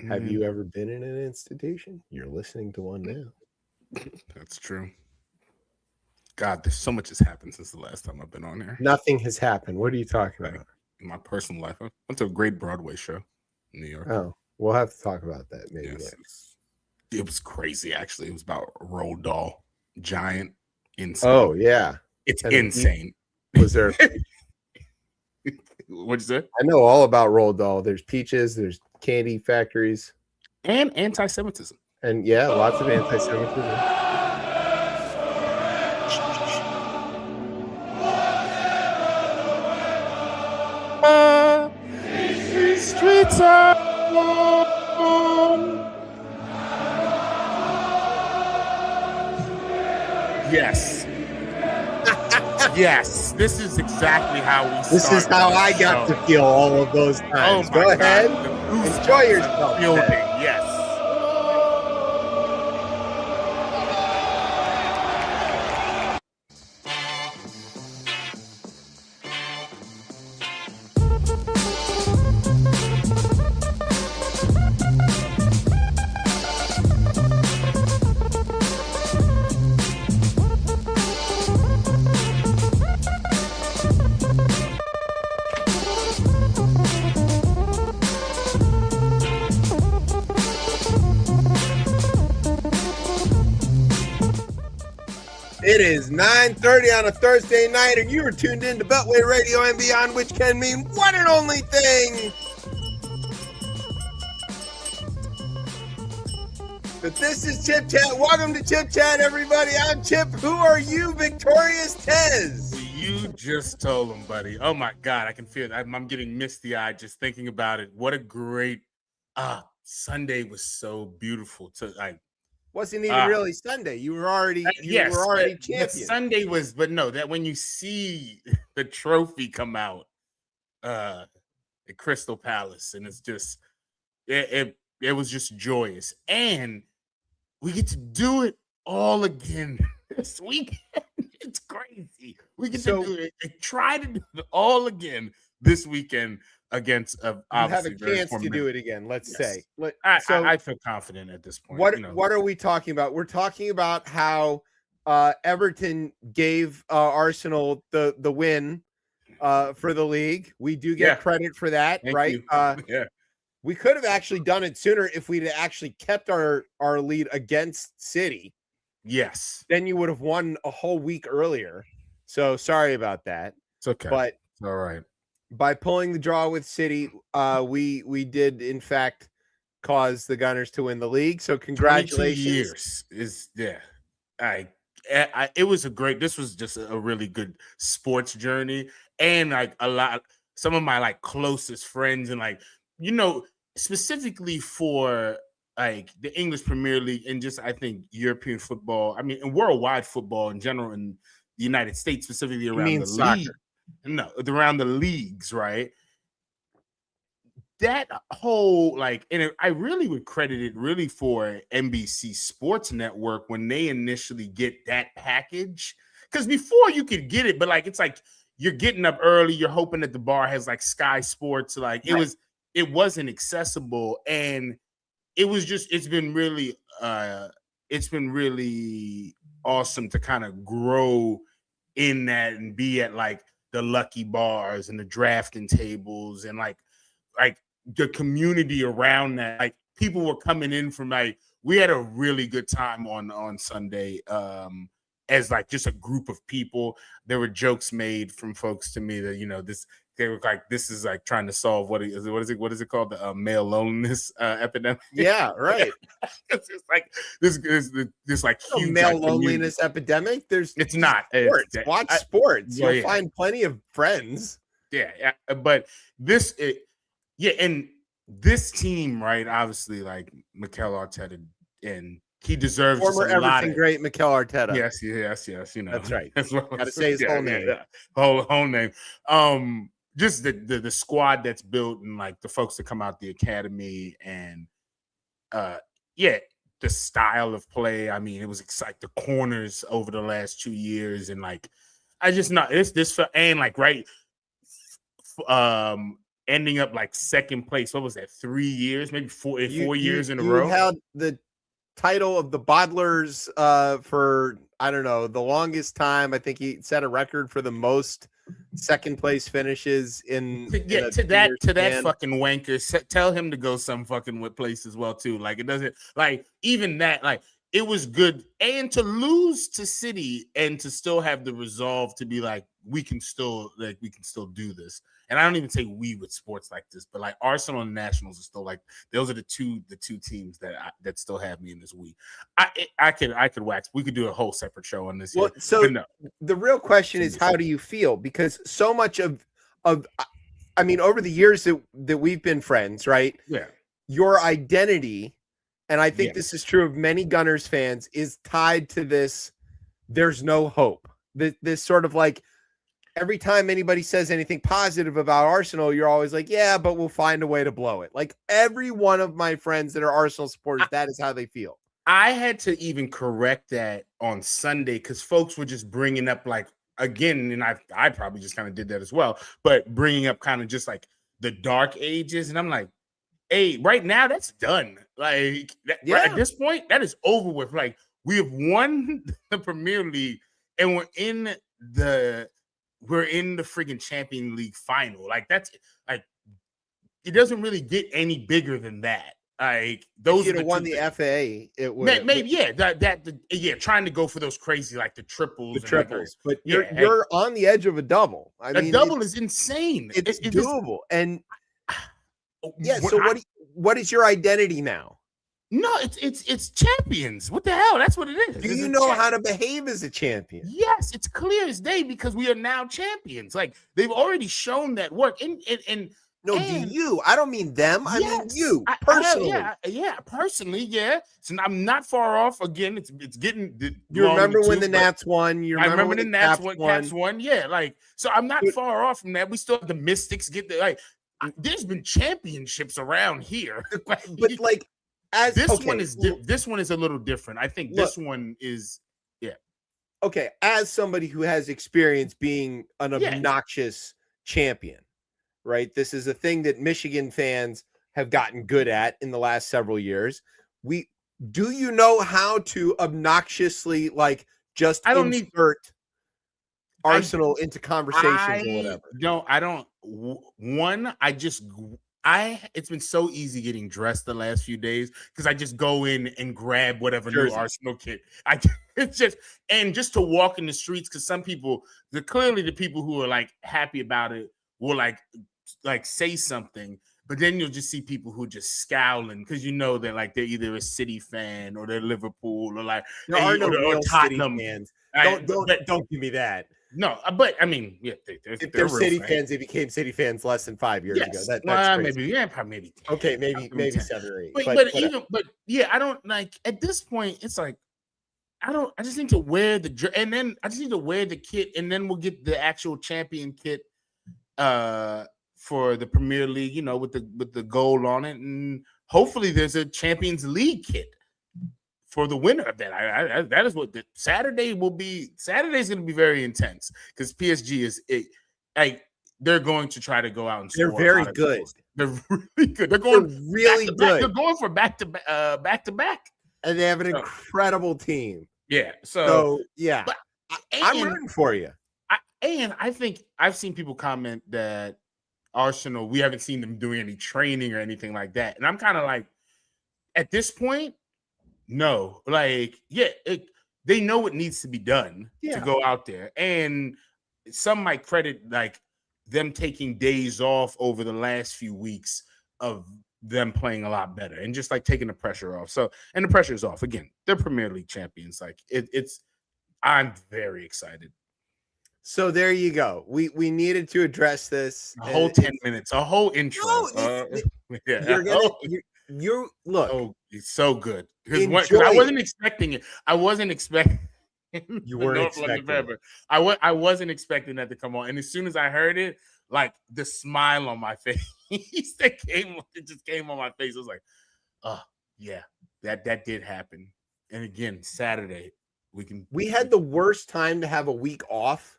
Have you ever been in an institution? You're listening to one now. That's true. God, there's so much has happened since the last time I've been on here. Nothing has happened. What are you talking Like about? in my personal life, I went to a great Broadway show in New York. Oh, we'll have to talk about that maybe Yes, later. it was crazy. Actually, it was about Roald Dahl, giant, insane. Oh yeah, It's and insane. was there? What'd you say? I know all about Roald Dahl. There's peaches. There's candy factories, And anti-Semitism. and yeah, lots of anti-Semitism. Streets are yes. Yes, this is exactly how we This is how I got to feel all of those times. Go ahead, enjoy yourself. Building, yes. It is 9:30 on a Thursday night, and you are tuned in to Beltway Radio and Beyond, which can mean one and only thing. But this is Chip Chat. Welcome to Chip Chat, everybody. I'm Chip. Who are you, Victorious Tez? You just told him, buddy. Oh my God, I can feel it. I'm getting misty-eyed just thinking about it. What a great Sunday was so beautiful. Wasn't even really Sunday. You were already champion. Sunday was, but no, that when you see the trophy come out at Crystal Palace, and it's just it was just joyous. And we get to do it all again this weekend. It's crazy. We get to do it. Try to do it all again this weekend against you have a chance to do it again. Let's say. I feel confident at this point. What are we talking about? We're talking about how Everton gave Arsenal the win for the league. We do get credit for that, right? We could have actually done it sooner if we'd actually kept our lead against City. Yes. Then you would have won a whole week earlier. So sorry about that. It's okay. But it's all right. By pulling the draw with City, we did in fact cause the Gunners to win the league. So congratulations. It was this was just a really good sports journey, and like some of my like closest friends, and like, you know, specifically for like the English Premier League and just I think European football. I mean, and worldwide football in general in the United States, specifically around the league. No, around the leagues, right? That whole I really would credit it really for NBC Sports Network when they initially get that package, because before you could get it, but like it's like you're getting up early, you're hoping that the bar has like Sky Sports, like it wasn't accessible, and it's been really awesome to kind of grow in that and be at like the lucky bars and the drafting tables and like the community around that. Like people were coming in from we had a really good time on Sunday as like just a group of people. There were jokes made from folks to me that, you know, they were like, this is like trying to solve what is it called, the male loneliness epidemic. Yeah, right. It's like this like huge male loneliness epidemic. It's not sports. Watch sports. You'll find plenty of friends. Yeah, but and this team, right? Obviously, like Mikel Arteta, and he deserves former Everton great Mikel Arteta. Yes. You know, that's right. Got to say his whole name. Whole name. Just the squad that's built and like the folks that come out the academy and the style of play. I mean, it was like the corners over the last 2 years, and like I just not it's this and like right. ending up like second place. What was that? 3 years, maybe 4 years in a row. You held the title of the Bottlers for, I don't know, the longest time. I think he set a record for the most second place finishes in to that fucking wanker. Tell him to go some fucking place as well too. Like, it doesn't, like, even that, like, it was good. And to lose to City and to still have the resolve to be like, we can still do this. And I don't even say we with sports like this, but like Arsenal and Nationals are still like, those are the two teams that still have me in this week. I could wax. We could do a whole separate show on this. Well, so no. The real question is, how do you feel? Because so much of I mean, over the years that we've been friends, right? Yeah. Your identity, and I think this is true of many Gunners fans, is tied to this. There's no hope. This sort of like, every time anybody says anything positive about Arsenal, you're always like, yeah, but we'll find a way to blow it. Like, every one of my friends that are Arsenal supporters, that is how they feel. I had to even correct that on Sunday because folks were just bringing up, like, again, and I probably just kind of did that as well, but bringing up kind of just like the dark ages. And I'm like, hey, right now that's done. Like, right at this point, that is over with. Like, we have won the Premier League and we're in the freaking Champions League final. Like, that's like, it doesn't really get any bigger than that. Like, those would have won the FA. It would maybe trying to go for those crazy, like the triples, but you're on the edge of a double. I mean, a double is insane. It's doable. And so what is your identity now? No, it's champions. What the hell? That's what it is. Do you know how to behave as a champion? Yes, it's clear as day because we are now champions. Like, they've already shown that work. And do you? I don't mean them. I mean you personally. Personally, yeah. So I'm not far off. Again, it's getting. You remember when the Nats won? I remember the Nats won. Yeah, like, so I'm not far off from that. We still have the Mystics get there. Like, there's been championships around here, but like. This one is a little different. I think this one is, okay. As somebody who has experience being an obnoxious champion, right? This is a thing that Michigan fans have gotten good at in the last several years. Do you know how to obnoxiously, like, just insert Arsenal into conversations or whatever? No, I don't. It's been so easy getting dressed the last few days because I just go in and grab whatever new Arsenal kit. Just to walk in the streets, because some people, clearly the people who are like happy about it will like say something, but then you'll just see people who just scowling because you know that like they're either a City fan or they're Liverpool or like or Tottenham fans. Don't give me that. No, but I mean, if they're City fans, they became City fans less than 5 years ago. That's maybe. Okay, maybe 7 or 8. I don't like at this point. It's like I just need to wear and then I just need to wear the kit, and then we'll get the actual champion kit for the Premier League. You know, with the goal on it, and hopefully there's a Champions League kit for the winner of that. That is what the Saturday will be. Saturday's going to be very intense because PSG they're going to try to go out and score. They're very good. They're really good. They're going really good. They're going for back to back, and they have an incredible team. Yeah. So yeah, but, I'm rooting for you. I think I've seen people comment that Arsenal, we haven't seen them doing any training or anything like that, and I'm kind of like, at this point, no, like, they know what needs to be done to go out there. And some might credit like them taking days off over the last few weeks of them playing a lot better and just like taking the pressure off. So, and the pressure is off again. They're Premier League champions. Like I'm very excited. So there you go. We needed to address this. A whole 10 minutes, a whole intro. You look. Oh, it's so good. Because I wasn't expecting it. I wasn't expecting. You weren't expecting. I wasn't expecting that to come on, and as soon as I heard it, like the smile on my face, it just came on my face. I was like, "Oh yeah, that did happen." And again, Saturday we had the worst time to have a week off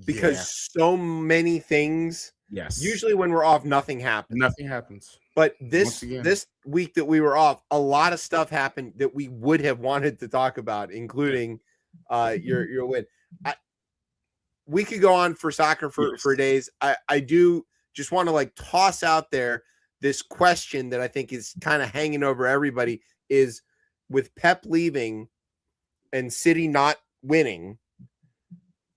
because so many things Yes. Usually when we're off, nothing happens. Nothing happens. But this week that we were off, a lot of stuff happened that we would have wanted to talk about, including your win. We could go on for soccer for days. I do just want to like toss out there this question that I think is kind of hanging over everybody is with Pep leaving and City not winning,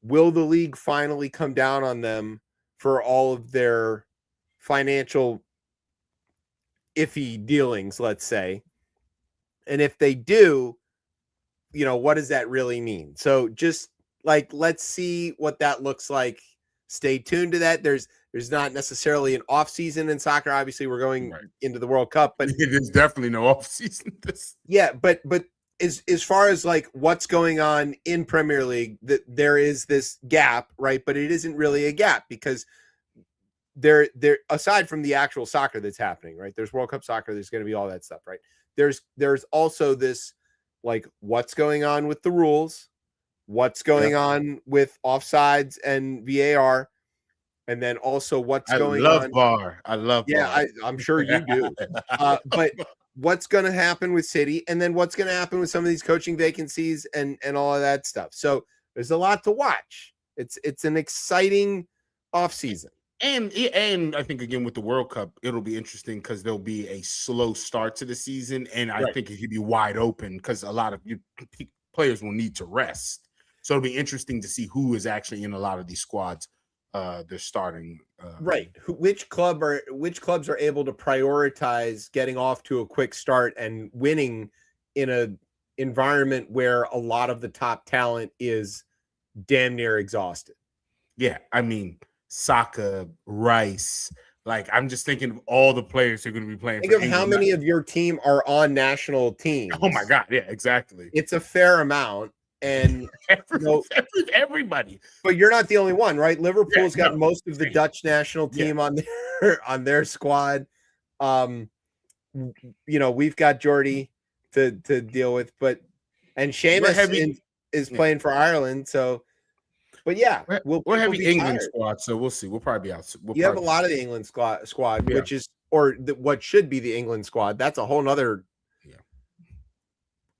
will the league finally come down on them for all of their financial iffy dealings, let's say? And if they do, what does that really mean? So just like, let's see what that looks like. Stay tuned to that. There's not necessarily an off season in soccer. Obviously, we're going into the World Cup, but there's definitely no off season. But as far as like what's going on in Premier League, that there is this gap, right? But it isn't really a gap because there aside from the actual soccer that's happening, right? There's World Cup soccer. There's going to be all that stuff, right? There's also this like what's going on with the rules, what's going on with offsides and VAR, and then also what's going on. I love VAR. I'm sure you do. But what's going to happen with City, and then what's going to happen with some of these coaching vacancies and all of that stuff. So there's a lot to watch. It's an exciting offseason. And I think, again, with the World Cup, it'll be interesting because there'll be a slow start to the season. And I think it could be wide open because a lot of players will need to rest. So it'll be interesting to see who is actually in a lot of these squads they're starting. Which clubs are able to prioritize getting off to a quick start and winning in an environment where a lot of the top talent is damn near exhausted. Yeah, I mean, Saka, Rice. Like, I'm just thinking of all the players who are going to be playing. Think of how many of your team are on national teams. Oh my God, yeah, exactly. It's a fair amount, and everybody. But you're not the only one, right? Liverpool's got most of the Dutch national team on their squad. We've got Jordy to deal with, and Seamus is playing for Ireland, so. But yeah, we're heavy England squad, so we'll see. We'll probably be out. You have a lot of the England squad, which is what should be the England squad. That's a whole nother. Yeah.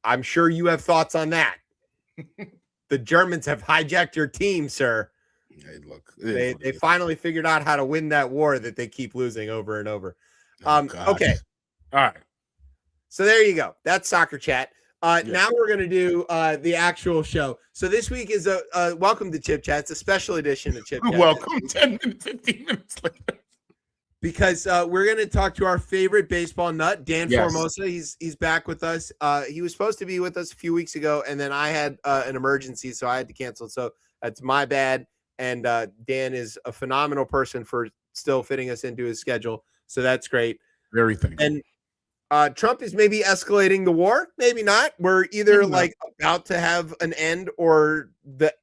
I'm sure you have thoughts on that. The Germans have hijacked your team, sir. Hey, look, they finally figured out how to win that war that they keep losing over and over. Okay, all right. So there you go. That's soccer chat. Now we're going to do the actual show. So this week is a welcome to Chip Chat. It's a special edition of Chip Chat. Welcome 10 minutes, 15 minutes later. Because we're going to talk to our favorite baseball nut, Dan Formosa. He's back with us. He was supposed to be with us a few weeks ago, and then I had an emergency, so I had to cancel. So that's my bad. And Dan is a phenomenal person for still fitting us into his schedule. So that's great. Very thankful. And Trump is maybe escalating the war, maybe not. We're either like about to have an end or the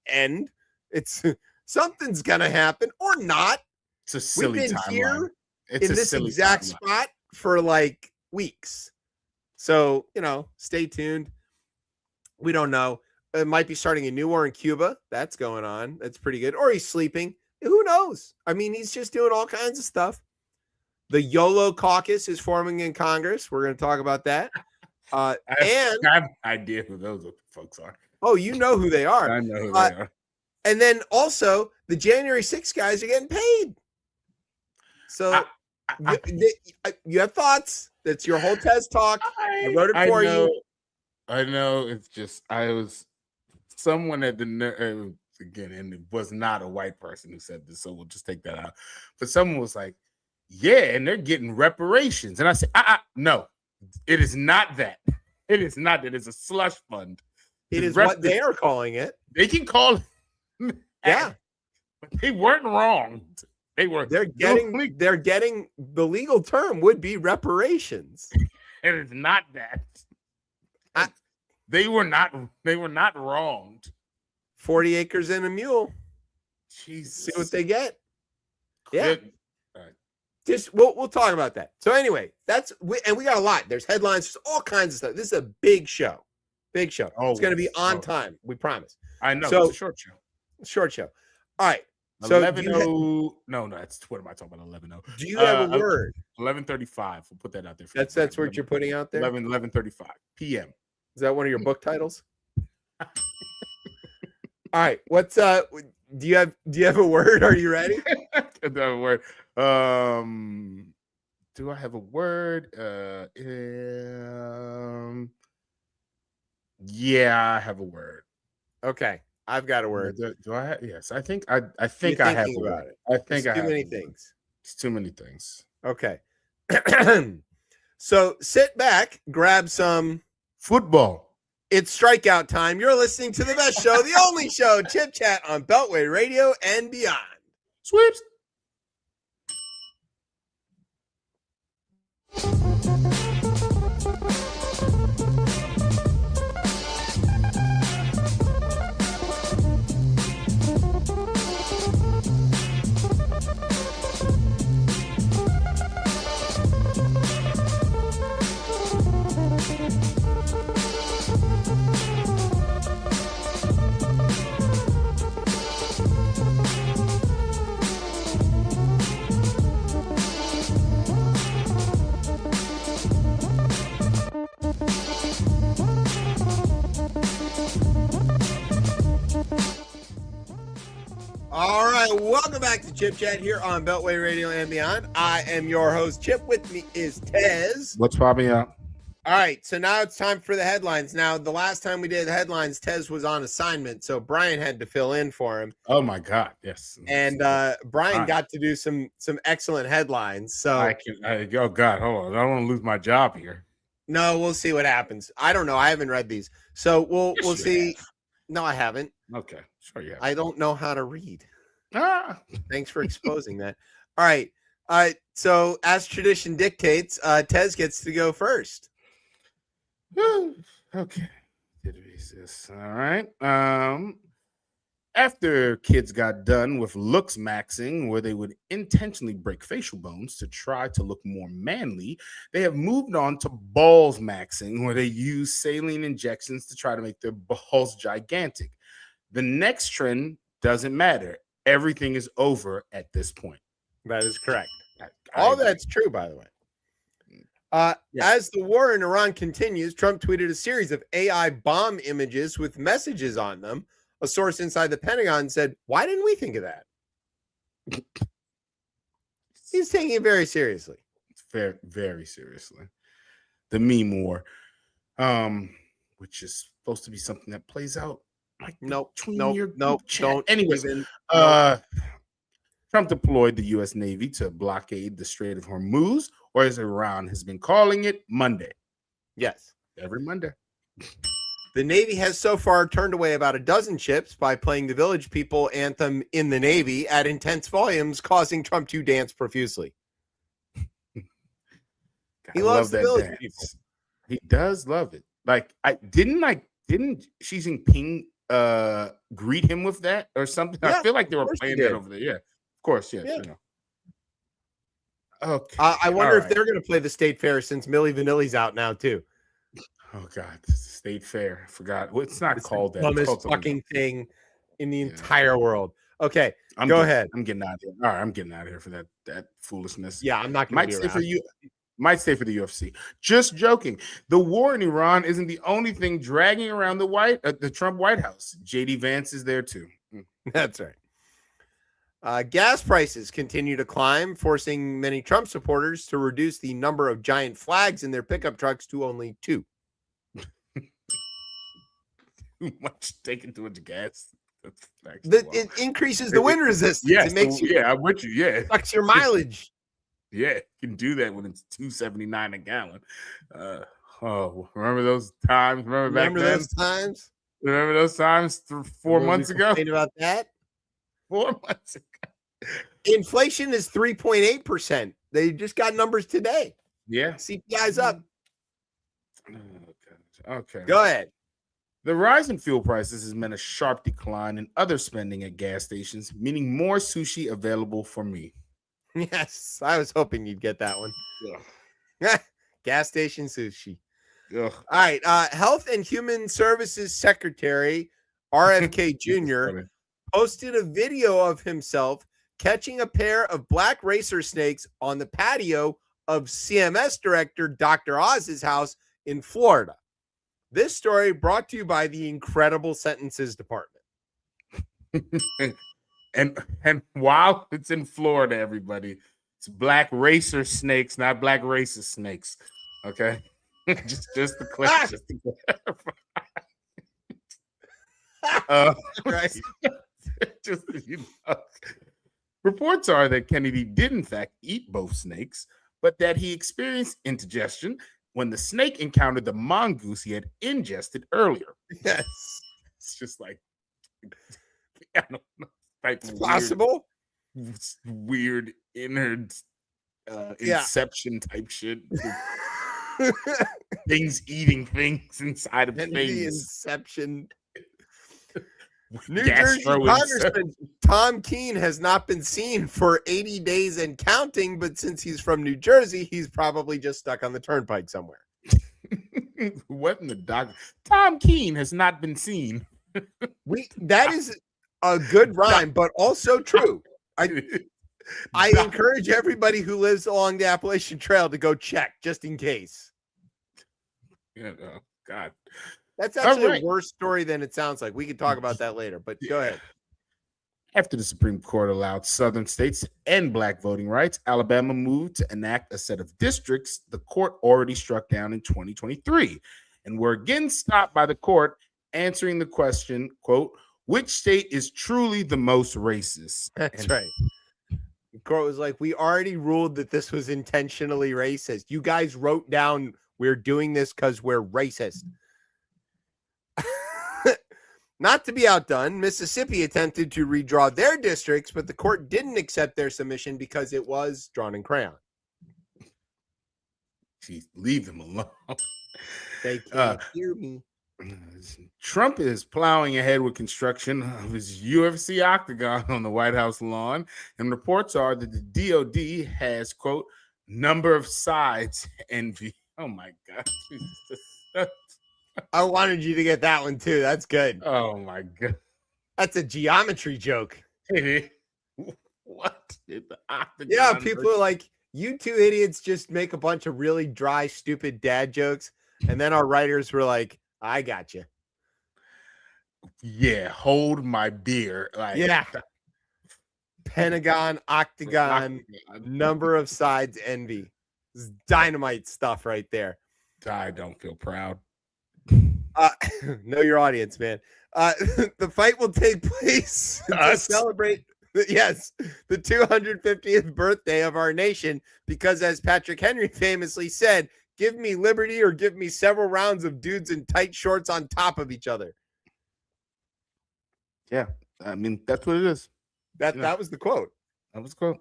end. It's something's gonna happen or not. It's a silly We've been timeline. Here in this exact spot for like weeks. So, stay tuned. We don't know. It might be starting a new war in Cuba. That's going on. That's pretty good. Or he's sleeping. Who knows? I mean, he's just doing all kinds of stuff. The YOLO caucus is forming in Congress. We're going to talk about that. I have an idea who those folks are. Oh, you know who they are. I know who they are. And then also, the January 6th guys are getting paid. So you have thoughts. That's your whole test talk. I wrote it for you. I know. It's just, someone at the, again, and it was not a white person who said this, so we'll just take that out. But someone was like, yeah, and they're getting reparations. And I said, no, it is not that. It is not that. It's a slush fund. It is what they are calling it. They can call it. Yeah. But they weren't wrong. They're getting the legal term would be reparations. It is not that. They were not wronged. 40 acres and a mule. Jesus. See what they get. Yeah. All right. Just we'll talk about that. So anyway, we got a lot. There's headlines, there's all kinds of stuff. This is a big show. Big show. It's going to be on time. We promise. I know. So, it's a short show. Short show. All right. So 11:0. No, that's what am I talking about? 11:0. Do you have a word? 11:35. We'll put that out there. That's what you're putting out there. 11:35 p.m. Is that one of your book titles? All right. What's Do you have a word? Are you ready? Do I have a word? Do I have a word? Yeah, I have a word. Okay, I've got a word. Do I have? Yes, I think I have a word. I think I have too many things. It's too many things. Okay. So sit back, grab some football. It's strikeout time. You're listening to the best show, the only show, Chip Chat on Beltway Radio and beyond. Sweeps. All right, welcome back to Chip Chat here on Beltway Radio and beyond. I am your host, Chip. With me is Tez. What's popping up? All right, so now it's time for the headlines. Now, the last time we did the headlines, Tez was on assignment, so Brian had to fill in for him. Oh my God, yes. And Brian got to do some excellent headlines. So oh God, hold on, I don't want to lose my job here. No, we'll see what happens. I don't know. I haven't read these, so we'll see. Have. No, I haven't. Okay, sure you have. I don't know how to read. Thanks for exposing that. All right. So as tradition dictates, Tez gets to go first. Okay. Did we this? All right. After kids got done with looks maxing, where they would intentionally break facial bones to try to look more manly, they have moved on to balls maxing, where they use saline injections to try to make their balls gigantic. The next trend doesn't matter. Everything is over at this point. That is correct. All that's true, by the way. As the war in Iran continues, Trump tweeted a series of AI bomb images with messages on them. A source inside the Pentagon said, "Why didn't we think of that?" He's taking it very seriously. Very, very seriously. The meme war, which is supposed to be something that plays out. Like nope. Don't. Anyways, Trump deployed the U.S. Navy to blockade the Strait of Hormuz, or as Iran has been calling it, Monday. Yes. Every Monday. The Navy has so far turned away about a dozen ships by playing the Village People anthem in the Navy at intense volumes, causing Trump to dance profusely. He loves the Village People. He does love it. Didn't Xi Jinping greet him with that or something? Yeah, I feel like they were playing that over there. Yeah, of course. Yeah. You know. Okay. I wonder if they're going to play the State Fair since Milli Vanilli's out now too. Oh God, State Fair. I forgot. Well, it's not called that. Dumbest fucking thing in the entire world. Okay, go ahead. I'm getting out of here. All right, I'm getting out of here for that foolishness. Yeah, I'm not going to be around. Might stay for the UFC. Just joking. The war in Iran isn't the only thing dragging around the Trump White House. JD Vance is there too. That's right. Gas prices continue to climb, forcing many Trump supporters to reduce the number of giant flags in their pickup trucks to only 2. Too much taken too much gas. It increases the wind resistance. Yes, it makes I'm with you. Yeah, sucks your mileage. Yeah, you can do that when it's $2.79 a gallon. Remember those times? Remember those times? Remember those times 4 months ago? About that? 4 months ago. Inflation is 3.8%. They just got numbers today. Yeah. CPI's up. Okay. Go ahead. The rise in fuel prices has meant a sharp decline in other spending at gas stations, meaning more sushi available for me. Yes, I was hoping you'd get that one. Yeah. Gas station sushi. Ugh. All right. Health and Human Services Secretary RFK Jr. posted a video of himself catching a pair of black racer snakes on the patio of CMS director Dr. Oz's house in Florida. This story brought to you by the Incredible Sentences Department. and while it's in Florida, everybody, it's black racer snakes, not black racist snakes. Okay, just to clarify. Right. Just reports are that Kennedy did in fact eat both snakes, but that he experienced indigestion when the snake encountered the mongoose he had ingested earlier. Yes, it's just like, I don't know, it's possible. Weird innards, inception type shit. Things eating things inside of things. Inception. New Jersey Congressman Tom Keene has not been seen for 80 days and counting, but since he's from New Jersey, he's probably just stuck on the turnpike somewhere. What in the dog? Tom Keene has not been seen. That is a good rhyme, but also true. I encourage everybody who lives along the Appalachian Trail to go check just in case. Yeah, oh, God. That's actually a worse story than it sounds like. We can talk about that later, but go ahead. After the Supreme Court allowed Southern states to end black voting rights, Alabama moved to enact a set of districts the court already struck down in 2023, and were again stopped by the court answering the question, quote, which state is truly the most racist? That's right. The court was like, we already ruled that this was intentionally racist. You guys wrote down we're doing this because we're racist. Not to be outdone, Mississippi attempted to redraw their districts, but the court didn't accept their submission because it was drawn in crayon. Jeez, leave them alone. They can't hear me. Trump is plowing ahead with construction of his UFC octagon on the White House lawn, and reports are that the DOD has, quote, number of sides envy. Oh my God. I wanted you to get that one too. That's good. Oh my God. That's a geometry joke. What? Yeah, people are like, you two idiots just make a bunch of really dry, stupid dad jokes. And then our writers were like, I got you. Yeah, hold my beer. Like, yeah. Pentagon, octagon, number of sides envy. This is dynamite stuff right there. I don't feel proud. Know your audience, man. The fight will take place to celebrate the 250th birthday of our nation, because as Patrick Henry famously said, give me liberty or give me several rounds of dudes in tight shorts on top of each other. Yeah, I mean, that's what it is. That was the quote. That was the quote.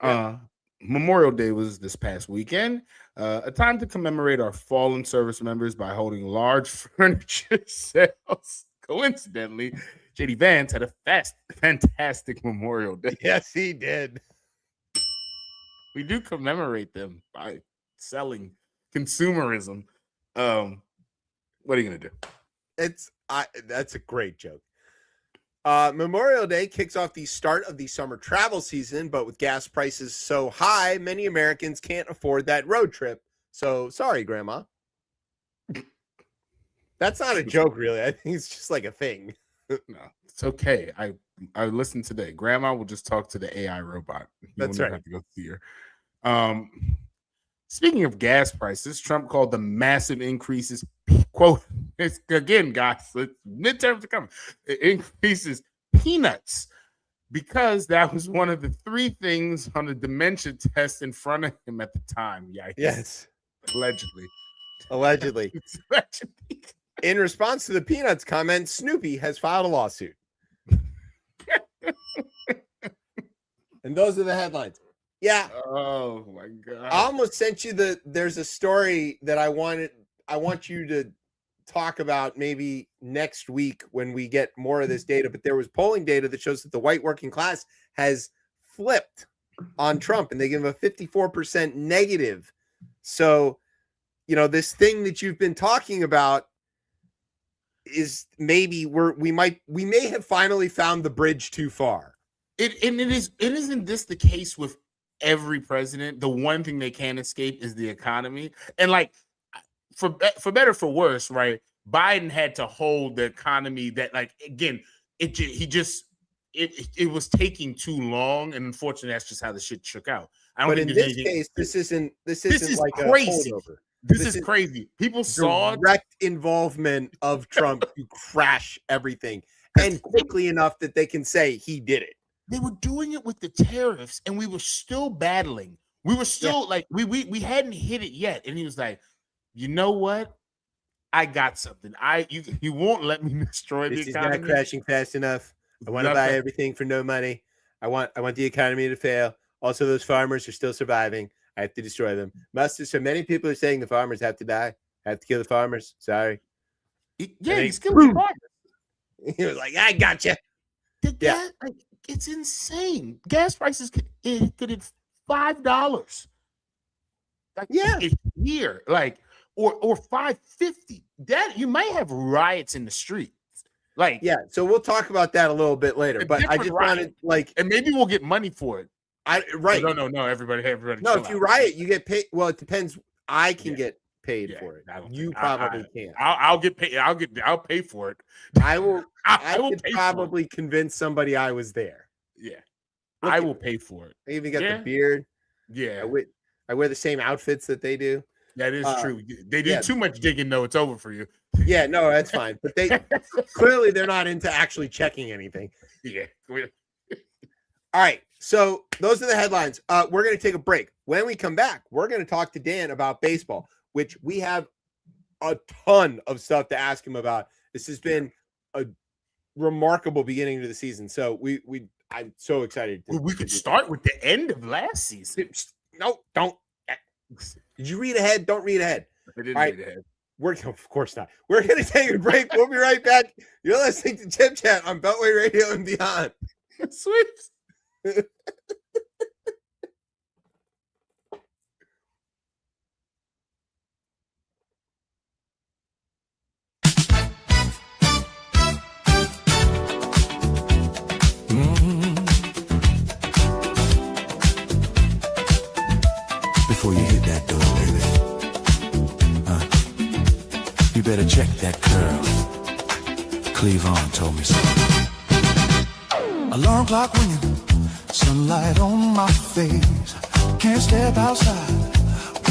Yeah. Memorial Day was this past weekend, a time to commemorate our fallen service members by holding large furniture sales. Coincidentally, JD Vance had a fantastic Memorial Day. Yes, he did. We do commemorate them by selling consumerism. What are you gonna do? That's a great joke. Memorial Day kicks off the start of the summer travel season, but with gas prices so high, many Americans can't afford that road trip. So sorry, Grandma. That's not a joke, really. I think it's just like a thing. No, it's okay. I listened today. Grandma will just talk to the AI robot. That's right. Have to go see her. Speaking of gas prices, Trump called the massive increases, quote, it's, again, guys, midterms are coming, it increases peanuts, because that was one of the 3 things on the dementia test in front of him at the time. Yikes. Yes. Allegedly. Allegedly. In response to the peanuts comment, Snoopy has filed a lawsuit. And those are the headlines. Yeah. Oh my God. I almost sent you there's a story that I want you to talk about maybe next week when we get more of this data, but there was polling data that shows that the white working class has flipped on Trump, and they give him a 54% negative. So, this thing that you've been talking about is maybe we may have finally found the bridge too far. Isn't this the case with every president? The one thing they can't escape is the economy. And like for better for worse, right? Biden had to hold the economy that, like, again, it was taking too long, and unfortunately that's just how the shit shook out. But in this case, this isn't like crazy. A holdover. This is crazy. People saw direct involvement of Trump to crash everything, and quickly enough that they can say he did it. They were doing it with the tariffs, and we were still battling. We were still like we hadn't hit it yet, and he was like, "You know what? I got something. You won't let me destroy the economy. This is not crashing fast enough. I want to buy everything for no money. I want the economy to fail. Also, those farmers are still surviving. I have to destroy them. So many people are saying the farmers have to die. I have to kill the farmers. Sorry." He's killing the farmers. He was like, "I got you." It's insane. Gas prices could hit $5. Here, like, or $5.50. That you might have riots in the streets. Like, so we'll talk about that a little bit later. But I just wanted, like, and maybe we'll get money for it. No, everybody. No, if you riot, you get paid. Well, it depends. I can get paid for it. You probably can't. I'll get paid. I'll pay for it. I will. I will probably convince somebody I was there. Yeah, I will pay for it. I even got the beard. Yeah, I wear the same outfits that they do. That is true. They do too much digging, though. It's over for you. Yeah, no, that's fine. But they clearly they're not into actually checking anything. Yeah. All right. So those are the headlines. We're going to take a break. When we come back, we're going to talk to Dan about baseball, which we have a ton of stuff to ask him about. This has been a remarkable beginning to the season. So I'm so excited. We could start with the end of last season. No, don't. Did you read ahead? Don't read ahead. I didn't read ahead. Of course not. We're going to take a break. We'll be right back. You're listening to Chip Chat on Beltway Radio and beyond. Sweet. Before you hit that door, baby, you better check that curl. Cleavon told me so. Alarm clock ringing, sunlight on my face. Can't step outside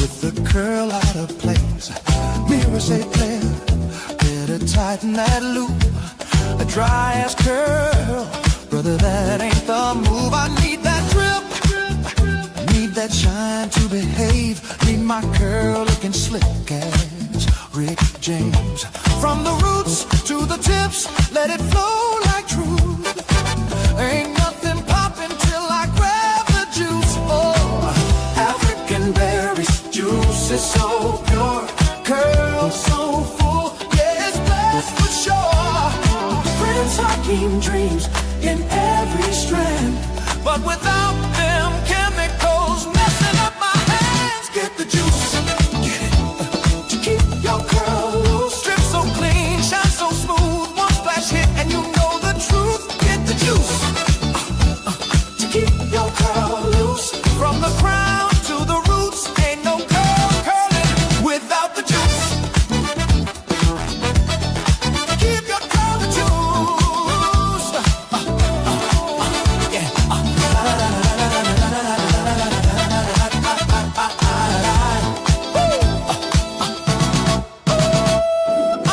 with the curl out of place. Mirror say, player, better tighten that loop. A dry ass curl, brother, that ain't the move. I need that drip, need that shine to behave. Need my curl looking slick as Rick James. From the roots to the tips, let it flow like truth. Ain't nothing poppin' till I grab the juice. Oh, African berries, juice is so pure, curl so full, yeah, it's blessed for sure. Prince Hakeem dreams in every strand, but without them chemicals messing up my hands. Get the juice, get it, to keep your curl loose. Strip so clean, shine so smooth, one splash hit and you know the truth. Get the juice, to keep your curl loose. From the crown to the roots, ain't no curl curling without the juice. Keep your curl the juice. Yeah.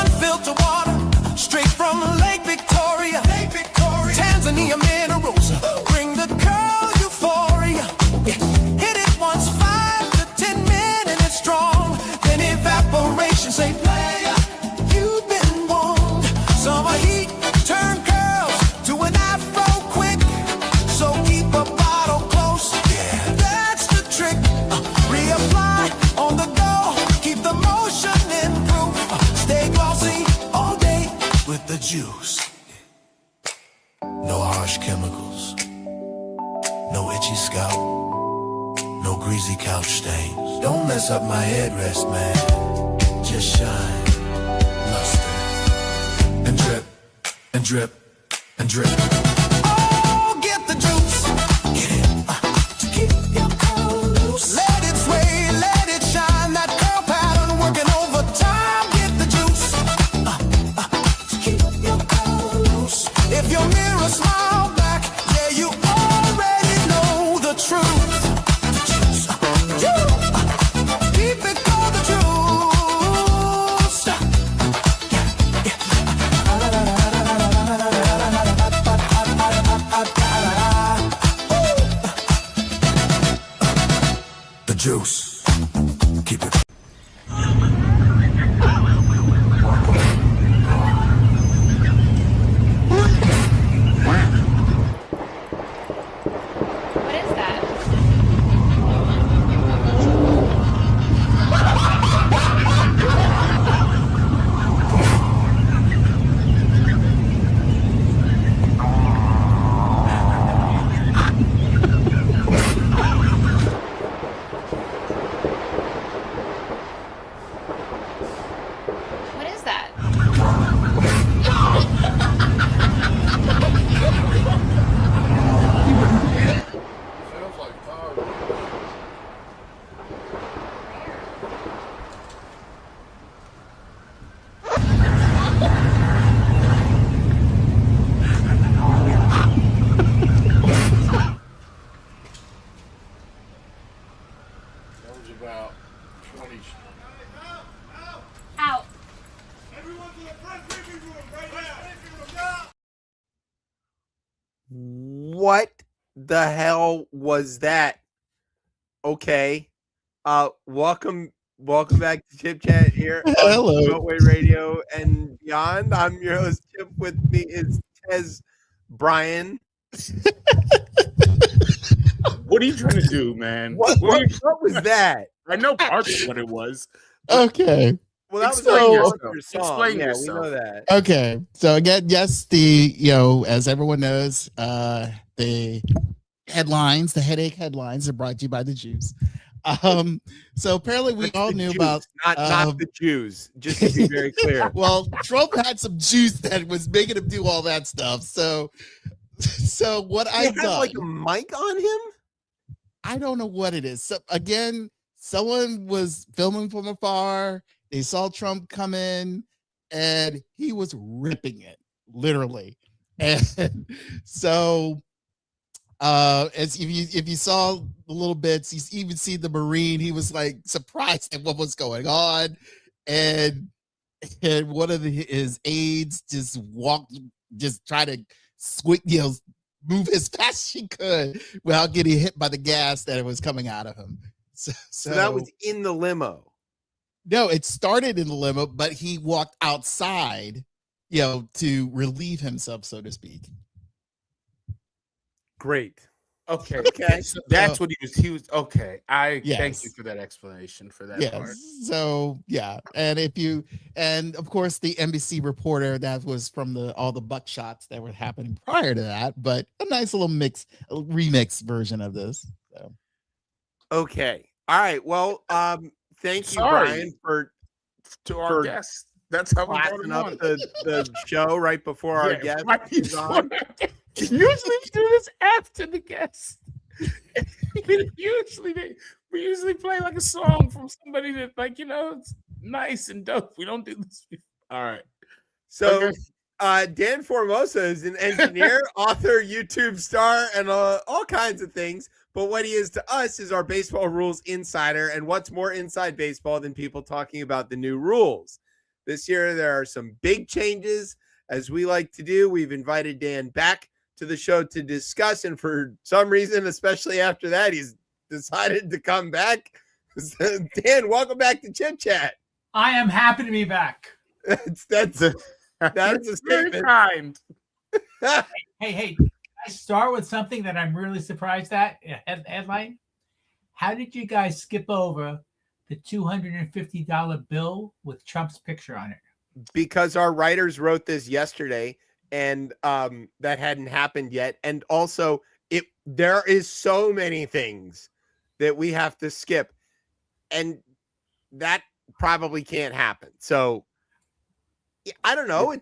Unfiltered water, straight from Lake Victoria. Tanzania minerals, bring the curl euphoria. Yeah. Hit it once, 5 to 10 minutes strong. Then evaporation, say player, you've been warned. Summer heat, turn curls to an afro quick. So keep a bottle close, yeah, that's the trick. Reapply on the go, keep the motion improved. Stay glossy all day with the juice. No harsh chemicals, no itchy scalp, no greasy couch stains. Don't mess up my headrest, man. Just shine, luster, and drip and drip. Oh, get the juice. Get it. To keep your curl loose. Let it sway, let it shine. That curl pattern working overtime. Get the juice. To keep your curl loose. If your mirror smile back, yeah, you already know the truth. The juice. Keep it for the truth. The juice. Keep it. What is that? What is that? That was about 20. Out. What the hell was that? Okay. Welcome back to Chip Chat here on Hello. Beltway Radio and beyond. I'm your host, Chip. With me is Tez Brian. What are you trying to do, man? What was that? I know parts of what it was. Okay. Well, that Explain was yourself. your song. Explain yeah, yourself. we know that. Okay. So again, yes, as everyone knows, the headlines, the headache headlines are brought to you by the Jews. So apparently we That's all the knew Jews, about not the Jews, just to be very clear. well, Trump had some juice that was making him do all that stuff. So what They I've had done, like a mic on him. I don't know what it is. So again, someone was filming from afar. They saw Trump come in and he was ripping it, literally. And so as if you saw the little bits, you even see the Marine, he was like surprised at what was going on. And one of his aides just try to move as fast as she could without getting hit by the gas that was coming out of him. So that was in the limo. No, it started in the limo, but he walked outside, to relieve himself, so to speak. Great. Okay. So So- that's what he was okay. Thank Yes. you for that explanation for that Yes. part. So yeah, and of course the NBC reporter, that was from all the buckshots that were happening prior to that, but a nice little remix version of this. So. Okay. All right. Well, thank you, Sorry. Brian, for our guests. That's how we brought classing him up on. the show right before our guest is on. Usually we do this after the guest. we usually play like a song from somebody that it's nice and dope. We don't do this. All right. So Dan Formosa is an engineer, author, YouTube star, and all kinds of things. But what he is to us is our baseball rules insider. And what's more inside baseball than people talking about the new rules? This year, there are some big changes. As we like to do, we've invited Dan back to the show to discuss. And for some reason, especially after that, he's decided to come back. Dan, welcome back to Chip Chat. I am happy to be back. That's a statement. Very kind. Hey, can I start with something that I'm really surprised at? Headline. How did you guys skip over the $250 bill with Trump's picture on it? Because our writers wrote this yesterday, and that hadn't happened yet. And also, there is so many things that we have to skip, and that probably can't happen. So I don't know.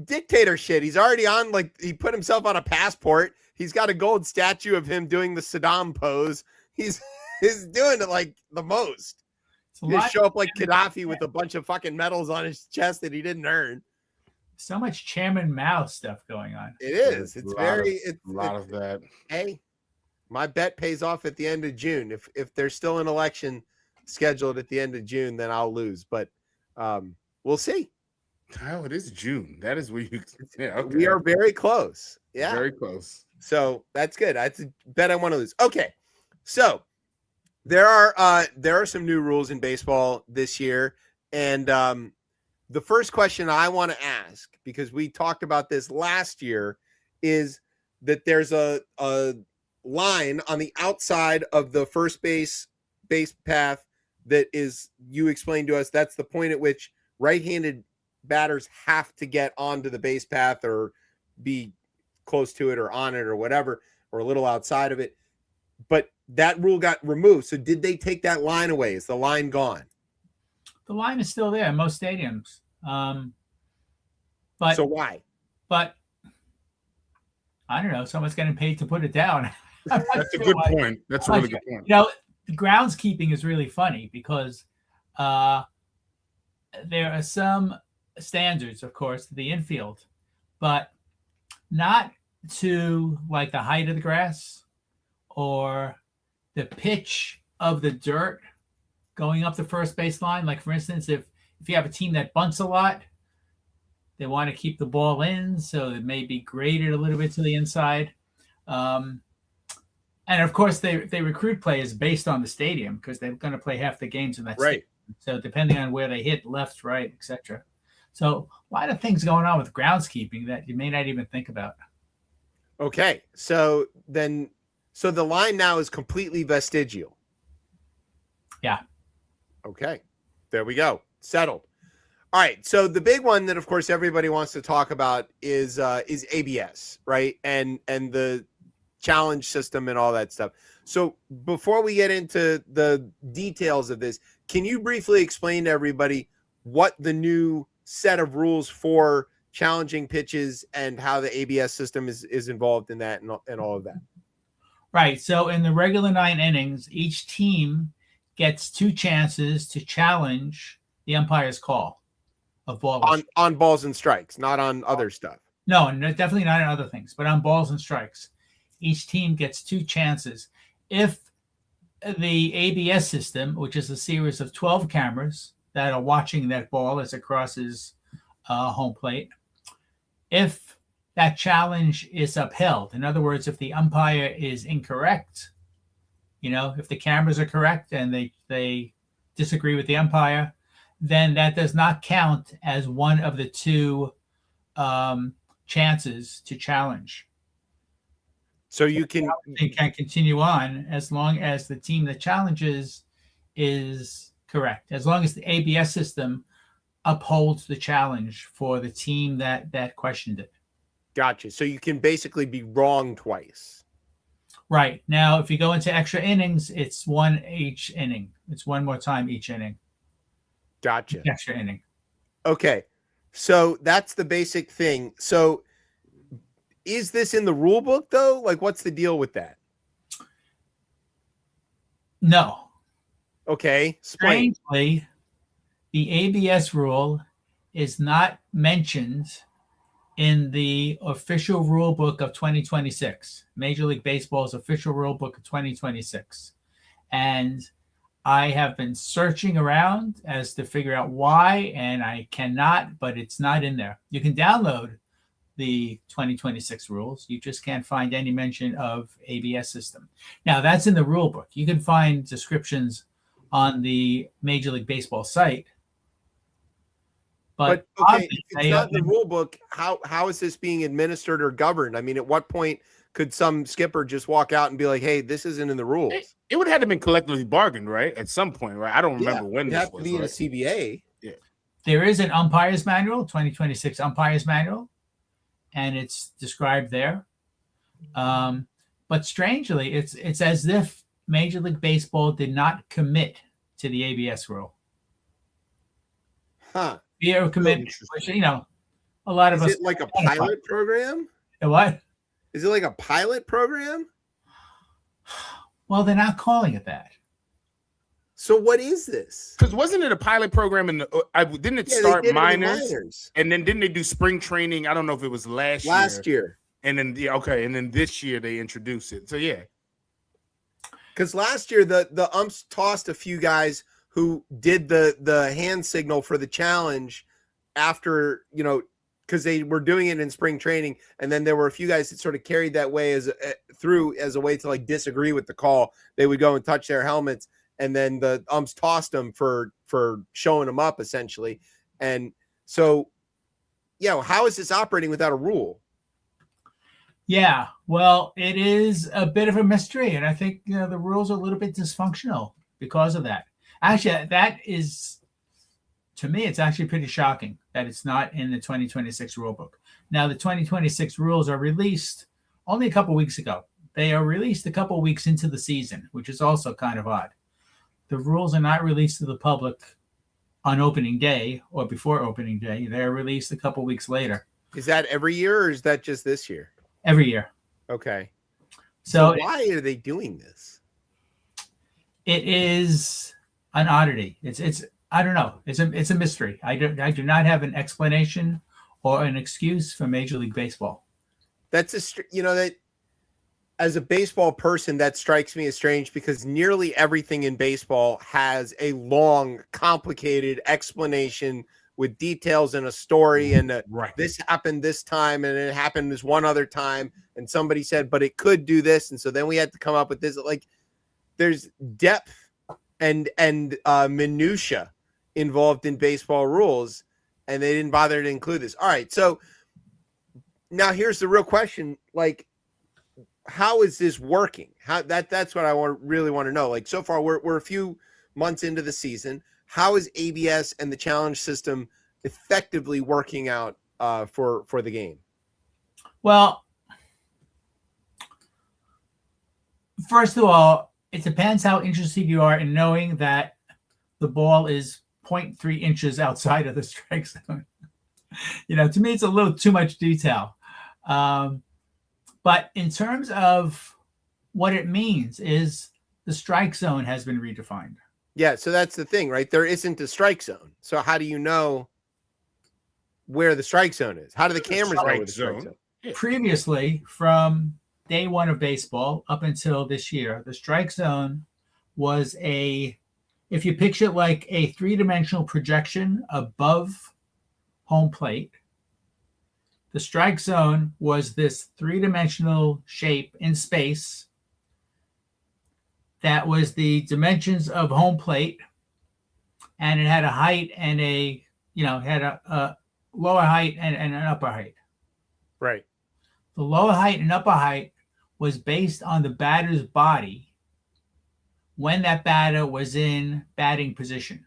dictator shit. He's already on, like, he put himself on a passport. He's got a gold statue of him doing the Saddam pose. He's doing it like the most. He show up like Gaddafi with a bunch of fucking medals on his chest that he didn't earn. So much Chairman Mao stuff going on. It is. It's a lot of that. Hey, my bet pays off at the end of June. If there's still an election scheduled at the end of June, then I'll lose. But we'll see. Oh, it is June. That is where you. Yeah, okay. We are very close. Yeah, very close. So that's good. That's a bet I want to lose. Okay, so there are some new rules in baseball this year, and the first question I want to ask, because we talked about this last year, is that there's a line on the outside of the first base path that is, you explained to us, that's the point at which right-handed batters have to get onto the base path or be close to it or on it or whatever, or a little outside of it. But that rule got removed. So did they take that line away? Is the line gone? The line is still there in most stadiums. But so why? But I don't know. Someone's getting paid to put it down. That's a good point. That's a really good point. You know, the groundskeeping is really funny because there are some standards, of course, to the infield, but not to like the height of the grass or the pitch of the dirt going up the first base line. Like, for instance, if you have a team that bunts a lot, they want to keep the ball in, so it may be graded a little bit to the inside. And of course, they recruit players based on the stadium because they're going to play half the games in that stadium. So depending on where they hit, left, right, etc. So a lot of things going on with groundskeeping that you may not even think about. Okay, so the line now is completely vestigial. Yeah. Okay, there we go. Settled. All right, so the big one that, of course, everybody wants to talk about is ABS, right? And the challenge system and all that stuff. So before we get into the details of this, can you briefly explain to everybody what the new set of rules for challenging pitches and how the ABS system is involved in that and all of that? Right. So in the regular 9 innings, each team gets 2 chances to challenge the umpire's call of ball on balls and strikes, not on other stuff. No, definitely not on other things, but on balls and strikes. Each team gets 2 chances. If the ABS system, which is a series of 12 cameras that are watching that ball as it crosses home plate, if that challenge is upheld, in other words, if the umpire is incorrect, if the cameras are correct and they disagree with the umpire, then that does not count as one of the 2 chances to challenge. So you can continue on as long as the team that challenges is correct, as long as the ABS system upholds the challenge for the team that questioned it. Gotcha. So you can basically be wrong twice. Right. Now, if you go into extra innings, it's 1 each inning. It's 1 more time each inning. Gotcha. Extra inning. Okay. So that's the basic thing. So is this in the rule book though? Like, what's the deal with that? No. Okay. Explain. Strangely, the ABS rule is not mentioned in the official rule book of 2026, Major League Baseball's official rule book of 2026. And I have been searching around as to figure out why, and I cannot, but it's not in there. You can download the 2026 rules. You just can't find any mention of ABS system. Now, that's in the rule book. You can find descriptions on the Major League Baseball site. But okay, if it's not in the rule book, how is this being administered or governed? I mean, at what point could some skipper just walk out and be like, "Hey, this isn't in the rules"? It would have to been collectively bargained, right? At some point, right? I don't remember when. It has to be in a CBA. Yeah, there is an umpires manual, 2026 umpires manual, and it's described there. But strangely, it's as if Major League Baseball did not commit to the ABS rule. Huh. Committed, which, a lot of us. Is it like a pilot program? What? Is it like a pilot program? Well, they're not calling it that. So what is this? Because wasn't it a pilot program in the? Didn't it start minors, and then didn't they do spring training? I don't know if it was last year, and then and then this year they introduced it. So yeah, because last year the umps tossed a few guys who did the hand signal for the challenge after, you know, because they were doing it in spring training, and then there were a few guys that sort of carried that way as a way to like disagree with the call. They would go and touch their helmets, and then the umps tossed them for showing them up essentially. And so, yeah, how is this operating without a rule? Yeah, well, it is a bit of a mystery, and I think, you know, the rules are a little bit dysfunctional because of that. Actually, that is, to me, it's actually pretty shocking that it's not in the 2026 rule book. Now, the 2026 rules are released only a couple weeks ago. They are released a couple weeks into the season, which is also kind of odd. The rules are not released to the public on opening day or before opening day. They're released a couple weeks later. Is that every year, or is that just this year? Every year. Okay. So why are they doing this? It is an oddity. It's I don't know. It's a mystery. I do not have an explanation or an excuse for Major League Baseball. That's that as a baseball person, that strikes me as strange, because nearly everything in baseball has a long, complicated explanation with details and a story, and this happened this time, and it happened this one other time, and somebody said, but it could do this, and so then we had to come up with this. Like, there's depth and minutia involved in baseball rules, and they didn't bother to include this. All right, so now here's the real question: like, how is this working? That's what I really want to know. Like, so far we're a few months into the season. How is ABS and the challenge system effectively working out for the game? Well, first of all, it depends how interested you are in knowing that the ball is 0.3 inches outside of the strike zone. You know, to me, it's a little too much detail. But in terms of what it means is the strike zone has been redefined. Yeah, so that's the thing, right? There isn't a strike zone. So how do you know where the strike zone is? How do the cameras know where the strike zone? Previously, from day one of baseball up until this year, the strike zone was if you picture it like a three-dimensional projection above home plate, the strike zone was this three-dimensional shape in space that was the dimensions of home plate, and it had a height and a lower height and an upper height. Right. The lower height and upper height was based on the batter's body when that batter was in batting position.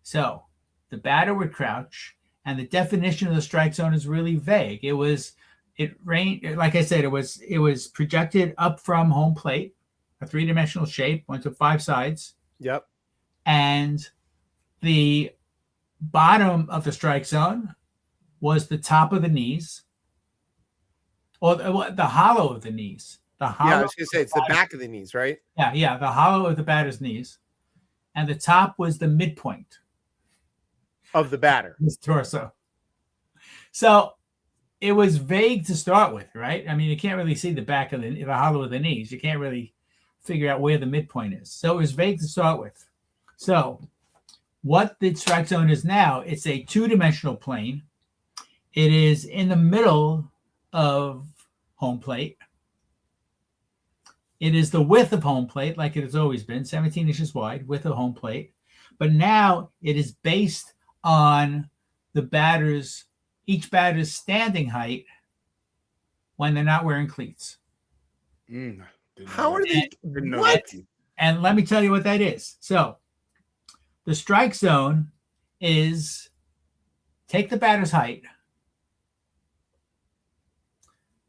So the batter would crouch, and the definition of the strike zone is really vague. Like I said, it was projected up from home plate, a three-dimensional shape, went to 5 sides. Yep. And the bottom of the strike zone was the top of the knees, or the hollow of the knees. I was going to say, it's the back of the knees, right? Yeah, the hollow of the batter's knees. And the top was the midpoint of the batter, his torso. So it was vague to start with, right? I mean, you can't really see the back of the hollow of the knees. You can't really figure out where the midpoint is. So it was vague to start with. So what the strike zone is now, it's a two-dimensional plane. It is in the middle of home plate. It is the width of home plate, like it has always been, 17 inches wide, width of home plate. But now it is based on each batter's standing height when they're not wearing cleats. How are they? What? And let me tell you what that is. So the strike zone is, take the batter's height,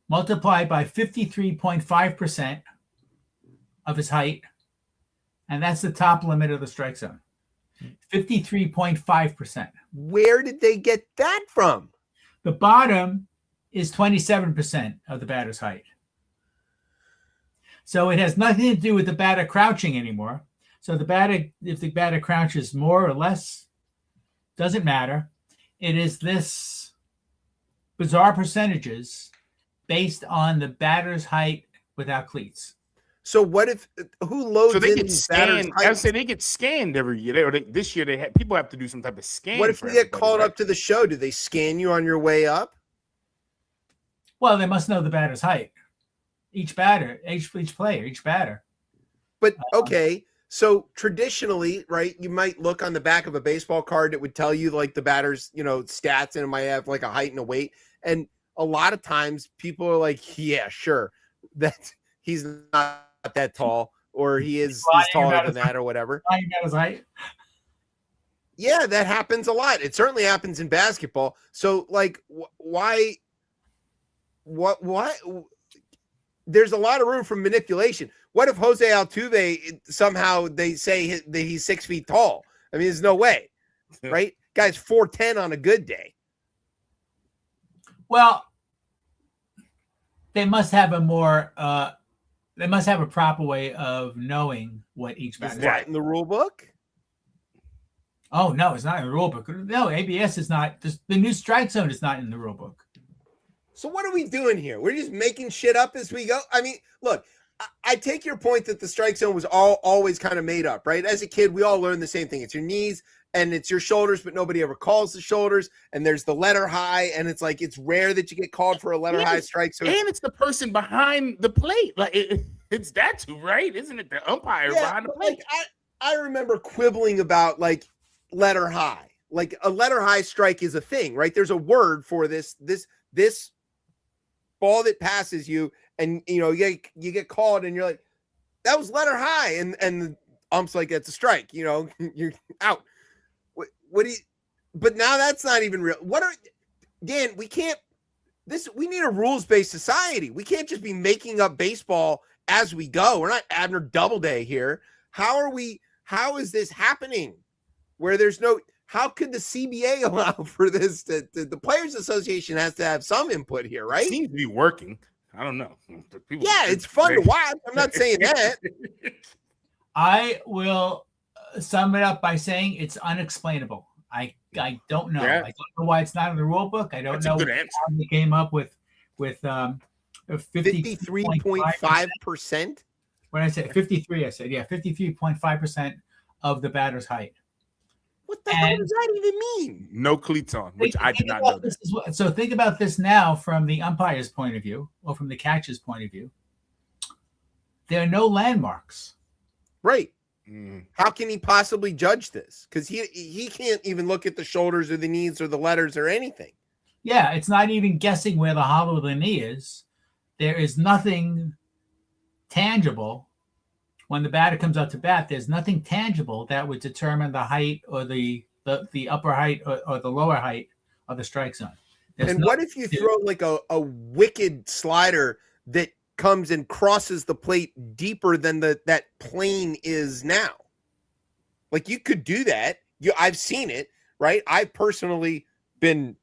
multiply by 53.5% of his height, and that's the top limit of the strike zone. 53.5%. Where did they get that from? The bottom is 27% of the batter's height. So it has nothing to do with the batter crouching anymore. So the batter, if the batter crouches more or less, doesn't matter. It is this bizarre percentages based on the batter's height without cleats. So what if who loads So they in get these batters' scanned. I would say they get scanned every year. This year people have to do some type of scan. What if you get called up to the show? Do they scan you on your way up? Well, they must know the batter's height. Each batter, each player, each batter. But okay, so traditionally, right, you might look on the back of a baseball card that would tell you like the batter's, stats, and it might have like a height and a weight. And a lot of times people are like, yeah, sure, that he's not that tall, or he's taller than that, or whatever. Lying about his height. Yeah, that happens a lot. It certainly happens in basketball. So like, why? What? There's a lot of room for manipulation. What if Jose Altuve somehow they say that he's 6 feet tall? I mean, there's no way, right? Guy's 4'10" on a good day. Well, they must have a more. They must have a proper way of knowing what each batter is. Right in the rule book? Oh no, it's not in the rule book. No, ABS is not. The new strike zone is not in the rule book. So what are we doing here? We're just making shit up as we go. I mean, look, I take your point that the strike zone was always kind of made up, right? As a kid, we all learned the same thing. It's your knees and it's your shoulders, but nobody ever calls the shoulders. And there's the letter high, and it's like it's rare that you get called for a letter high strike. So it's the person behind the plate. Like it's that too, right? Isn't it the umpire behind the plate? Like, I remember quibbling about like letter high. Like a letter high strike is a thing, right? There's a word for this ball that passes you, and you get called, and you're like, that was letter high, and the ump's like, that's a strike. You're out. What do you? But now that's not even real. Dan? We can't. We need a rules-based society. We can't just be making up baseball as we go. We're not Abner Doubleday here. How is this happening? Where there's no. How could the CBA allow for this? The Players Association has to have some input here, right? It seems to be working. I don't know. It's fun to watch. I'm not saying that. I will sum it up by saying it's unexplainable. I don't know. Yeah. I don't know why it's not in the rule book. I don't know how they came up with 53.5%. When I said 53, I said 53.5% of the batter's height. What the hell does that even mean? No cleats on, which I did not know. So think about this now from the umpire's point of view, or from the catcher's point of view. There are no landmarks. Right. How can he possibly judge this? Because he can't even look at the shoulders or the knees or the letters or anything. Yeah, it's not even guessing where the hollow of the knee is. There is nothing tangible. When the batter comes out to bat, there's nothing tangible that would determine the height or the upper height or the lower height of the strike zone. And what if you throw like a wicked slider that comes and crosses the plate deeper than that plane is now? Like, you could do that. I've seen it, right? I've personally been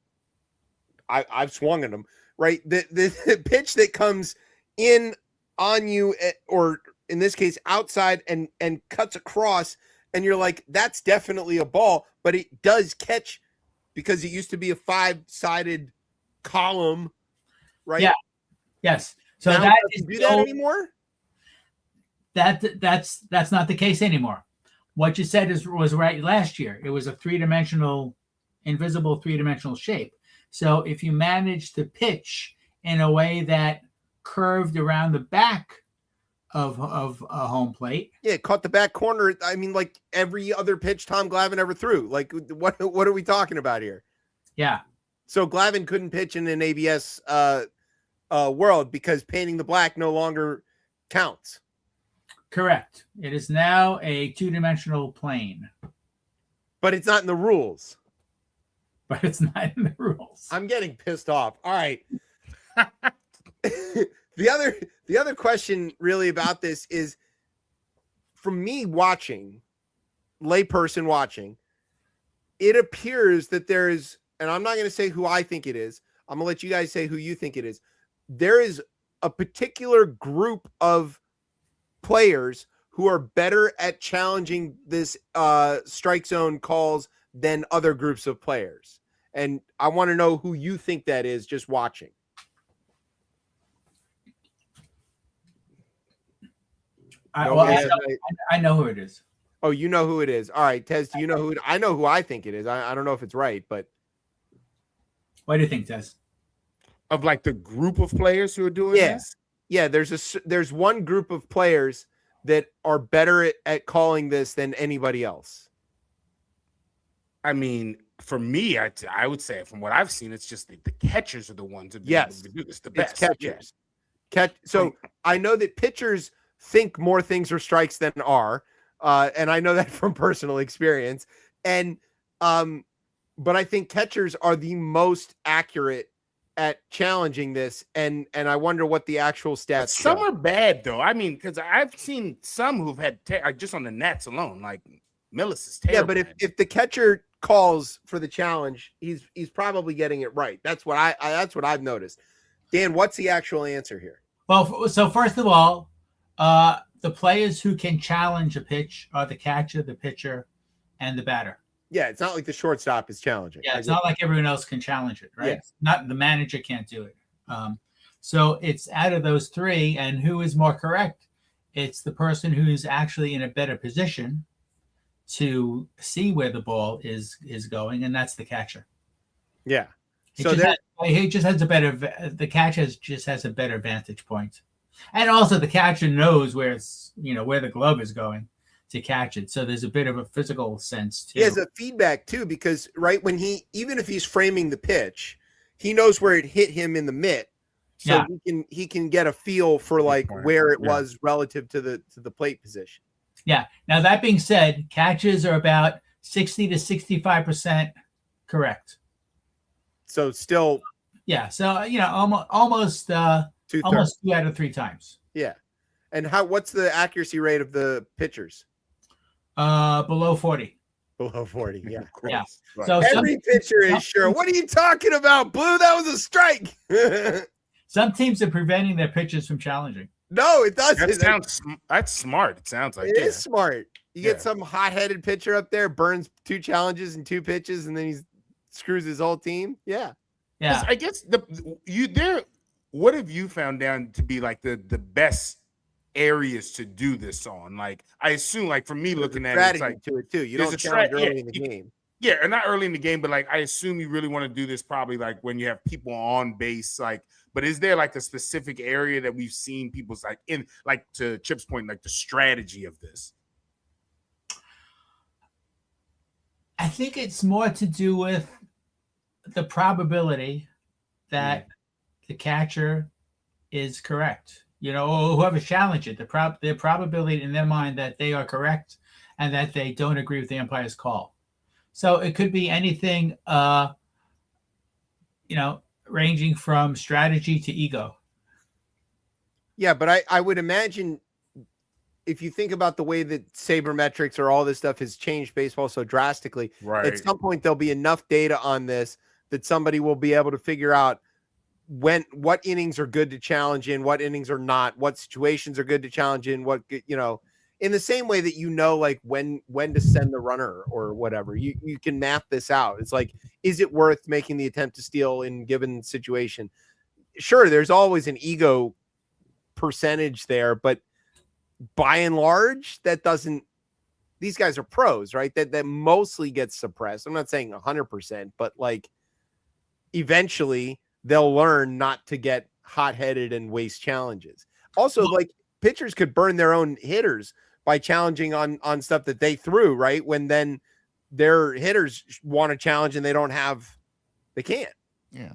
I've swung at them, right? The pitch that comes in on you, or in this case outside, and cuts across, and you're like, that's definitely a ball, but it does catch because it used to be a 5-sided column, right? Yeah. Yes. So now that doesn't do that anymore. That's not the case anymore. What you said was right last year. It was a invisible three-dimensional shape. So if you manage to pitch in a way that curved around the back of a home plate. Yeah, caught the back corner. I mean, like every other pitch Tom Glavine ever threw. Like, what are we talking about here? Yeah. So Glavine couldn't pitch in an ABS world because painting the black no longer counts. Correct. It is now a two-dimensional plane. But it's not in the rules. But it's not in the rules. I'm getting pissed off. All right. The other question really about this is, from me watching, layperson watching, it appears that there is, and I'm not going to say who I think it is, I'm gonna let you guys say who you think it is. There is a particular group of players who are better at challenging this strike zone calls than other groups of players. And I want to know who you think that is just watching. I know who it is. Oh, you know who it is. All right, Tez, do you know who I know who I think it is. I don't know if it's right, but what do you think, Tez? Of like the group of players who are doing this? Yeah, there's one group of players that are better at calling this than anybody else. I mean, for me, I would say from what I've seen, it's just the catchers are the ones that able to do this the best. It's catchers. So I know that pitchers think more things are strikes than are, and I know that from personal experience. And but I think catchers are the most accurate at challenging this, and I wonder what the actual stats. Some are bad though. I mean, because I've seen some who've had just on the Nats alone, like Millis is terrible. Yeah, but if the catcher calls for the challenge, he's probably getting it right. That's what I've noticed. Dan, what's the actual answer here? Well, so first of all, the players who can challenge a pitch are the catcher, the pitcher, and the batter. Yeah, it's not like the shortstop is challenging. Yeah, it's not like everyone else can challenge it, right? Yes. Not the manager can't do it. So it's out of those three, and who is more correct? It's the person who's actually in a better position to see where the ball is going, and that's the catcher. Yeah. He just has a better. The catcher just has a better vantage point, and also the catcher knows where where the glove is going to catch it. So there's a bit of a physical sense too. He has a feedback too, because even if he's framing the pitch, he knows where it hit him in the mitt, so he can get a feel for like where it was relative to the plate position. Yeah. Now that being said, catches are about 60 to 65% correct. So still, yeah. So almost 2 out of 3 times. Yeah. And what's the accuracy rate of the pitchers? Below 40. Below 40, yeah. Yeah. Right. So every pitcher is sure. What are you talking about, Blue? That was a strike. Some teams are preventing their pitchers from challenging. No, it doesn't. That's smart. It sounds like it is smart. You get some hot-headed pitcher up there, burns 2 challenges and 2 pitches, and then he screws his whole team. Yeah. Yeah. I guess what have you found down to be like the best areas to do this on? Like, I assume, like for me looking at it, it's like to it too. You don't challenge early in the game. Yeah, and not early in the game, but like I assume you really want to do this probably like when you have people on base, like. But is there like a specific area that we've seen people's like in, like to Chip's point, like the strategy of this? I think it's more to do with the probability that the catcher is correct. Or whoever challenged it, the probability in their mind that they are correct and that they don't agree with the umpire's call. So it could be anything, ranging from strategy to ego. Yeah, but I would imagine if you think about the way that sabermetrics or all this stuff has changed baseball so drastically, at some point there'll be enough data on this that somebody will be able to figure out what innings are good to challenge in, what innings are not, what situations are good to challenge in, in the same way that like when to send the runner or whatever. You can map this out. It's like, is it worth making the attempt to steal in given situation? Sure, there's always an ego percentage there, but by and large, that doesn't. These guys are pros, right? That mostly gets suppressed. I'm not saying 100%, but like eventually they'll learn not to get hot-headed and waste challenges. Also, like pitchers could burn their own hitters by challenging on stuff that they threw, right? When then their hitters want to challenge and they can't. Yeah.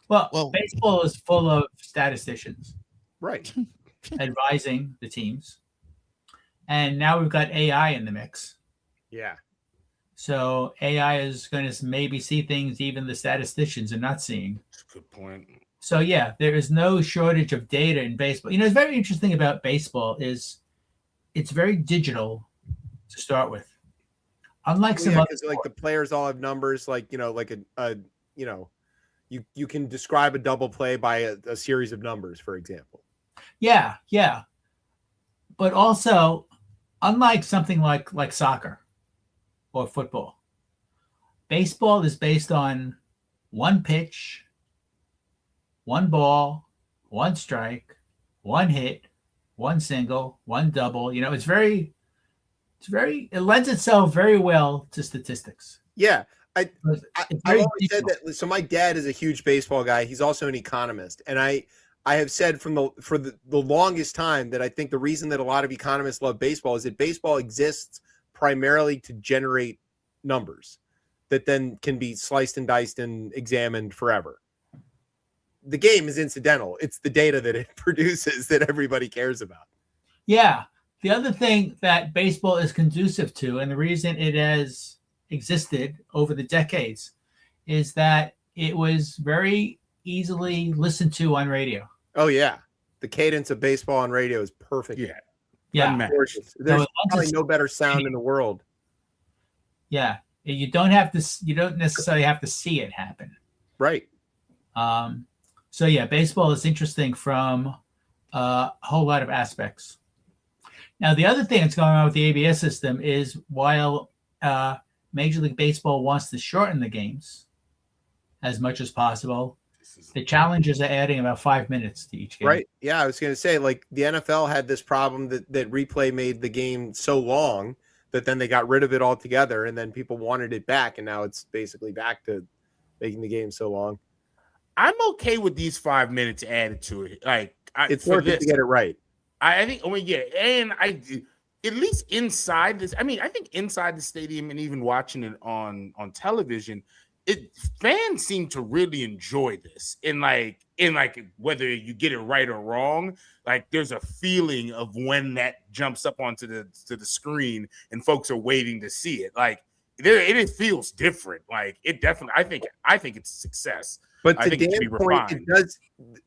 Well, baseball is full of statisticians. Right. Advising the teams. And now we've got AI in the mix. Yeah. So AI is going to maybe see things even the statisticians are not seeing. That's a good point. So yeah, there is no shortage of data in baseball. It's very interesting about baseball is it's very digital to start with. Unlike some other like the players all have numbers, like like you can describe a double play by a series of numbers, for example. Yeah, yeah. But also, unlike something like soccer or football, baseball is based on one pitch, one ball, one strike, one hit, one single, one double. You know, it lends itself very well to statistics. Yeah. I've always said that. So my dad is a huge baseball guy. He's also an economist. And I have said for the longest time that I think the reason that a lot of economists love baseball is that baseball exists primarily to generate numbers that then can be sliced and diced and examined forever. The game is incidental. It's the data that it produces that everybody cares about. Yeah. The other thing that baseball is conducive to, and the reason it has existed over the decades, is that it was very easily listened to on radio. Oh yeah, the cadence of baseball on radio is perfect. Yeah, there's probably no better sound in the world. Yeah, you don't necessarily have to see it happen. Right. So yeah, baseball is interesting from a whole lot of aspects. Now, the other thing that's going on with the ABS system is while Major League Baseball wants to shorten the games as much as possible, the challenges are adding about 5 minutes to each game. Right. Yeah, I was going to say, like, the NFL had this problem that replay made the game so long that then they got rid of it altogether, and then people wanted it back, and now it's basically back to making the game so long. I'm okay with these 5 minutes added to it. Like, it's worth it to get it right. I think. I mean, yeah, and at least inside this. I mean, I think inside the stadium and even watching it on television, fans seem to really enjoy this. And like whether you get it right or wrong, like there's a feeling of when that jumps up onto the screen and folks are waiting to see it. Like it feels different. Like it definitely. I think it's a success. But to Dan's point, it does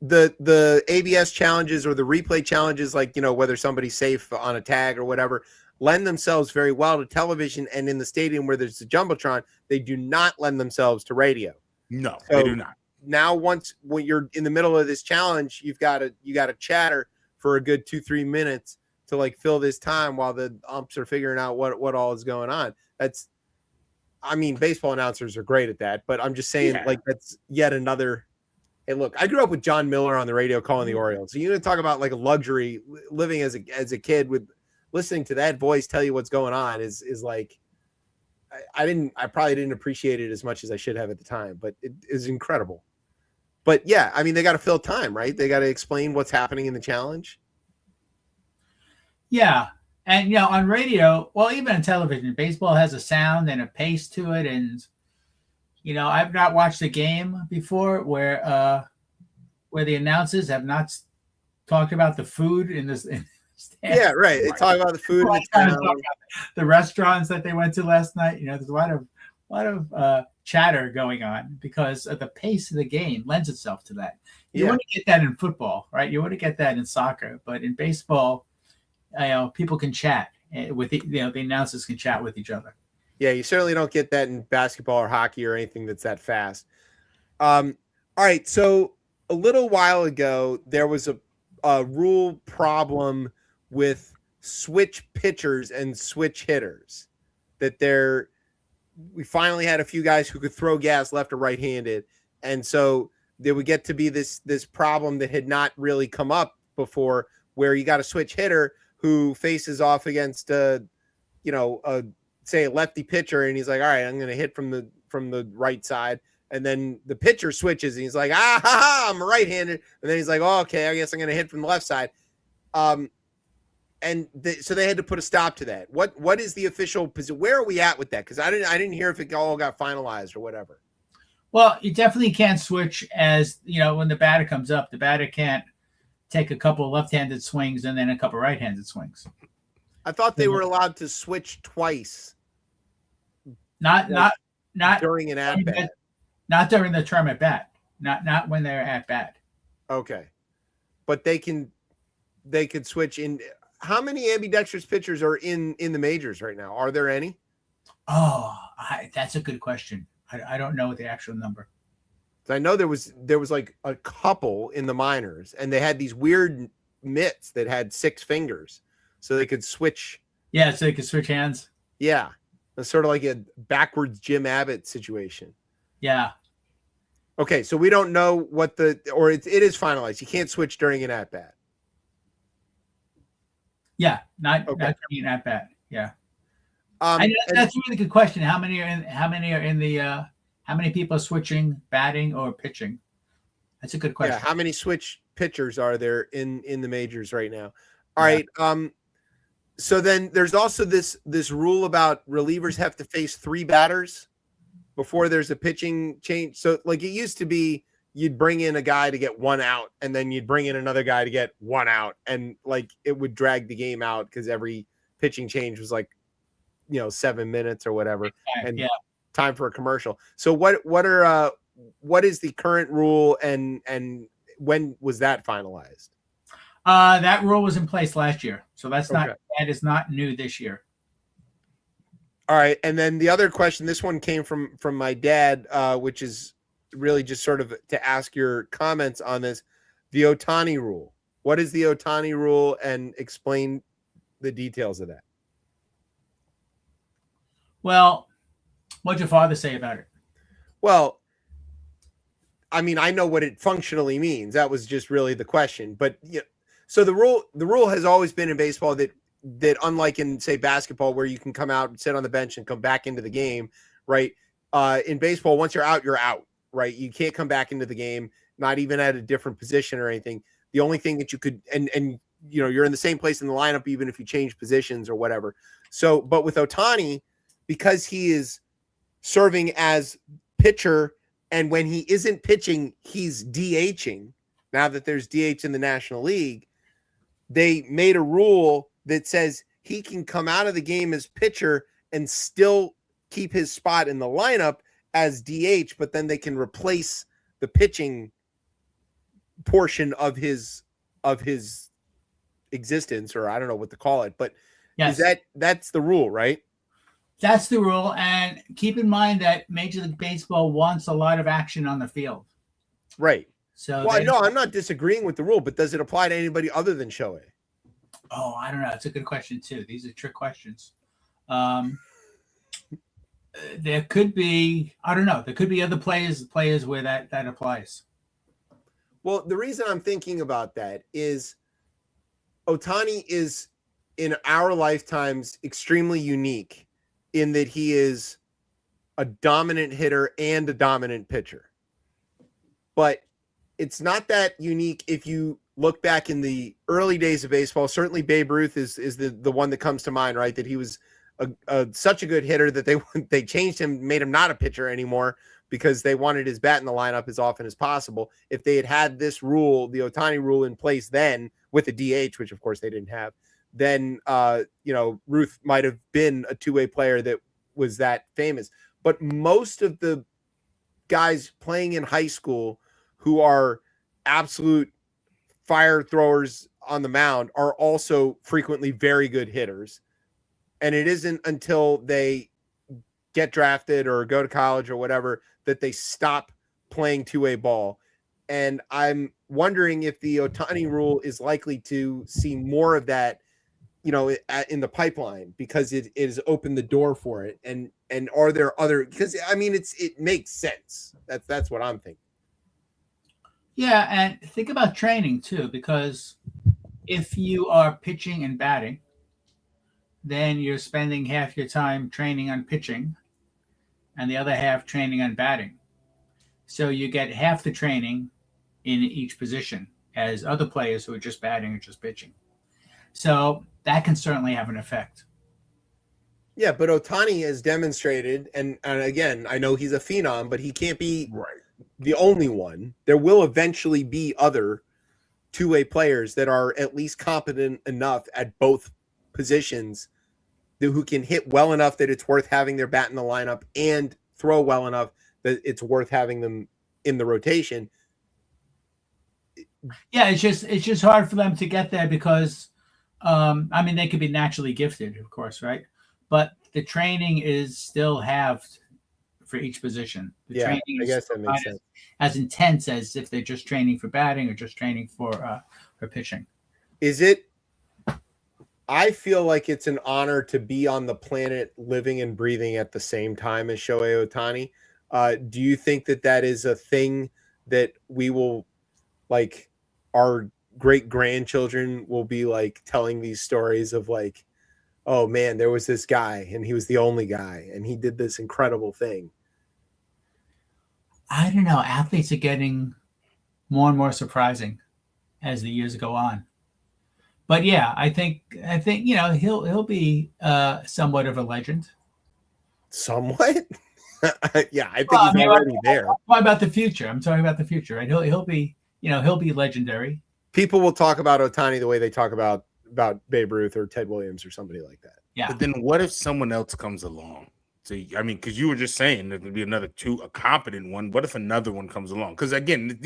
the ABS challenges or the replay challenges, like, you know, whether somebody's safe on a tag or whatever, lend themselves very well to television, and in the stadium where there's a jumbotron, they do not lend themselves to radio. No, so they do not. Now, when you're in the middle of this challenge, you got to chatter for a good 2-3 minutes to like fill this time while the umps are figuring out what all is going on. I mean, baseball announcers are great at that, but I'm just saying, like, that's yet another. Hey, look, I grew up with John Miller on the radio calling the Orioles. So you know, talk about like a luxury living as a kid with listening to that voice tell you what's going on is like, I probably didn't appreciate it as much as I should have at the time, but it is incredible. But yeah, I mean, they got to fill time, right? They got to explain what's happening in the challenge. Yeah. And, you know, on radio, well, even on television, baseball has a sound and a pace to it. And, you know, I've not watched a game before where the announcers have not talked about the food in this. Yeah, right. They talk about the food in the town. The restaurants that they went to last night. You know, there's a lot of chatter going on because of the pace of the game lends itself to that. You wouldn't get that in football, right? You wouldn't get that in soccer, but in baseball, you know, people can chat with the announcers can chat with each other. Yeah, you certainly don't get that in basketball or hockey or anything that's that fast. All right, so a little while ago, there was a rule problem with switch pitchers and switch hitters. We finally had a few guys who could throw gas left or right-handed, and so there would get to be this problem that had not really come up before, where you got a switch hitter who faces off against say a lefty pitcher, and he's like, all right, I'm going to hit from the right side. And then the pitcher switches and he's like, I'm right-handed. And then he's like, oh, okay, I guess I'm going to hit from the left side. So they had to put a stop to that. What is the official position? Where are we at with that? Because I didn't hear if it all got finalized or whatever. Well, you definitely can't switch, as you know, when the batter comes up, the batter can't take a couple of left-handed swings and then a couple of right-handed swings. I thought they were allowed to switch twice. Not during an at bat. Not during the term at bat. Not when they're at bat. Okay, but they could switch in. How many ambidextrous pitchers are in the majors right now? Are there any? Oh, that's a good question. I don't know the actual number. So I know there was like a couple in the minors, and they had these weird mitts that had 6 fingers, so they could switch. Yeah, so they could switch hands. Yeah, it's sort of like a backwards Jim Abbott situation. Yeah. Okay, so we don't know what it is finalized. You can't switch during an at bat. Yeah, not during an at bat. Yeah. That's a really good question. How many people are switching batting or pitching? That's a good question. Yeah, how many switch pitchers are there in the majors right now? All right. So then there's also this rule about relievers have to face 3 batters before there's a pitching change. So like it used to be, you'd bring in a guy to get 1 out, and then you'd bring in another guy to get 1 out, and like it would drag the game out because every pitching change was like 7 minutes or whatever, and time for a commercial. So what is the current rule, and when was that finalized? That rule was in place last year, so that is not new this year. All right, and then the other question, this one came from my dad, which is really just sort of to ask your comments on this, the Ohtani rule. What is the Ohtani rule, and explain the details of that? Well, what'd your father say about it? Well, I mean, I know what it functionally means. That was just really the question. But so the rule has always been in baseball that unlike in, say, basketball, where you can come out and sit on the bench and come back into the game, right? In baseball, once you're out, right? You can't come back into the game, not even at a different position or anything. The only thing that you could, and you're in the same place in the lineup, even if you change positions or whatever. So, but with Ohtani, because he is serving as pitcher, and when he isn't pitching, he's DHing. Now that there's DH in the National League, they made a rule that says he can come out of the game as pitcher and still keep his spot in the lineup as DH, but then they can replace the pitching portion of his existence, or I don't know what to call it, but yes. That's the rule, right? That's the rule. And keep in mind that Major League Baseball wants a lot of action on the field. Right. So well, no, I'm not disagreeing with the rule, but does it apply to anybody other than Shohei? Oh, I don't know. It's a good question too. These are trick questions. There could be, I don't know. There could be other players where that applies. Well, the reason I'm thinking about that is Ohtani is in our lifetimes extremely unique in that he is a dominant hitter and a dominant pitcher. But it's not that unique if you look back in the early days of baseball. Certainly Babe Ruth is the one that comes to mind, right? That he was such a good hitter that they changed him, made him not a pitcher anymore because they wanted his bat in the lineup as often as possible. If they had this rule, the Ohtani rule, in place then with a DH, which of course they didn't have, then Ruth might have been a two-way player that was that famous. But most of the guys playing in high school who are absolute fire throwers on the mound are also frequently very good hitters. And it isn't until they get drafted or go to college or whatever that they stop playing two-way ball. And I'm wondering if the Ohtani rule is likely to see more of that, in the pipeline, because it has opened the door for it. And are there other, because I mean, it makes sense. That's what I'm thinking. Yeah. And think about training too, because if you are pitching and batting, then you're spending half your time training on pitching and the other half training on batting. So you get half the training in each position as other players who are just batting or just pitching. So that can certainly have an effect. Yeah, but Ohtani has demonstrated, and again, I know he's a phenom, but he can't be the only one. There will eventually be other two-way players that are at least competent enough at both positions who can hit well enough that it's worth having their bat in the lineup and throw well enough that it's worth having them in the rotation. Yeah, it's just hard for them to get there because, they could be naturally gifted, of course, right? But the training is still halved for each position. The Yeah, training I is guess that makes sense. as intense as if they're just training for batting or just training for pitching. Is it? I feel like it's an honor to be on the planet living and breathing at the same time as Shohei Ohtani. Do you think that that is a thing that we will, like, our great grandchildren will be like telling these stories of like, oh man, there was this guy and he was the only guy and he did this incredible thing? I don't know. Athletes are getting more and more surprising as the years go on. But yeah, I think he'll be somewhat of a legend. Somewhat. Yeah, I think he's already there. I'm talking about the future. Right? He'll be legendary. People will talk about Ohtani the way they talk about Babe Ruth or Ted Williams or somebody like that. Yeah. But then what if someone else comes along? So, I mean, because you were just saying there could be a competent one. What if another one comes along? Because again,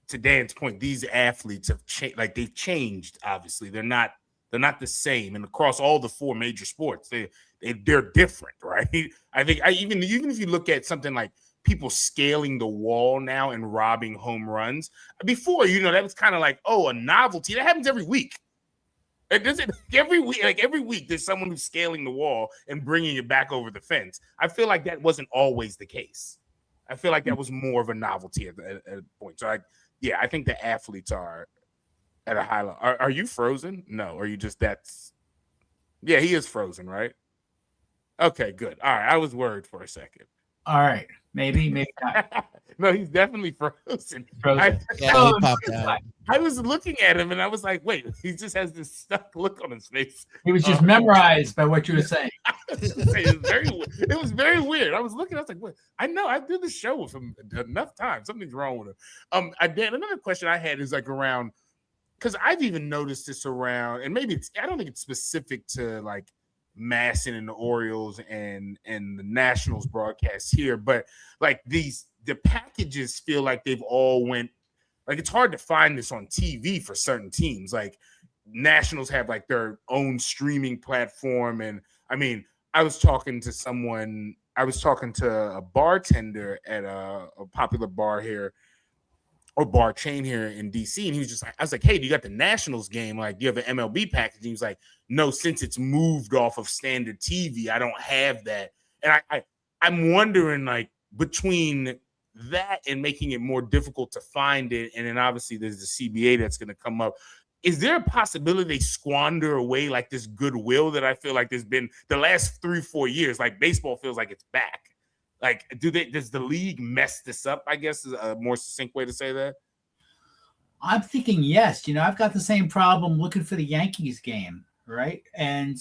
to Dan's point, these athletes have changed. Like, they've changed. Obviously, they're not the same. And across all the four major sports, they're different, right? I think even if you look at something like people scaling the wall now and robbing home runs, before, that was kind of like, oh, a novelty. That happens every week. It doesn't every week. Like, every week, there's someone who's scaling the wall and bringing it back over the fence. I feel like that wasn't always the case. I feel like that was more of a novelty at a point. So, I think the athletes are at a high level. Are you frozen? No. Are you just that's? Yeah, he is frozen, right? Okay, good. All right, I was worried for a second. All right, maybe not. No, he's definitely frozen. He popped out. I was looking at him and I was like, wait, he just has this stuck look on his face. He was just memorized by what you were saying. It was very weird. I was looking, I was like, wait, I know I do the show with him enough time. Something's wrong with him. Another question I had is like around, because I've even noticed this around, and maybe I don't think it's specific to like Masson and the Orioles and the Nationals broadcast here, but like the packages feel like they've all went, like, it's hard to find this on TV for certain teams. Like, Nationals have like their own streaming platform, and I mean, I was talking to a bartender at a popular bar here, or bar chain here in DC, and he was just like, I was like, hey, do you got the Nationals game? Like, do you have an MLB package? And he was like, no, since it's moved off of standard TV, I don't have that. And I'm wondering, like, between that and making it more difficult to find it, and then obviously there's the CBA that's going to come up, is there a possibility they squander away like this goodwill that I feel like there's been the last 3-4 years? Like, baseball feels like it's back. Like, does the league mess this up, I guess, is a more succinct way to say that? I'm thinking yes. I've got the same problem looking for the Yankees game, right? And,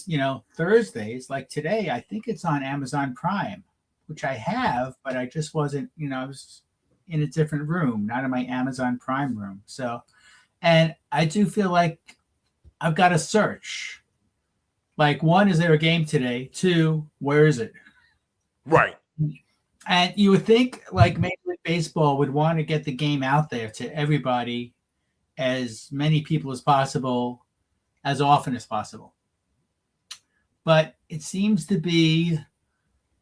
Thursdays, like today, I think it's on Amazon Prime, which I have, but I just wasn't, I was in a different room, not in my Amazon Prime room. So, and I do feel like I've got to search. Like, one, is there a game today? Two, where is it? Right. And you would think like Major League Baseball would want to get the game out there to everybody, as many people as possible, as often as possible. But it seems to be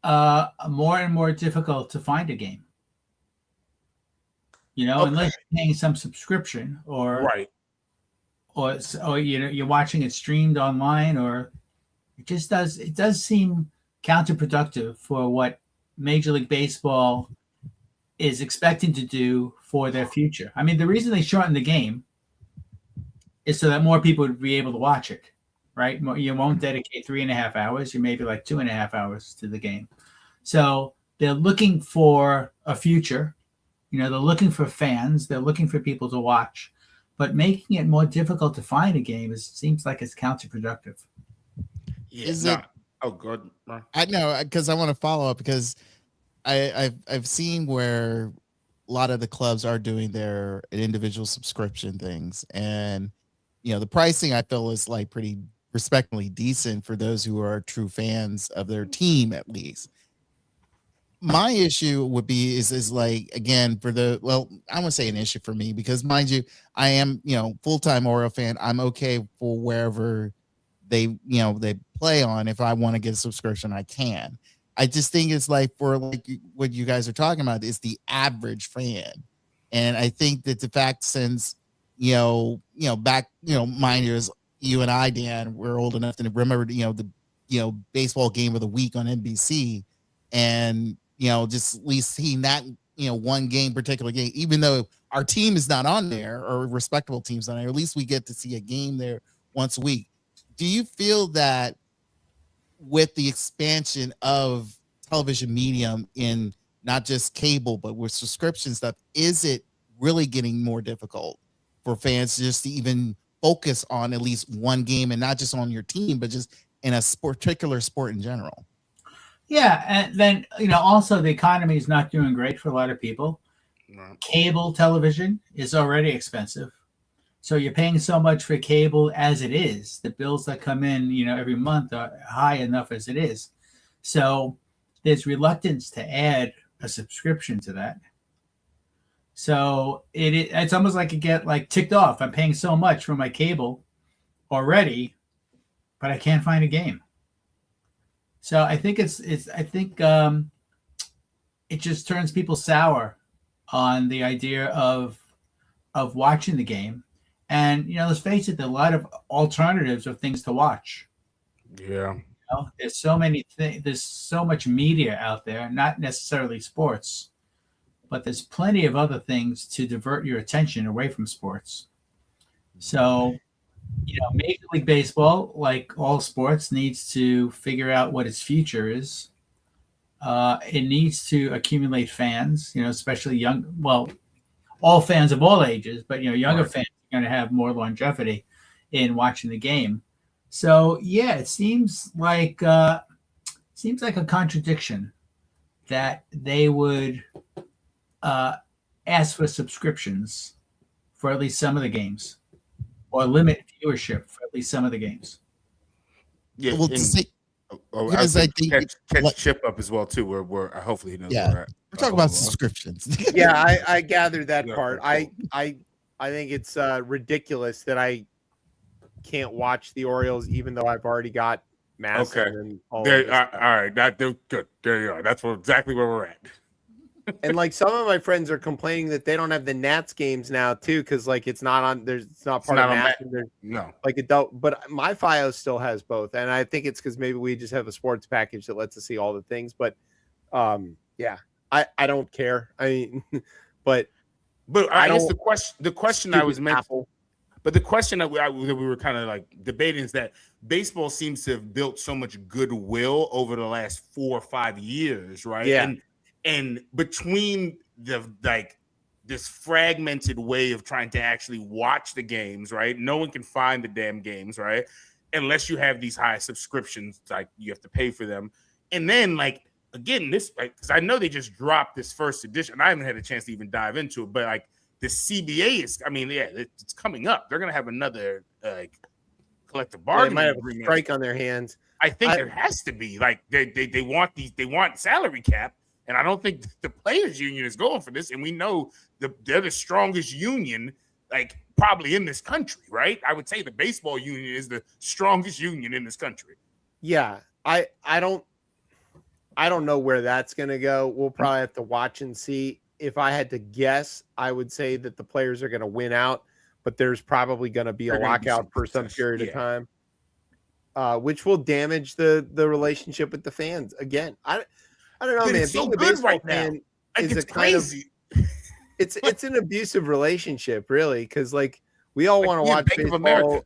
more and more difficult to find a game. Unless you're paying some subscription or right, or you're watching it streamed online, or it does seem counterproductive for what Major League Baseball is expecting to do for their future. I mean, the reason they shortened the game is so that more people would be able to watch it, right? You won't dedicate 3.5 hours. You maybe like 2.5 hours to the game. So they're looking for a future. They're looking for fans. They're looking for people to watch. But making it more difficult to find a game seems like it's counterproductive. Yeah. Oh, good. I know, because I want to follow up, because I've seen where a lot of the clubs are doing their individual subscription things, and the pricing I feel is like pretty respectably decent for those who are true fans of their team, at least. My issue would be is like, again, I won't say an issue for me, because mind you, I am full-time Oriole fan. I'm okay for wherever they play on. If I want to get a subscription, I can. I just think it's like for like what you guys are talking about is the average fan. And I think that the fact since, back, mind you and I, Dan, we're old enough to remember, the baseball game of the week on NBC and, just at least seeing that, one particular game, even though our team is not on there or respectable teams on there, at least we get to see a game there once a week. Do you feel that with the expansion of television medium in not just cable, but with subscription stuff, is it really getting more difficult for fans just to even focus on at least one game and not just on your team, but just in a particular sport in general? Yeah. And then, also the economy is not doing great for a lot of people. Right. Cable television is already expensive. So you're paying so much for cable as it is. The bills that come in, every month are high enough as it is. So there's reluctance to add a subscription to that. So it's almost like you get ticked off. I'm paying so much for my cable already, but I can't find a game. So I think it just turns people sour on the idea of watching the game. And let's face it, there are a lot of alternatives of things to watch. Yeah. There's so many things. There's so much media out there, not necessarily sports, but there's plenty of other things to divert your attention away from sports. So, Major League Baseball, like all sports, needs to figure out what its future is. It needs to accumulate fans, especially all fans of all ages, but younger fans are going to have more longevity in watching the game. So yeah, it seems like a contradiction that they would ask for subscriptions for at least some of the games, or limit viewership for at least some of the games. Yeah, well, I think catch Chip up as well too. Where hopefully he knows. Yeah, we're talking about subscriptions. Yeah, I gathered that part. I think it's ridiculous that I can't watch the Orioles even though I've already got Mass. Okay, all right, good. There you are. That's exactly where we're at. And some of my friends are complaining that they don't have the Nats games now too, because it's not on. It's not part of Nats. No, adult. But my FiOS still has both, and I think it's because maybe we just have a sports package that lets us see all the things. But yeah, I don't care. I mean, but I guess the question I was mentioning. But the question that we were kind of debating is that baseball seems to have built so much goodwill over the last 4 or 5 years, right? Yeah. And between this fragmented way of trying to actually watch the games, right? No one can find the damn games, right? Unless you have these high subscriptions, you have to pay for them. And then again, this, because I know they just dropped this first edition. I haven't had a chance to even dive into it, but the CBA is, it's coming up. They're going to have another collective bargaining they might have agreement. A strike on their hands. I think there has to be. They want salary cap, and I don't think the players union is going for this. And we know they're the strongest union, probably in this country, right? I would say the baseball union is the strongest union in this country. Yeah, I don't know where that's going to go. We'll probably have to watch and see. If I had to guess, I would say that the players are going to win out, but there's probably going to be a lockout for some period of time, which will damage the relationship with the fans. Again, I don't know, man. It's so good right now. Is it's crazy. It's an abusive relationship, really, because we all want to watch baseball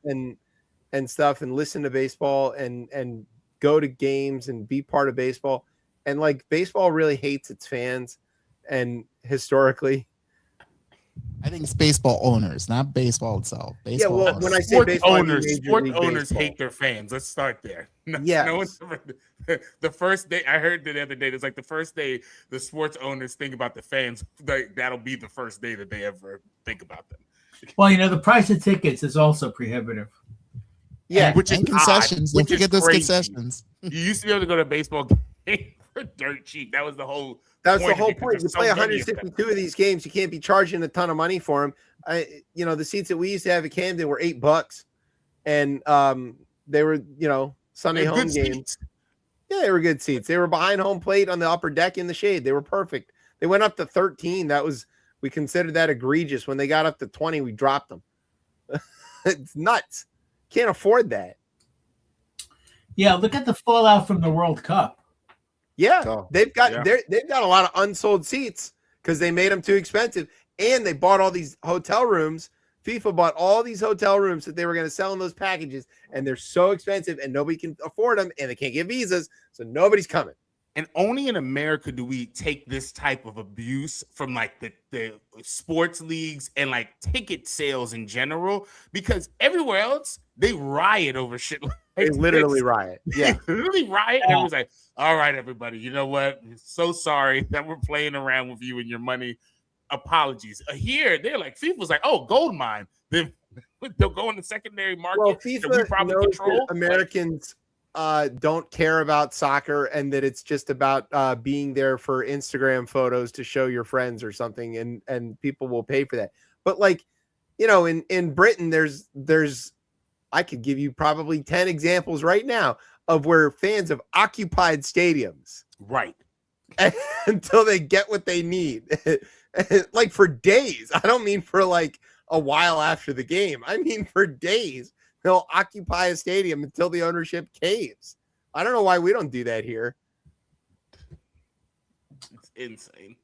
and stuff and listen to baseball and go to games and be part of baseball, and baseball really hates its fans. And historically, I think it's baseball owners, not baseball itself. Baseball owners. When I say baseball, sport owners hate their fans. Let's start there. The first day I heard the other day, it's the first day the sports owners think about the fans. That'll be the first day that they ever think about them. Well, the price of tickets is also prohibitive. Yeah, which is concessions. Don't forget those concessions. You used to be able to go to a baseball game for dirt cheap. That was the whole. That's the whole point. You play 162 of these games, you can't be charging a ton of money for them. The seats that we used to have at Camden were $8, and they were, Sunday home games. Yeah, they were good seats. They were behind home plate on the upper deck in the shade. They were perfect. They went up to 13. We considered that egregious. When they got up to 20, we dropped them. It's nuts. Can't afford that. Yeah, look at the fallout from the World Cup. Yeah, they've got a lot of unsold seats because they made them too expensive, and they bought all these hotel rooms. FIFA bought all these hotel rooms that they were going to sell in those packages, and they're so expensive, and nobody can afford them, and they can't get visas, so nobody's coming. And only in America do we take this type of abuse from like the sports leagues and like ticket sales in general, because everywhere else they riot over shit. They literally riot. Yeah, they literally riot. And it was like, all right, everybody, you know what? So sorry that we're playing around with you and your money. Apologies. Here, they're like, FIFA's like, oh, gold mine. They'll go in the secondary market. Well, FIFA probably knows that Americans don't care about soccer and that it's just about being there for Instagram photos to show your friends or something, and people will pay for that. But like, you know, in Britain, there's I could give you probably 10 examples right now of where fans have occupied stadiums. Right. Until they get what they need. Like for days. I don't mean for like a while after the game. I mean for days. They'll occupy a stadium until the ownership caves. I don't know why we don't do that here. It's insane.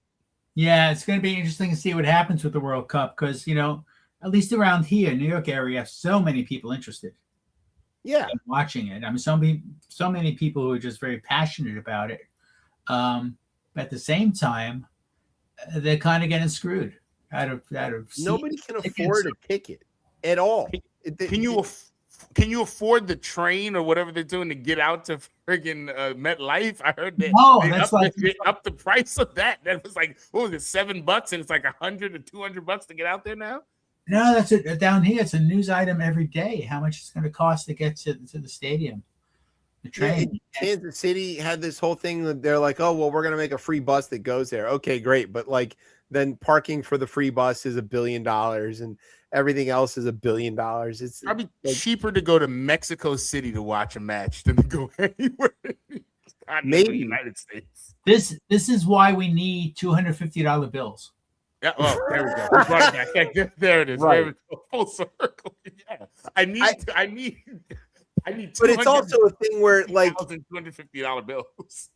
Yeah, it's going to be interesting to see what happens with the World Cup because, you know, at least around here, New York area, so many people interested. Yeah, in watching it. I mean, so many people who are just very passionate about it. But at the same time, they're kind of getting screwed out of nobody can afford a ticket at all. Can you afford the train or whatever they're doing to get out to friggin' MetLife? I heard that they upped the price of that. That was like, what was it, $7, and it's like $100 or $200 to get out there now. No, that's it. Down here, it's a news item every day. How much it's going to cost to get to the stadium? The train. Yeah, Kansas City had this whole thing that they're like, oh, well, we're going to make a free bus that goes there. Okay, great. But like then parking for the free bus is $1 billion and everything else is $1 billion. It's probably cheaper to go to Mexico City to watch a match than to go anywhere. Maybe in the United States. This is why we need $250 bills. Yeah, well, there we go. We brought it back. There it is. Right. Full circle. Yeah, I need. But it's also a thing where like $250 bills.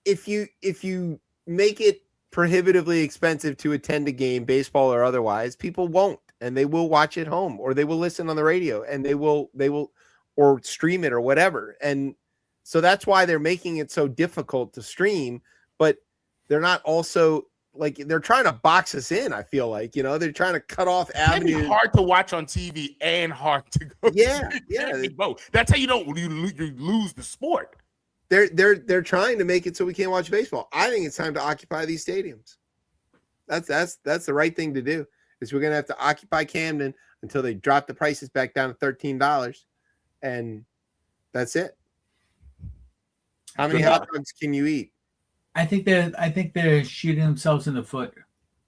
If you make it prohibitively expensive to attend a game, baseball or otherwise, people won't, and they will watch at home or they will listen on the radio and they will or stream it or whatever. And so that's why they're making it so difficult to stream, but they're not also like they're trying to box us in. I feel like, you know, they're trying to cut off avenues. It's hard to watch on TV and hard to go. Yeah. That's how you lose the sport. They're trying to make it so we can't watch baseball. I think it's time to occupy these stadiums. That's the right thing to do. Is we're gonna have to occupy Camden until they drop the prices back down to $13, and that's it. How many hot dogs can you eat? I think they're shooting themselves in the foot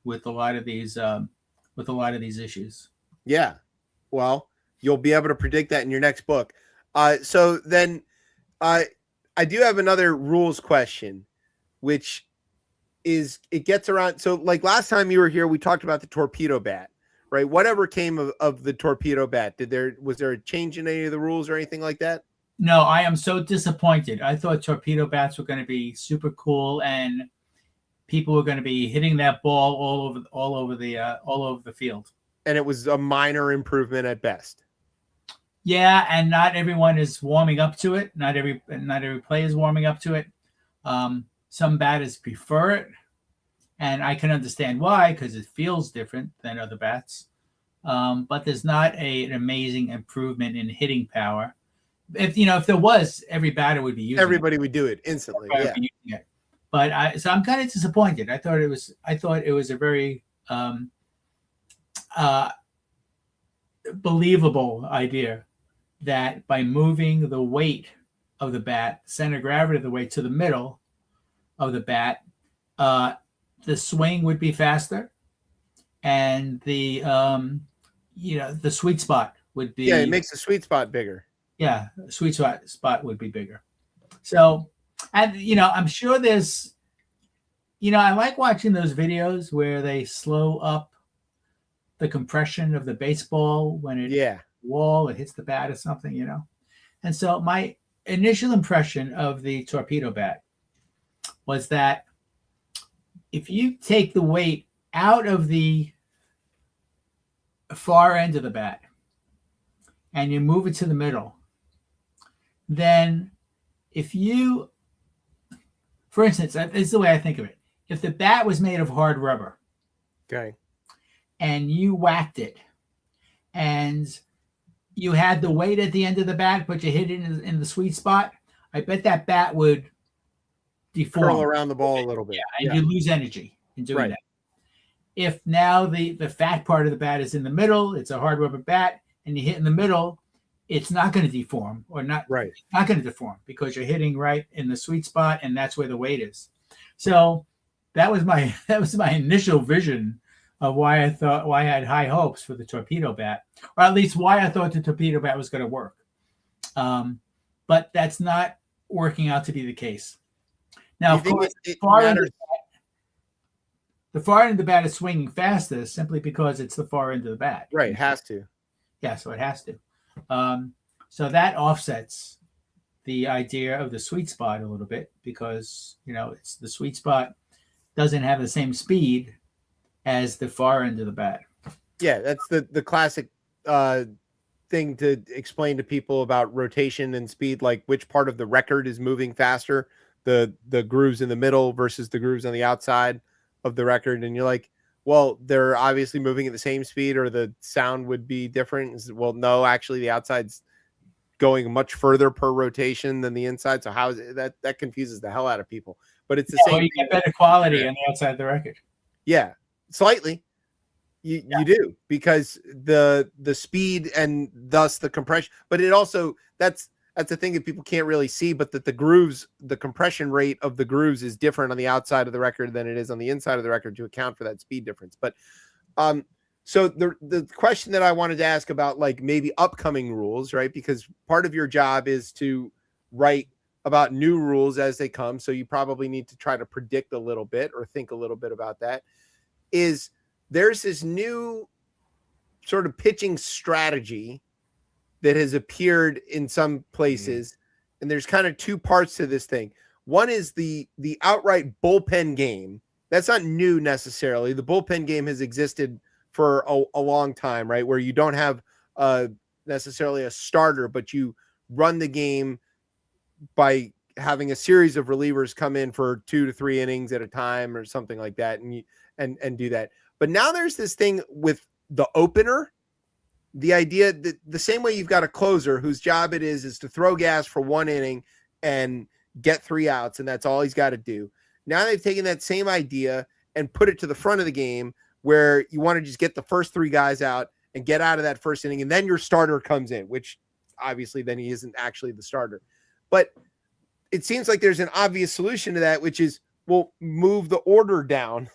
with a lot of these issues. Yeah. Well, you'll be able to predict that in your next book. So then I do have another rules question, which is it gets around. So like last time you were here, we talked about the torpedo bat, right? Whatever came of the torpedo bat, was there a change in any of the rules or anything like that? No, I am so disappointed. I thought torpedo bats were going to be super cool and people were going to be hitting that ball all over the field. And it was a minor improvement at best. Yeah, and not everyone is warming up to it. Not every player is warming up to it. Some batters prefer it, and I can understand why because it feels different than other bats. But there's not an amazing improvement in hitting power. If there was, every batter would be using it. Everybody would do it instantly. Yeah. But I'm kind of disappointed. I thought it was a very believable idea that by moving the weight of the bat, center of gravity of the weight to the middle of the bat, the swing would be faster, and the sweet spot would be. Yeah, it makes the sweet spot bigger. Yeah, the sweet spot would be bigger. So, and I'm sure there's, I like watching those videos where they slow up the compression of the baseball when it wall, it hits the bat or something, And so my initial impression of the torpedo bat was that if you take the weight out of the far end of the bat and you move it to the middle, then for instance, this is the way I think of it. If the bat was made of hard rubber, okay, and you whacked it, and you had the weight at the end of the bat, but you hit it in the sweet spot, I bet that bat would deform. Curl around the ball a little bit. Yeah, and you lose energy in doing that. If now the fat part of the bat is in the middle, it's a hard rubber bat, and you hit in the middle, it's not going to deform not going to deform because you're hitting right in the sweet spot, and that's where the weight is. So that was my initial vision of why I had high hopes for the torpedo bat, or at least why I thought the torpedo bat was going to work. But that's not working out to be the case. Now, of course, the far end of the bat is swinging faster simply because it's the far end of the bat. Right, it has to. Yeah, so it has to. So that offsets the idea of the sweet spot a little bit because, it's the sweet spot doesn't have the same speed as the far end of the bat. Yeah, that's the classic thing to explain to people about rotation and speed, like which part of the record is moving faster, the grooves in the middle versus the grooves on the outside of the record. And you're like, well, they're obviously moving at the same speed or the sound would be different. Well, no, actually the outside's going much further per rotation than the inside. So how is it that confuses the hell out of people? But it's the same. Well, you get better quality on the outside of the record. Yeah, slightly. You do, because the speed and thus the compression, but it also that's the thing that people can't really see, but that the grooves, the compression rate of the grooves is different on the outside of the record than it is on the inside of the record to account for that speed difference. But so the question that I wanted to ask about, like, maybe upcoming rules, right? Because part of your job is to write about new rules as they come. So you probably need to try to predict a little bit or think a little bit about that. There's this new sort of pitching strategy that has appeared in some places. And there's kind of two parts to this thing. One is the outright bullpen game. That's not new necessarily. The bullpen game has existed for a long time, right? Where you don't have necessarily a starter, but you run the game by having a series of relievers come in for 2 to 3 innings at a time or something like that, and do that. But now there's this thing with the opener, the idea that the same way you've got a closer whose job it is to throw gas for 1 inning and get 3 outs, and that's all he's got to do. Now they've taken that same idea and put it to the front of the game where you want to just get the first 3 guys out and get out of that first inning, and then your starter comes in, which obviously then he isn't actually the starter. But it seems like there's an obvious solution to that, which is, well, move the order down,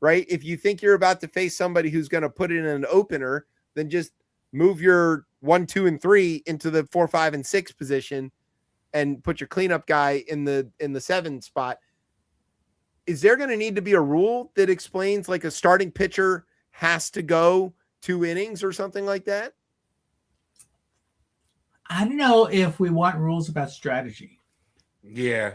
right? If you think you're about to face somebody who's going to put in an opener, then just move your 1, 2, and 3 into the 4, 5, and 6 position and put your cleanup guy in the 7 spot. Is there going to need to be a rule that explains, like, a starting pitcher has to go 2 innings or something like that? I don't know if we want rules about strategy. Yeah.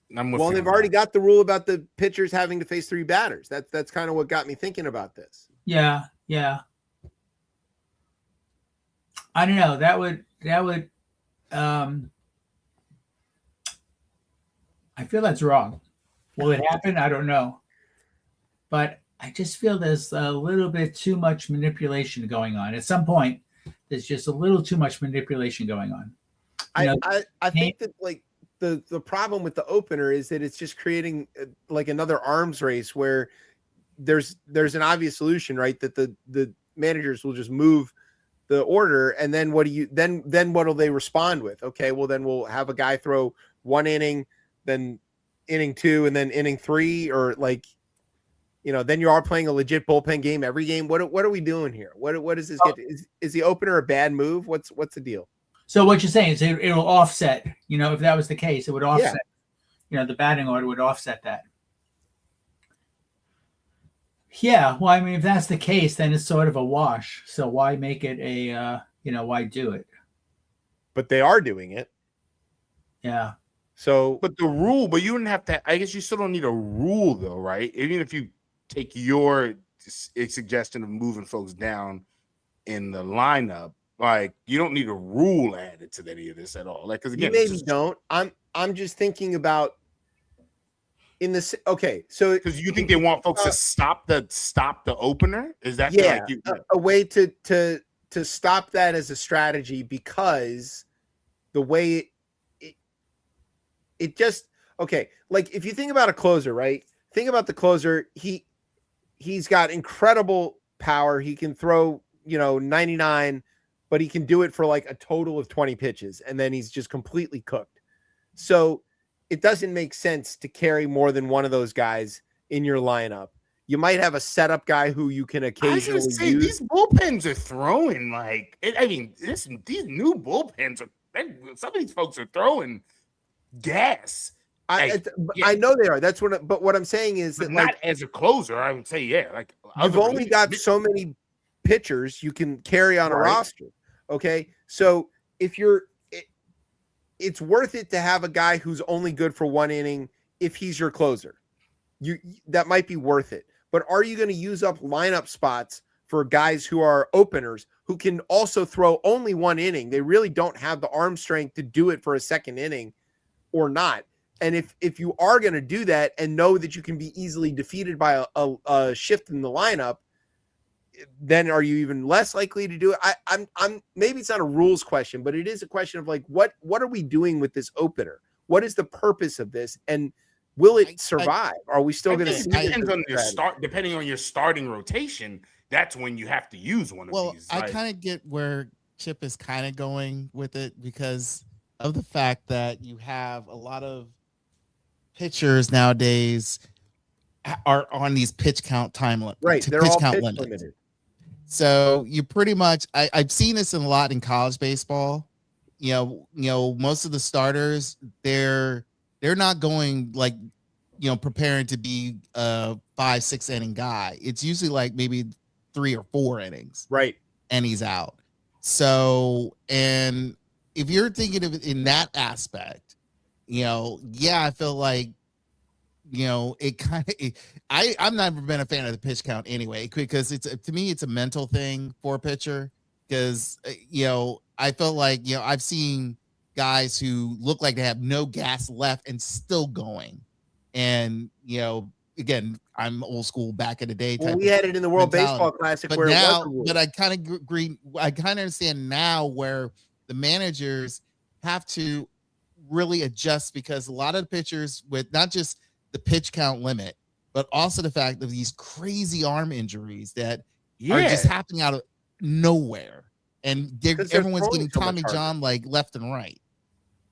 Well, they've already got the rule about the pitchers having to face 3 batters. That's kind of what got me thinking about this. Yeah. I don't know. That would I feel that's wrong. Will it happen? I don't know. But I just feel there's a little bit too much manipulation going on. At some point, there's just a little too much manipulation going on. I think that, like, the problem with the opener is that it's just creating like another arms race where there's an obvious solution, right? That the managers will just move the order, and then then what'll they respond with? Okay, well, then we'll have a guy throw 1 inning, then inning 2, and then inning 3, or like, then you are playing a legit bullpen game every game. What are we doing here? What does this get? Is the opener a bad move? What's the deal? So what you're saying is it'll offset. If that was the case, it would offset. Yeah. The batting order would offset that. Yeah, well, I mean, if that's the case, then it's sort of a wash. So why make it why do it? But they are doing it. Yeah. So, but you wouldn't have to. I guess you still don't need a rule, though, right? Even if you take your suggestion of moving folks down in the lineup, like you don't need a rule added to any of this at all. Like, because again, you maybe don't. I'm just thinking about in this. Okay, so because you think they want folks to stop the opener? Is that a way to stop that as a strategy? Because the way it just okay. Like if you think about a closer, right? Think about the closer. He's got incredible power. He can throw 99, but he can do it for like a total of 20 pitches, and then he's just completely cooked. So it doesn't make sense to carry more than one of those guys in your lineup. You might have a setup guy who you can occasionally use. These bullpens are throwing these new bullpens are. Some of these folks are throwing gas. I know they are. That's what. But what I'm saying is that, not as a closer, I would say, you've only got so many pitchers you can carry on a roster. Okay, so if it's worth it to have a guy who's only good for one inning if he's your closer. That might be worth it. But are you going to use up lineup spots for guys who are openers who can also throw only one inning? They really don't have the arm strength to do it for a second inning or not. And if you are going to do that and know that you can be easily defeated by a shift in the lineup, then are you even less likely to do it? I'm maybe it's not a rules question, but it is a question of like, what are we doing with this opener? What is the purpose of this? And will it survive? Are we still going to see it? Depending on your starting rotation, that's when you have to use one of these. I kind of get where Chip is kind of going with it because of the fact that you have a lot of pitchers nowadays are on these pitch count time limits. Right. They're all pitch limited. So you pretty much, I've seen this a lot in college baseball. Most of the starters, they're not going like, preparing to be a 5-6 inning guy. It's usually like maybe 3 or 4 innings. Right. And he's out. So, and if you're thinking of it in that aspect, I feel like, it kind of, I've never been a fan of the pitch count anyway, because to me, it's a mental thing for a pitcher. Because, I felt like, I've seen guys who look like they have no gas left and still going. And, again, I'm old school back in the day. Well, we had it in the World Baseball Classic but where now, it was but I kind of agree. I kind of understand now where the managers have to really adjust, because a lot of the pitchers, with not just the pitch count limit, but also the fact of these crazy arm injuries that are just happening out of nowhere, and everyone's getting Tommy John like left and right.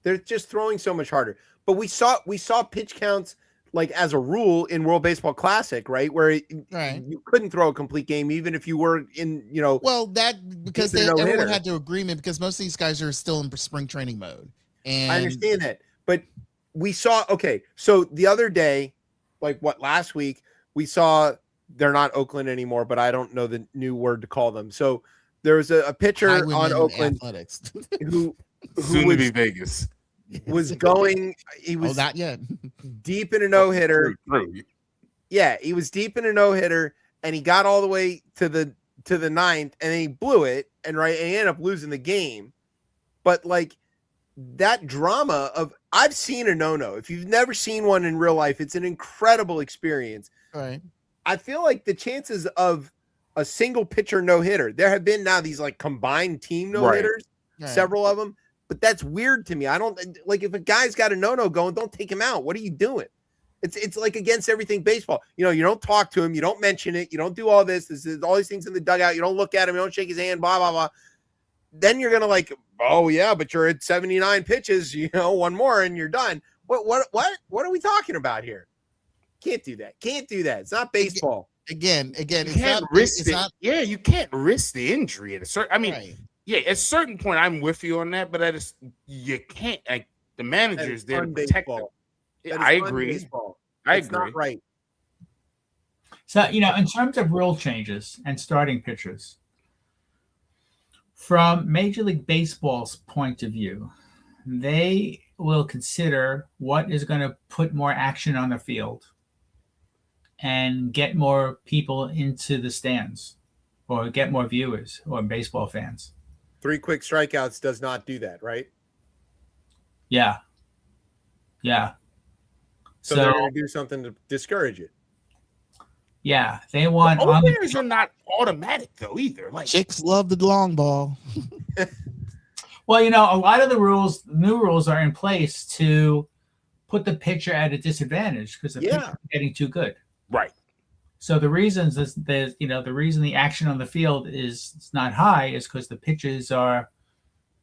They're just throwing so much harder. But we saw pitch counts like as a rule in World Baseball Classic, right? Where you couldn't throw a complete game even if you were in, Well, that because everyone had to agreement, because most of these guys are still in spring training mode. And I understand that, but we saw, so the other day, like last week, we saw, they're not Oakland anymore, but I don't know the new word to call them. So there was a pitcher on Oakland who soon to be Vegas was going, he was not yet deep in a no-hitter. Yeah, he was deep in a no-hitter, and he got all the way to the ninth, and then he blew it, and he ended up losing the game. But like, that drama of, I've seen a no-no. If you've never seen one in real life, it's an incredible experience. Right. I feel like the chances of a single pitcher no-hitter, there have been now these like combined team no-hitters, several of them, but that's weird to me. I don't like, if a guy's got a no-no going, don't take him out. What are you doing? It's like against everything baseball. You don't talk to him, you don't mention it, you don't do all this. This is all these things in the dugout. You don't look at him, you don't shake his hand, blah, blah, blah. Then you're gonna like, oh yeah, but you're at 79 pitches, one more and you're done. What are we talking about here? Can't do that. It's not baseball. Again, you can't risk it. Yeah, you can't risk the injury at a certain. I mean, Yeah, at a certain point, I'm with you on that, but you can't. Like, the manager's there to protect them. I agree. I agree. Not right. So, in terms of rule changes and starting pitchers, from Major League Baseball's point of view, they will consider what is going to put more action on the field and get more people into the stands or get more viewers or baseball fans. 3 quick strikeouts does not do that, right? Yeah. Yeah. So they're going to do something to discourage it. Yeah, they want. Openers are not automatic though either. Like, chicks love the long ball. Well, a lot of the new rules are in place to put the pitcher at a disadvantage because the pitcher is getting too good. Right. So the reason the action on the field is not high is because the pitchers are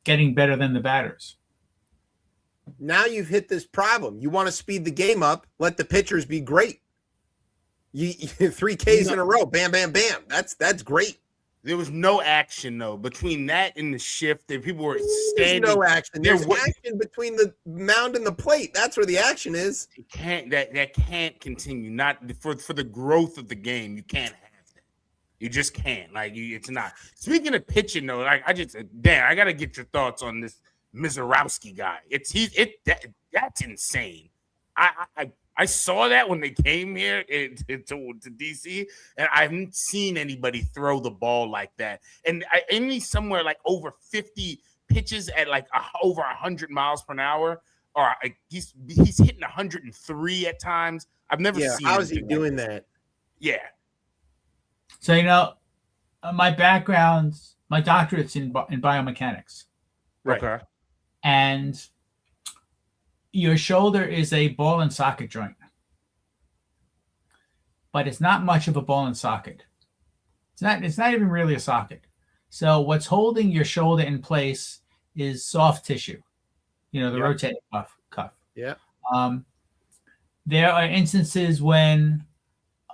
getting better than the batters. Now you've hit this problem. You want to speed the game up, let the pitchers be great. You 3 Ks in a row, bam, bam, bam. That's great. There was no action though between that and the shift. That people were standing. There's no action. There's action between the mound and the plate. That's where the action is. It can't. That can't continue. Not for the growth of the game. You can't have that. You just can't. Like, it's not. Speaking of pitching though, like, Dan, I gotta get your thoughts on this Mizorowski guy. That's insane. I saw that when they came here to DC, and I haven't seen anybody throw the ball like that. And only somewhere like over 50 pitches at like over 100 miles per hour, or he's hitting 103 at times. I've never seen. How is he doing that? Yeah. So my doctorate's in biomechanics. Right. Okay. And your shoulder is a ball and socket joint, but it's not much of a ball and socket. It's not even really a socket. So what's holding your shoulder in place is soft tissue, the rotating cuff. Yeah. There are instances when,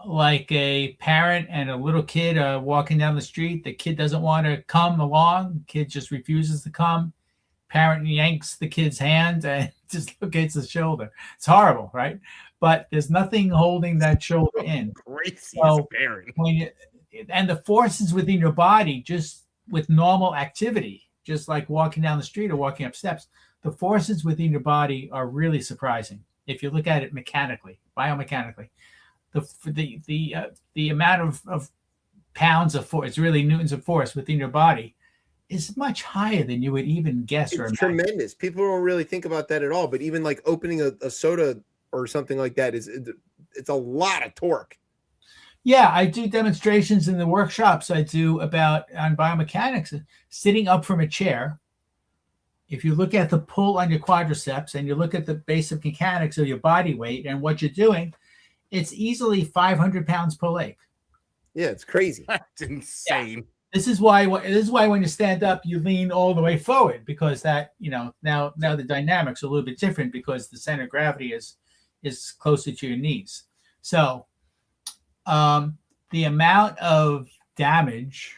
like, a parent and a little kid are walking down the street. The kid doesn't want to come along. The kid just refuses to come. Parent yanks the kid's hand and dislocates the shoulder. It's horrible, right? But there's nothing holding that shoulder in. Crazy as a parent. And the forces within your body, just with normal activity, just like walking down the street or walking up steps, the forces within your body are really surprising. If you look at it mechanically, biomechanically, the amount of pounds of force, it's really newtons of force within your body, is much higher than you would even guess. It's tremendous. People don't really think about that at all. But even like opening a soda or something like that it's a lot of torque. Yeah, I do demonstrations in the workshops I do on biomechanics, sitting up from a chair. If you look at the pull on your quadriceps and you look at the basic mechanics of your body weight and what you're doing, it's easily 500 pounds per leg. Yeah, it's crazy. That's insane. Yeah. This is why when you stand up, you lean all the way forward, because that, now the dynamics are a little bit different because the center of gravity is closer to your knees. So the amount of damage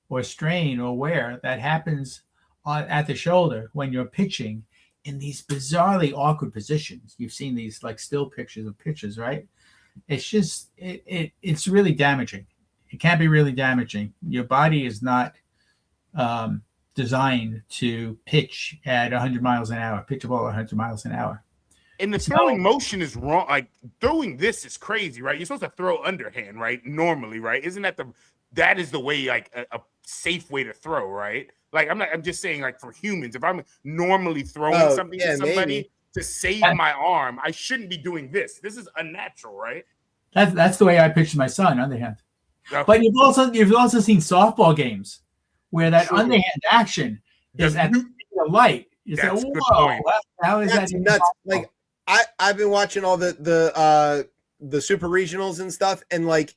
or strain or wear that happens at the shoulder when you're pitching in these bizarrely awkward positions. You've seen these like still pictures of pitches, right? It's just, it's really damaging. It can be really damaging. Your body is not designed to pitch at 100 miles an hour, pitch a ball at 100 miles an hour. And the throwing motion is wrong. Like, throwing this is crazy, right? You're supposed to throw underhand, right? Normally, right? Isn't that is the way, like, a safe way to throw, right? Like, I'm just saying, like, for humans, if I'm normally throwing something to somebody to save my arm, I shouldn't be doing this. This is unnatural, right? That's the way I pitched my son, underhand. Okay. But you've also seen softball games where that underhand action is at the light. You say, "Whoa, how is that nuts?" Like, I've been watching all the super regionals and stuff, and like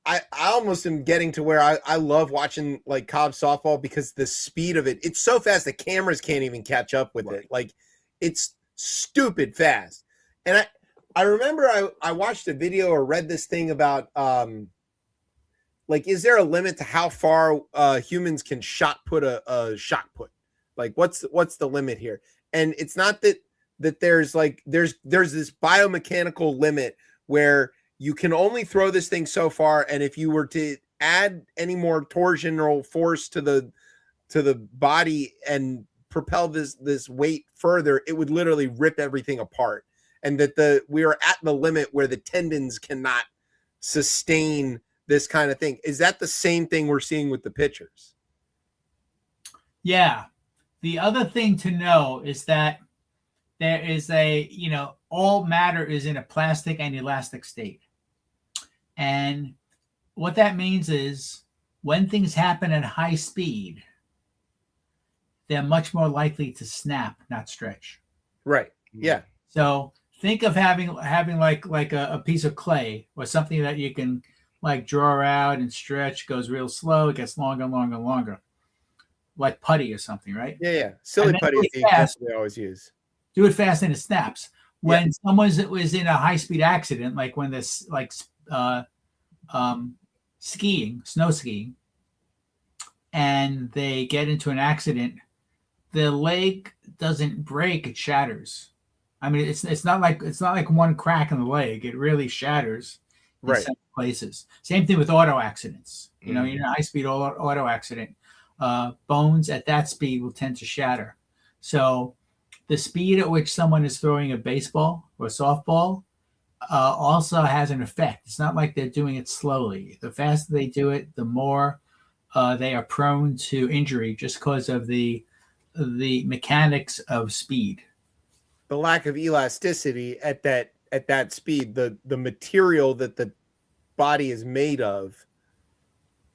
I almost am getting to where I love watching like Cobb softball because the speed of it's so fast the cameras can't even catch up with it. Like, it's stupid fast. And I remember I watched a video or read this thing about like, is there a limit to how far humans can shot put a shot put? Like, what's the limit here? And it's not that there's this biomechanical limit where you can only throw this thing so far, and if you were to add any more torsional force to the body and propel this weight further, it would literally rip everything apart. And that we are at the limit where the tendons cannot sustain this kind of thing. Is that the same thing we're seeing with the pitchers? Yeah. The other thing to know is that there is all matter is in a plastic and elastic state. And what that means is when things happen at high speed, they're much more likely to snap, not stretch. Right. Yeah. So think of having like a piece of clay or something that you can like draw out and stretch, goes real slow, it gets longer and longer and longer. Like putty or something, right? Yeah. Silly putty is the example they always use. Do it fast and it snaps. When someone was in a high-speed accident, like when this snow skiing, and they get into an accident, the leg doesn't break, it shatters. I mean, it's not like one crack in the leg. It really shatters in some places. Same thing with auto accidents. You know, in a high-speed auto accident, bones at that speed will tend to shatter. So the speed at which someone is throwing a baseball or softball also has an effect. It's not like they're doing it slowly. The faster they do it, the more they are prone to injury just because of the mechanics of speed. The lack of elasticity at that speed, the material that the body is made of,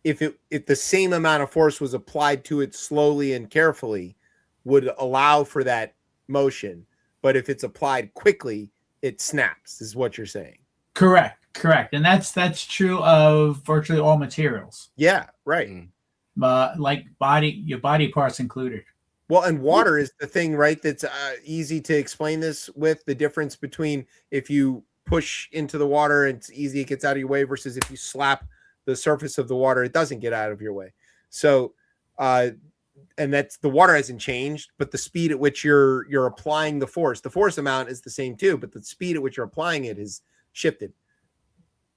if the same amount of force was applied to it slowly and carefully, would allow for that motion. But if it's applied quickly, it snaps, is what you're saying. Correct. And that's true of virtually all materials. Yeah, right. Like your body parts included. Well, and water is the thing, right? That's easy to explain this with. The difference between if you push into the water, it's easy, it gets out of your way, versus if you slap the surface of the water, it doesn't get out of your way. So, and that's, the water hasn't changed, but the speed at which you're applying the force amount is the same too, but the speed at which you're applying it is shifted.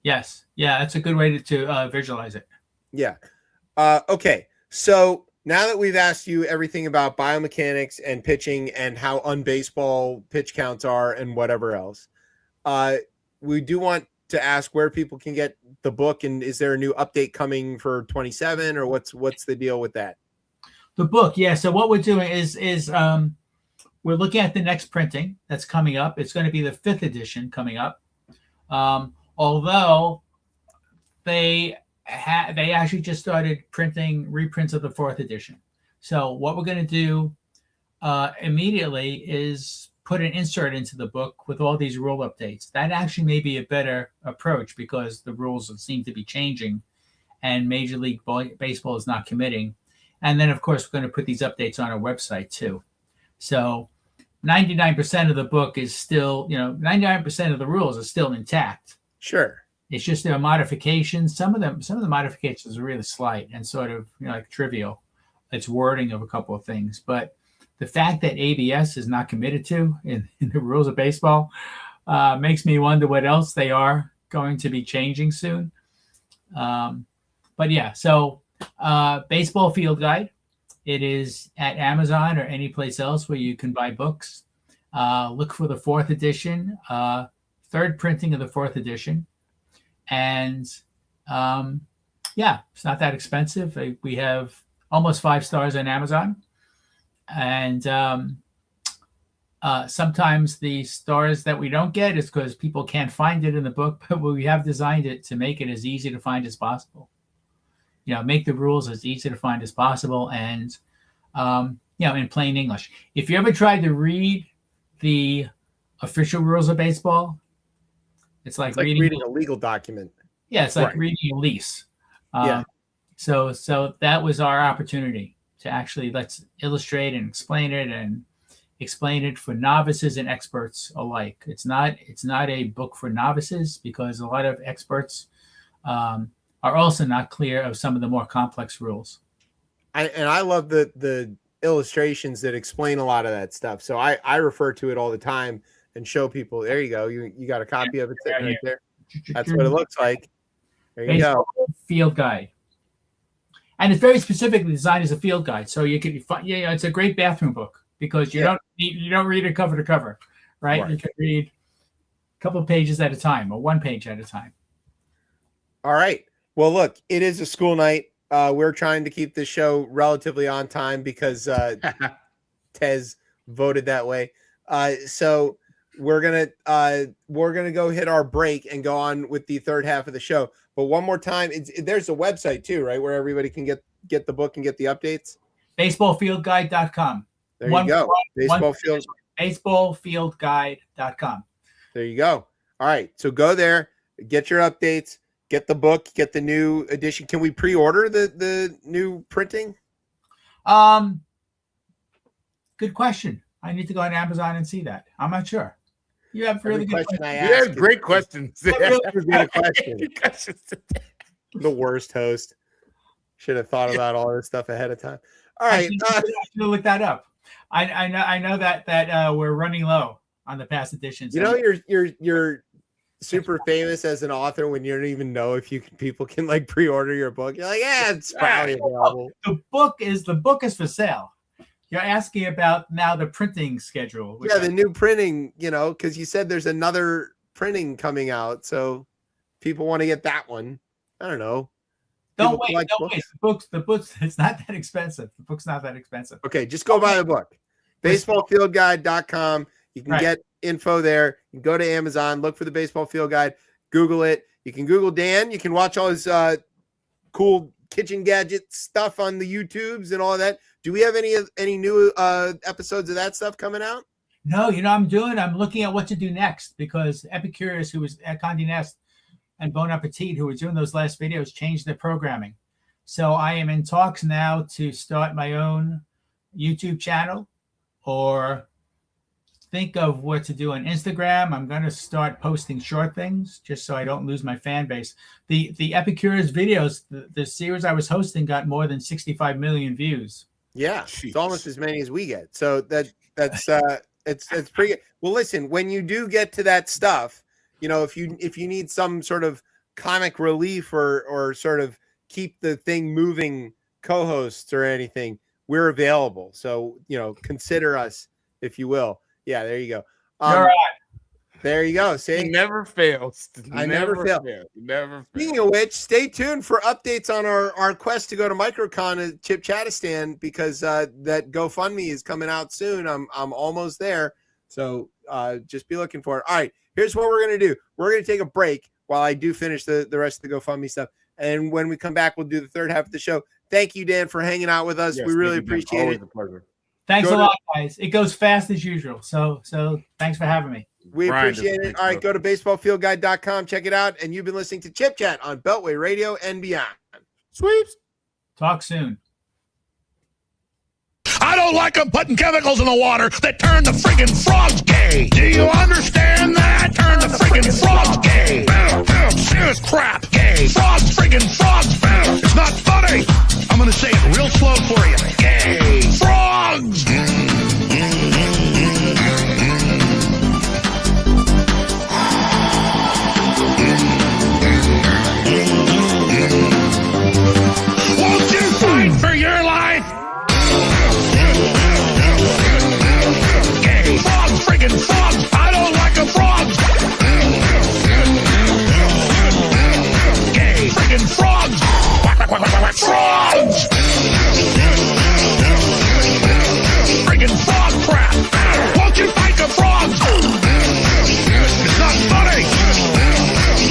Yes. Yeah, that's a good way to visualize it. Yeah. Okay. So now that we've asked you everything about biomechanics and pitching and how unbaseball pitch counts are and whatever else, we do want to ask where people can get the book, and is there a new update coming for 27, or what's the deal with that? The book, yeah. So what we're doing is we're looking at the next printing that's coming up. It's going to be the 5th edition coming up. Although they actually just started printing reprints of the 4th edition. So what we're going to do immediately is put an insert into the book with all these rule updates. That actually may be a better approach because the rules seem to be changing and Major League Baseball is not committing. And then, of course, we're going to put these updates on our website, too. So 99% of the book is still, 99% of the rules are still intact. Sure. It's just there are modifications. Some of the modifications are really slight and sort of like trivial. It's wording of a couple of things. But the fact that ABS is not committed to in the rules of baseball makes me wonder what else they are going to be changing soon. But yeah, so Baseball Field Guide. It is at Amazon or any place else where you can buy books. Look for the 4th edition, 3rd printing of the 4th edition. And it's not that expensive. We have almost 5 stars on Amazon. And sometimes the stars that we don't get is because people can't find it in the book, but we have designed it to make it as easy to find as possible. Make the rules as easy to find as possible and, in plain English. If you ever tried to read the official rules of baseball, it's like reading a legal document. Yeah, it's like reading a lease. So that was our opportunity to actually let's illustrate and explain it for novices and experts alike. It's not a book for novices because a lot of experts are also not clear of some of the more complex rules. I love the illustrations that explain a lot of that stuff. So I refer to it all the time and show people. There you go. You got a copy of it sitting right there. That's what it looks like. There you Baseball go. Field guide, and it's very specifically designed as a field guide. So you can, it's a great bathroom book because you don't read it cover to cover, right? You can read a couple of pages at a time or one page at a time. All right. Well, look, it is a school night. We're trying to keep this show relatively on time because Tez voted that way. So we're gonna go hit our break and go on with the third half of the show. But one more time, there's a website too, right, where everybody can get the book and get the updates. Baseballfieldguide.com. There you go. Baseballfieldguide.com. There you go. All right. So go there, get your updates, get the book, get the new edition. Can we pre-order the new printing? Good question. I need to go on Amazon and see that. I'm not sure. You have really good questions. You have great questions. Good question. The worst host. Should have thought about all this stuff ahead of time. All right. I should look that up. I know that we're running low on the past editions. You know, you're super famous as an author when you don't even know if people can like pre-order your book. You're like, yeah, it's probably available. The book is for sale. You're asking about now the printing schedule. Yeah, the new printing, because you said there's another printing coming out. So people want to get that one. I don't know. Don't wait. The books, it's not that expensive. The book's not that expensive. Okay, just go buy the book. Baseballfieldguide.com. You can get info there. You can go to Amazon, look for the Baseball Field Guide, Google it. You can Google Dan. You can watch all his cool kitchen gadget stuff on the YouTubes and all of that. Do we have any new episodes of that stuff coming out? No, I'm looking at what to do next because Epicurus, who was at Condé Nast, and Bon Appetit, who were doing those last videos, changed their programming. So I am in talks now to start my own YouTube channel or think of what to do on Instagram. I'm going to start posting short things just so I don't lose my fan base. The Epicurus videos, the series I was hosting got more than 65 million views. Yeah, jeez. It's almost as many as we get. So that's it's pretty good. Well, listen, when you do get to that stuff, if you need some sort of comic relief or sort of keep the thing moving co-hosts or anything, we're available. So, consider us, if you will. Yeah, there you go. All right. There you go. See, it never fails. I never fail. Speaking of which, stay tuned for updates on our quest to go to MicroCon at ChipChatistan because that GoFundMe is coming out soon. I'm almost there. So just be looking for it. All right, here's what we're going to do. We're going to take a break while I do finish the rest of the GoFundMe stuff. And when we come back, we'll do the third half of the show. Thank you, Dan, for hanging out with us. Yes, we really appreciate it. Always a pleasure. Thanks a lot, guys. It goes fast as usual. So thanks for having me. We appreciate it. All right, go to baseballfieldguide.com. Check it out. And you've been listening to Chip Chat on Beltway Radio and beyond. Sweeps. Talk soon. I don't like them putting chemicals in the water that turn the friggin' frogs gay. Do you understand that? Turn the friggin' frogs gay. Serious crap gay. Frogs, friggin' frogs. It's not funny. I'm gonna say it real slow for you. Gay. Frogs. Won't you fight for your life? Gay. Frogs, friggin' frogs. I don't like the frogs. Gay. Friggin' frogs. Frogs. Friggin' frog crap. Won't you fight the frogs? It's not funny.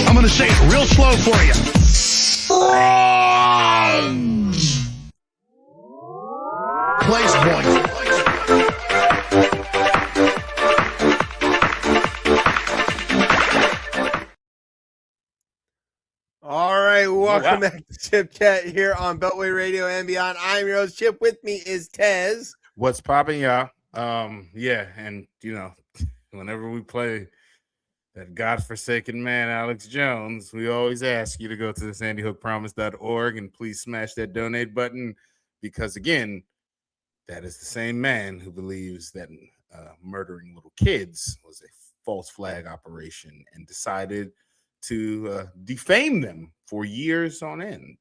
I'm gonna say it real slow for you. Frogs. Place point. All right, welcome back to Chip Chat here on Beltway Radio and beyond. I'm your host, Chip. With me is Tez. What's popping, y'all? Yeah, and whenever we play that godforsaken man, Alex Jones. We always ask you to go to the sandyhookpromise.org and please smash that donate button because, again, that is the same man who believes that murdering little kids was a false flag operation and decided to defame them for years on end.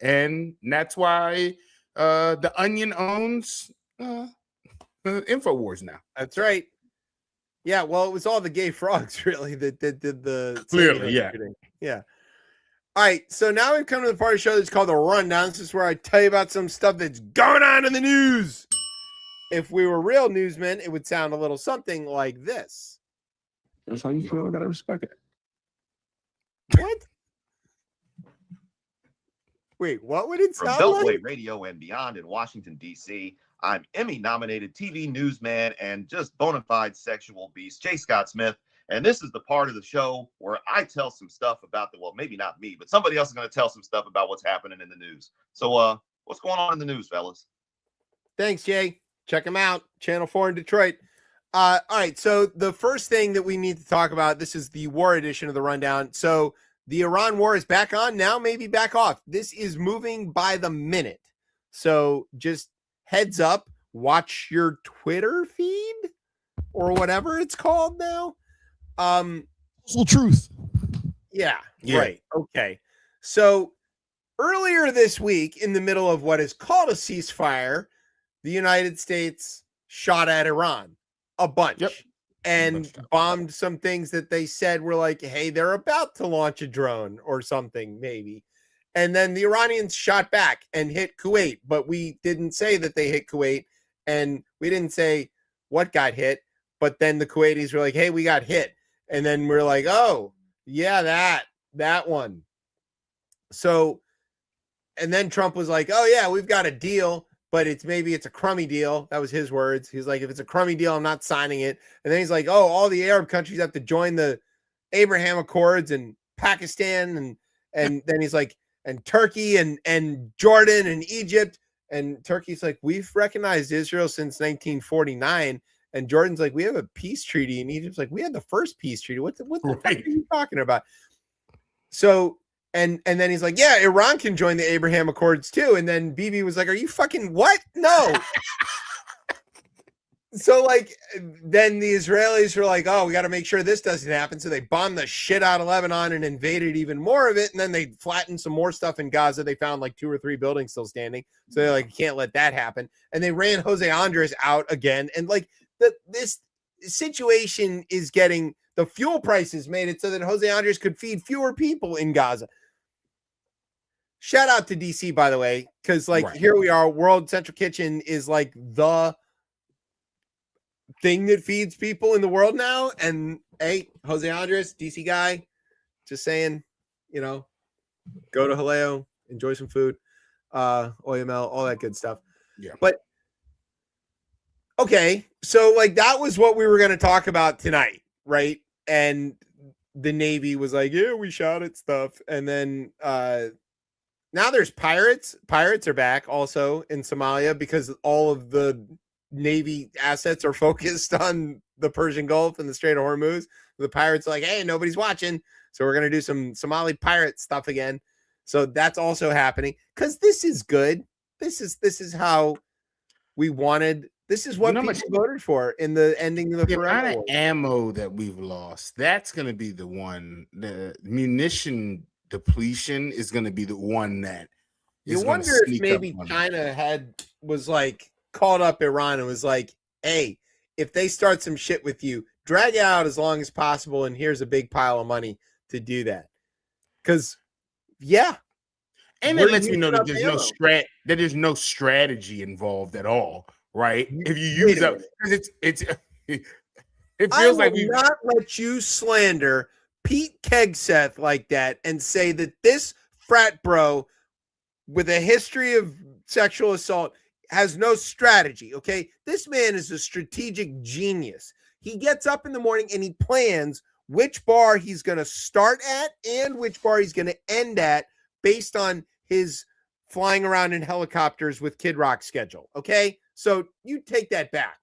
And that's why the Onion owns InfoWars now. That's right. Yeah, well, it was all the gay frogs, really, that did the clearly, yeah. Shooting. Yeah. All right, so now we've come to the part of the show that's called the Rundown. This is where I tell you about some stuff that's going on in the news. If we were real newsmen, it would sound a little something like this. That's how you feel. I gotta respect it. What? Wait, what would it sound From like? Beltway Radio and beyond in Washington, D.C., I'm Emmy-nominated TV newsman and just bona fide sexual beast, J. Scott Smith. And this is the part of the show where I tell some stuff about well, maybe not me, but somebody else is going to tell some stuff about what's happening in the news. So what's going on in the news, fellas? Thanks, Jay. Check them out. Channel 4 in Detroit. All right, so the first thing that we need to talk about, this is the war edition of the Rundown. So the Iran war is back on now, maybe back off. This is moving by the minute. So just heads up, watch your Twitter feed or whatever it's called now. Full truth. Yeah, right. Okay. So earlier this week, in the middle of what is called a ceasefire, the United States shot at Iran a bunch and bombed some things that they said were like, hey, they're about to launch a drone or something, maybe. And then the Iranians shot back and hit Kuwait, but we didn't say that they hit Kuwait, and we didn't say what got hit. But then the Kuwaitis were like, hey, we got hit. And then we're like, oh, yeah, that one. So, and then Trump was like, oh, yeah, we've got a deal, but maybe it's a crummy deal. That was his words. He's like, if it's a crummy deal, I'm not signing it. And then he's like, oh, all the Arab countries have to join the Abraham Accords, and Pakistan, and then he's like, and Turkey and Jordan and Egypt. And Turkey's like, we've recognized Israel since 1949. And Jordan's like, we have a peace treaty. And Egypt's like, we had the first peace treaty. What the fuck are you talking about? So, and then he's like, yeah, Iran can join the Abraham Accords too. And then Bibi was like, are you fucking what? No. So like, then the Israelis were like, oh, we got to make sure this doesn't happen. So they bombed the shit out of Lebanon and invaded even more of it. And then they flattened some more stuff in Gaza. They found like 2 or 3 buildings still standing. So they're like, can't let that happen. And they ran Jose Andres out again. And like this situation is getting, the fuel prices made it so that Jose Andres could feed fewer people in Gaza. Shout out to DC, by the way, because like here we are, World Central Kitchen is like the thing that feeds people in the world now. And hey, Jose Andres, DC guy, just saying, you know, go to Haleo, enjoy some food, Oyamel, all that good stuff. Yeah. But okay, so like that was what we were going to talk about tonight, right? And the Navy was like, yeah, we shot at stuff. And then now there's pirates. Pirates are back also in Somalia because all of the Navy assets are focused on the Persian Gulf and the Strait of Hormuz. The pirates are like, hey, nobody's watching, so we're gonna do some Somali pirate stuff again. So that's also happening because this is good. This is how we wanted. This is what people voted for in the ending of the amount of ammo that we've lost. That's gonna be the one. The munition depletion is gonna be the one that. You wonder if maybe China was like. Called up Iran and was like, hey, if they start some shit with you, drag it out as long as possible, and here's a big pile of money to do that. Because and it lets me know that there's no strategy involved at all, right? If you use up, because it feels like we not let you slander Pete Kegseth like that and say that this frat bro with a history of sexual assault has no strategy, okay? This man is a strategic genius. He gets up in the morning and he plans which bar he's going to start at and which bar he's going to end at based on his flying around in helicopters with Kid Rock schedule, okay? So you take that back.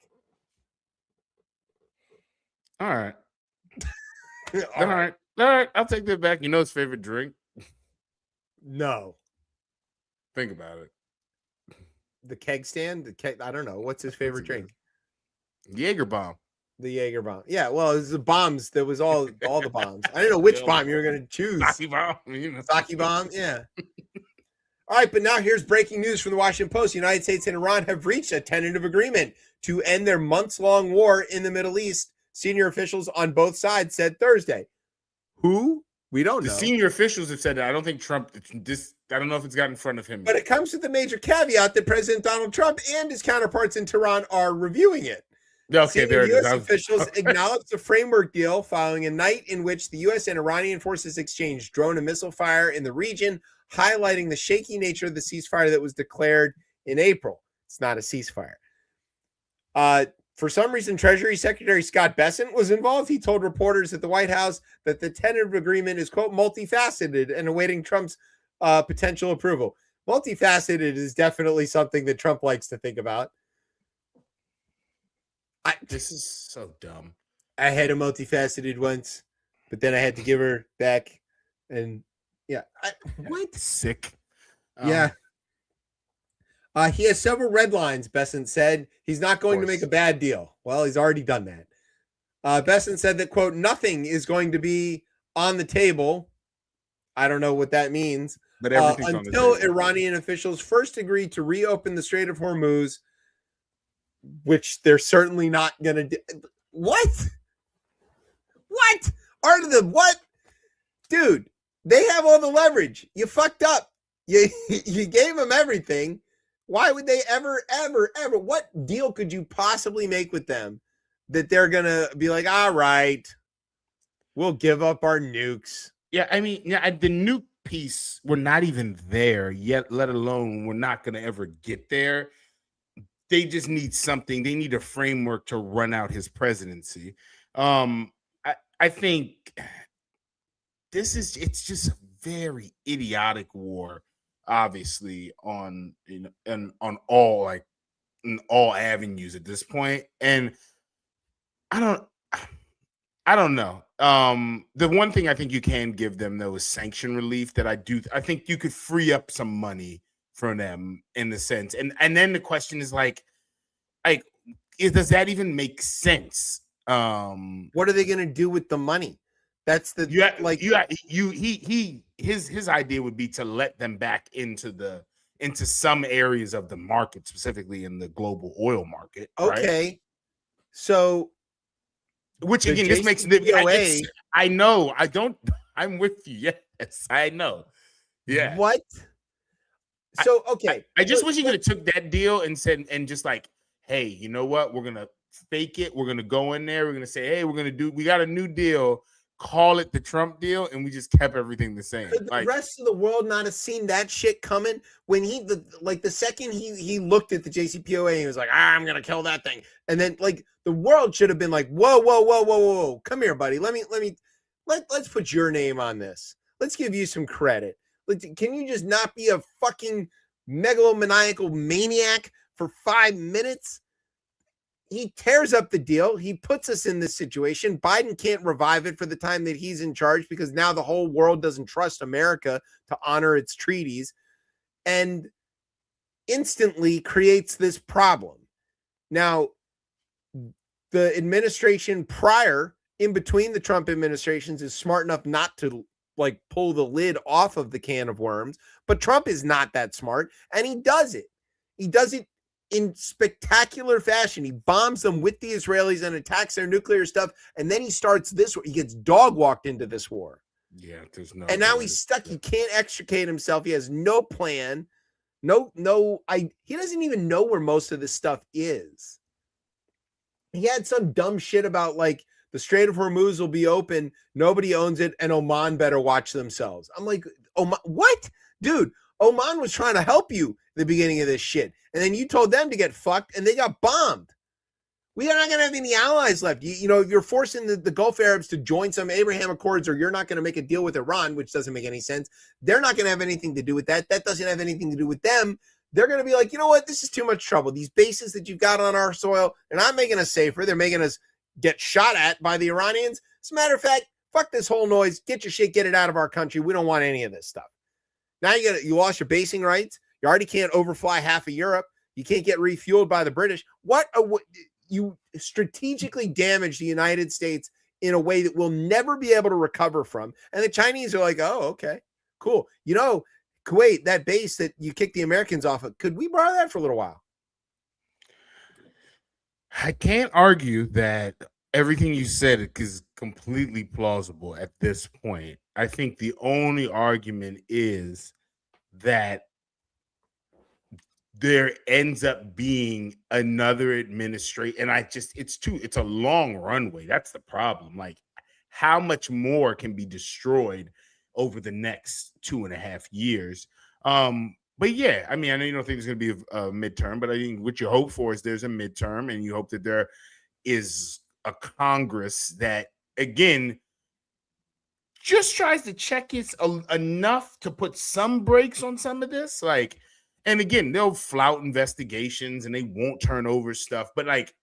All right. All right. I'll take that back. You know his favorite drink? No. Think about it. The keg stand? I don't know. What's his favorite drink? Jaeger bomb. The Jaeger bomb. Yeah, well, it was the bombs. There was all the bombs. I didn't know which bomb you were going to choose. Sake bomb. Sake bomb, yeah. All right, but now here's breaking news from the Washington Post. The United States and Iran have reached a tentative agreement to end their months-long war in the Middle East. Senior officials on both sides said Thursday. Who? We don't know. The senior officials have said that. I don't think Trump, I don't know if it's got in front of him. But it comes with the major caveat that President Donald Trump and his counterparts in Tehran are reviewing it. Okay, there it is. U.S. officials acknowledged the framework deal following a night in which the U.S. and Iranian forces exchanged drone and missile fire in the region, highlighting the shaky nature of the ceasefire that was declared in April. It's not a ceasefire. For some reason, Treasury Secretary Scott Bessent was involved. He told reporters at the White House that the tentative agreement is, quote, multifaceted and awaiting Trump's potential approval. Multifaceted is definitely something that Trump likes to think about. This is so dumb. I had a multifaceted once, but then I had to give her back. And yeah, what? Sick. Yeah. He has several red lines, Bessent said. He's not going to make a bad deal. Well, he's already done that. Bessent said that, quote, nothing is going to be on the table. I don't know what that means. But everything's on the table. Until Iranian officials first agreed to reopen the Strait of Hormuz, which they're certainly not going to do. What? What? Art of the what? Dude, they have all the leverage. You fucked up. You gave them everything. Why would they ever, what deal could you possibly make with them that they're going to be like, all right, we'll give up our nukes? Yeah, I mean, the nuke piece, we're not even there yet, let alone we're not going to ever get there. They just need something. They need a framework to run out his presidency. I think it's just a very idiotic war, obviously, on all avenues at this point. And I don't know. The one thing I think you can give them though is sanction relief. I think you could free up some money for them in the sense. And then the question is does that even make sense? What are they going to do with the money? That's the his idea would be to let them back into some areas of the market, specifically in the global oil market. Okay. Right? So which again, this makes I know. I'm with you. Yes, I know. Yeah. What? So okay. I just wish you could have took that deal and said, and just like, hey, you know what? We're gonna fake it. We're gonna go in there. We're gonna say, hey, we got a new deal. Call it the Trump deal, and we just kept everything the same. Could the rest of the world not have seen that shit coming? When the second he looked at the JCPOA, he was like, I'm gonna kill that thing. And then the world should have been like, whoa, come here, buddy. Let's put your name on this. Let's give you some credit. Can you just not be a fucking megalomaniacal maniac for 5 minutes? He tears up the deal. He puts us in this situation. Biden can't revive it for the time that he's in charge because now the whole world doesn't trust America to honor its treaties, and instantly creates this problem. Now, the administration prior, in between the Trump administrations, is smart enough not to pull the lid off of the can of worms, but Trump is not that smart, and he does it. He does it in spectacular fashion. He bombs them with the Israelis and attacks their nuclear stuff, and then he starts this war. He gets dog walked into this war. Yeah, there's no. And now he's stuck. He can't extricate himself. He has no plan. He doesn't even know where most of this stuff is. He had some dumb shit about the Strait of Hormuz will be open, nobody owns it, and Oman better watch themselves. I'm like, Oman, what? Dude, Oman was trying to help you at the beginning of this shit. And then you told them to get fucked, and they got bombed. We are not going to have any allies left. You're forcing the Gulf Arabs to join some Abraham Accords, or you're not going to make a deal with Iran, which doesn't make any sense. They're not going to have anything to do with that. That doesn't have anything to do with them. They're going to be like, you know what? This is too much trouble. These bases that you've got on our soil, they're not making us safer. They're making us get shot at by the Iranians. As a matter of fact, fuck this whole noise. Get your shit, get it out of our country. We don't want any of this stuff. Now you lost your basing rights. You already can't overfly half of Europe. You can't get refueled by the British. You strategically damage the United States in a way that we'll never be able to recover from. And the Chinese are like, oh, okay, cool. Kuwait, that base that you kicked the Americans off of, could we borrow that for a little while? I can't argue that everything you said is completely plausible at this point. I think the only argument is that there ends up being another administration, and it's a long runway. That's the problem. Like, how much more can be destroyed over the next 2.5 years? But yeah, I mean, I know you don't think there's going to be a midterm, but I think what you hope for is there's a midterm, and you hope that there is a Congress that, again, just tries to check it enough to put some brakes on some of this. Like, and again, they'll flout investigations and they won't turn over stuff, but like,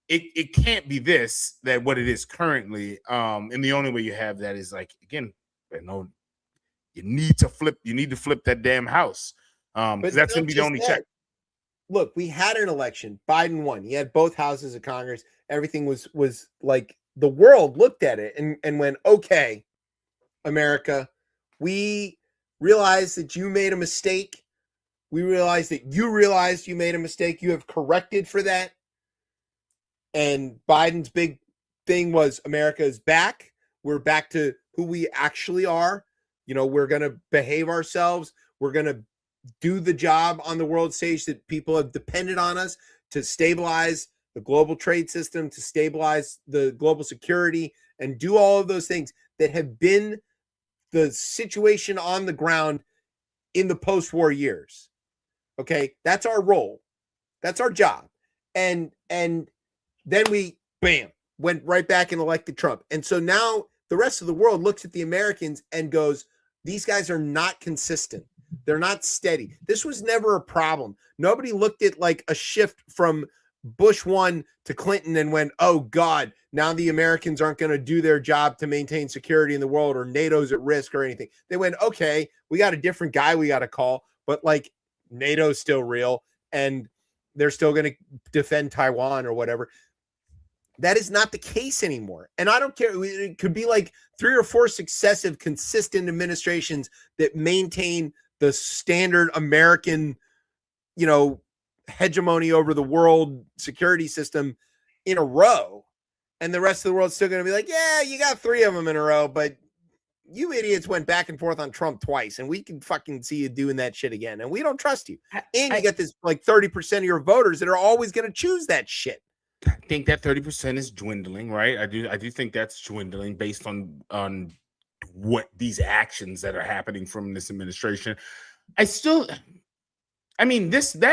it can't be what it is currently. And the only way you have that is, like, again, you need to flip that damn house. Because that's going to be the only check. Look, we had an election. Biden won. He had both houses of Congress. Everything was like, the world looked at it and went, okay, America, we realize that you made a mistake. We realize that you realized you made a mistake. You have corrected for that. And Biden's big thing was, America is back. We're back to who we actually are. We're going to behave ourselves. We're going to do the job on the world stage that people have depended on us to stabilize the global trade system, to stabilize the global security, and do all of those things that have been the situation on the ground in the post-war years. Okay, that's our role. That's our job. And then we, bam, went right back and elected Trump. And so now the rest of the world looks at the Americans and goes, these guys are not consistent. They're not steady. This was never a problem. Nobody looked at like a shift from Bush 1 to Clinton and went, oh God, now the Americans aren't going to do their job to maintain security in the world, or NATO's at risk or anything. They went, okay, we got a different guy we got to call, but like, NATO's still real and they're still going to defend Taiwan or whatever. That is not the case anymore. And I don't care. It could be like 3 or 4 successive consistent administrations that maintain the standard American, hegemony over the world security system in a row. And the rest of the world's still going to be like, yeah, you got 3 of them in a row, but you idiots went back and forth on Trump twice, and we can fucking see you doing that shit again. And we don't trust you. And you get this like 30% of your voters that are always going to choose that shit. I think that 30% is dwindling, right? I do think that's dwindling based on what these actions that are happening from this administration. That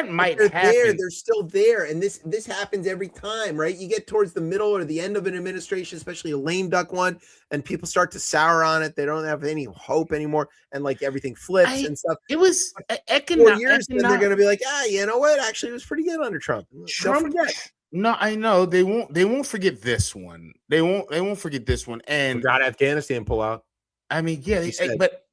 might happen. They're still there, and this happens every time, right? You get towards the middle or the end of an administration, especially a lame duck one, and people start to sour on it. They don't have any hope anymore, and like everything flips and stuff. It was 4 years, and they're going to be like, you know what? Actually, it was pretty good under Trump. Don't forget. No, I know they won't forget this one. They won't forget this one. And got Afghanistan pull out. I mean, yeah, but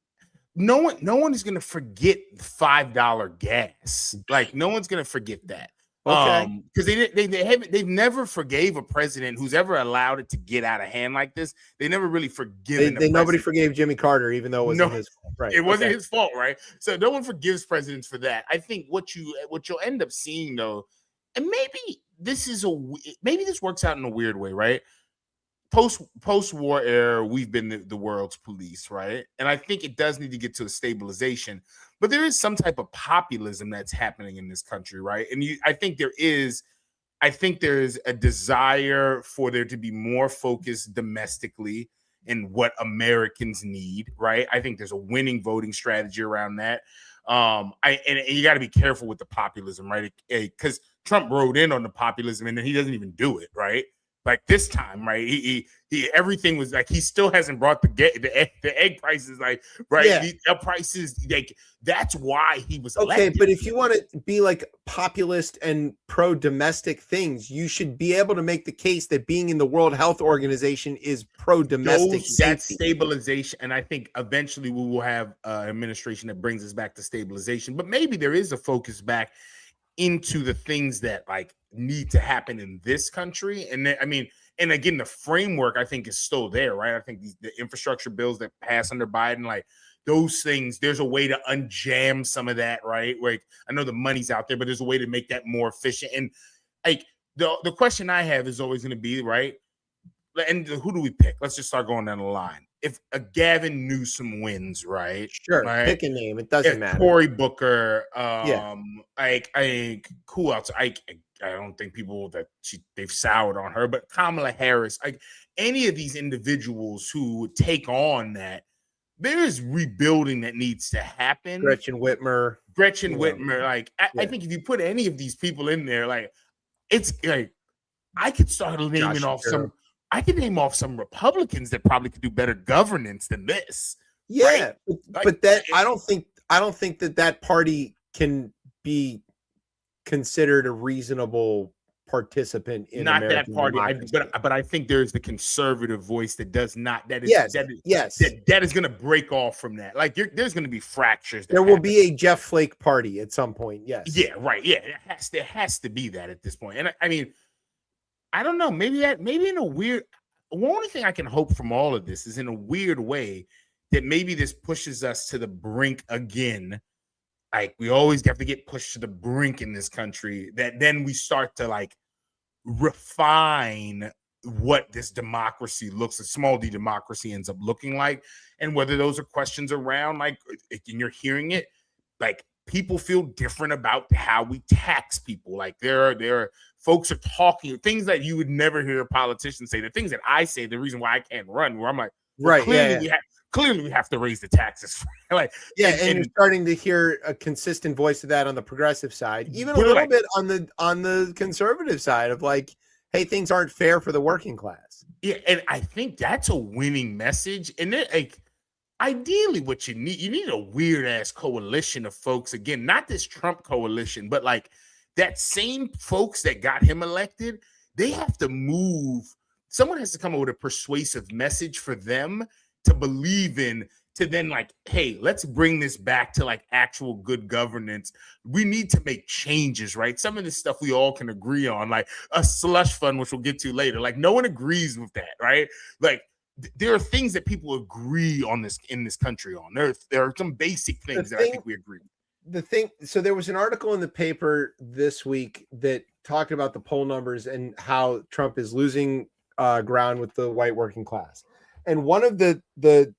no one is gonna forget $5 gas. Like, no one's gonna forget that. Okay, because they've never forgave a president who's ever allowed it to get out of hand like this. They never really forgiven. Nobody forgave Jimmy Carter, even though it wasn't his fault. Right? It wasn't his fault, right? So no one forgives presidents for that. I think what you'll end up seeing though, and maybe this works out in a weird way, right? Post-war era, we've been the world's police, right? And I think it does need to get to a stabilization, but there is some type of populism that's happening in this country, right? And I think there is a desire for there to be more focus domestically in what Americans need, right? I think there's a winning voting strategy around that. And you got to be careful with the populism, right? Because Trump rode in on the populism and then he doesn't even do it, right? Like this time, right? He everything was like he still hasn't brought the egg prices, like right. Yeah. The prices, like that's why he was okay. elected. But if you want to be like populist and pro domestic things, you should be able to make the case that being in the World Health Organization is pro domestic. That stabilization, and I think eventually we will have an administration that brings us back to stabilization. But maybe there is a focus back into the things that like need to happen in this country. And I mean, and again, the framework I think is still there, right? I think the infrastructure bills that pass under Biden, like those things, there's a way to unjam some of that, right? Like I know the money's out there, but there's a way to make that more efficient. And like the question I have is always going to be, right? And who do we pick? Let's just start going down the line. If a Gavin Newsom wins, right? Sure, right? Pick a name. It doesn't matter. Cory Booker, Yeah. I who else? I don't think people that they've soured on her, but Kamala Harris, like any of these individuals who would take on that, there is rebuilding that needs to happen. Gretchen Whitmer. Like I think if you put any of these people in there, like it's like I could start naming off some. I can name off some Republicans that probably could do better governance than this. Yeah, right? but that I don't think that party can be considered a reasonable participant in not American that party. But I think there's the conservative voice that does not. That is that is going to break off from that. Like there's going to be fractures. There will be a Jeff Flake party at some point. Yes. Yeah. Right. Yeah. There has to be that at this point. And I mean. I don't know. Maybe in a weird. One only thing I can hope from all of this is in a weird way that maybe this pushes us to the brink again. Like we always have to get pushed to the brink in this country. That then we start to like refine what this democracy looks, a small d democracy ends up looking like, and whether those are questions around like, and you're hearing it, like people feel different about how we tax people. Like there are folks are talking things that you would never hear a politician say. The things that I say, the reason why I can't run, where I'm like, well, right, clearly we have to raise the taxes. Like, and you're starting to hear a consistent voice of that on the progressive side, even a little bit on the conservative side of like, hey, things aren't fair for the working class. Yeah, and I think that's a winning message. And then like ideally what you need a weird ass coalition of folks, again, not this Trump coalition, but like that same folks that got him elected, they have to move. Someone has to come up with a persuasive message for them to believe in, to then like, hey, let's bring this back to like actual good governance. We need to make changes, right? Some of this stuff we all can agree on, like a slush fund, which we'll get to later. Like no one agrees with that, right? Like there are things that people agree on in this country on. There are some basic things that I think we agree with. So there was an article in the paper this week that talked about the poll numbers and how Trump is losing ground with the white working class. And one of the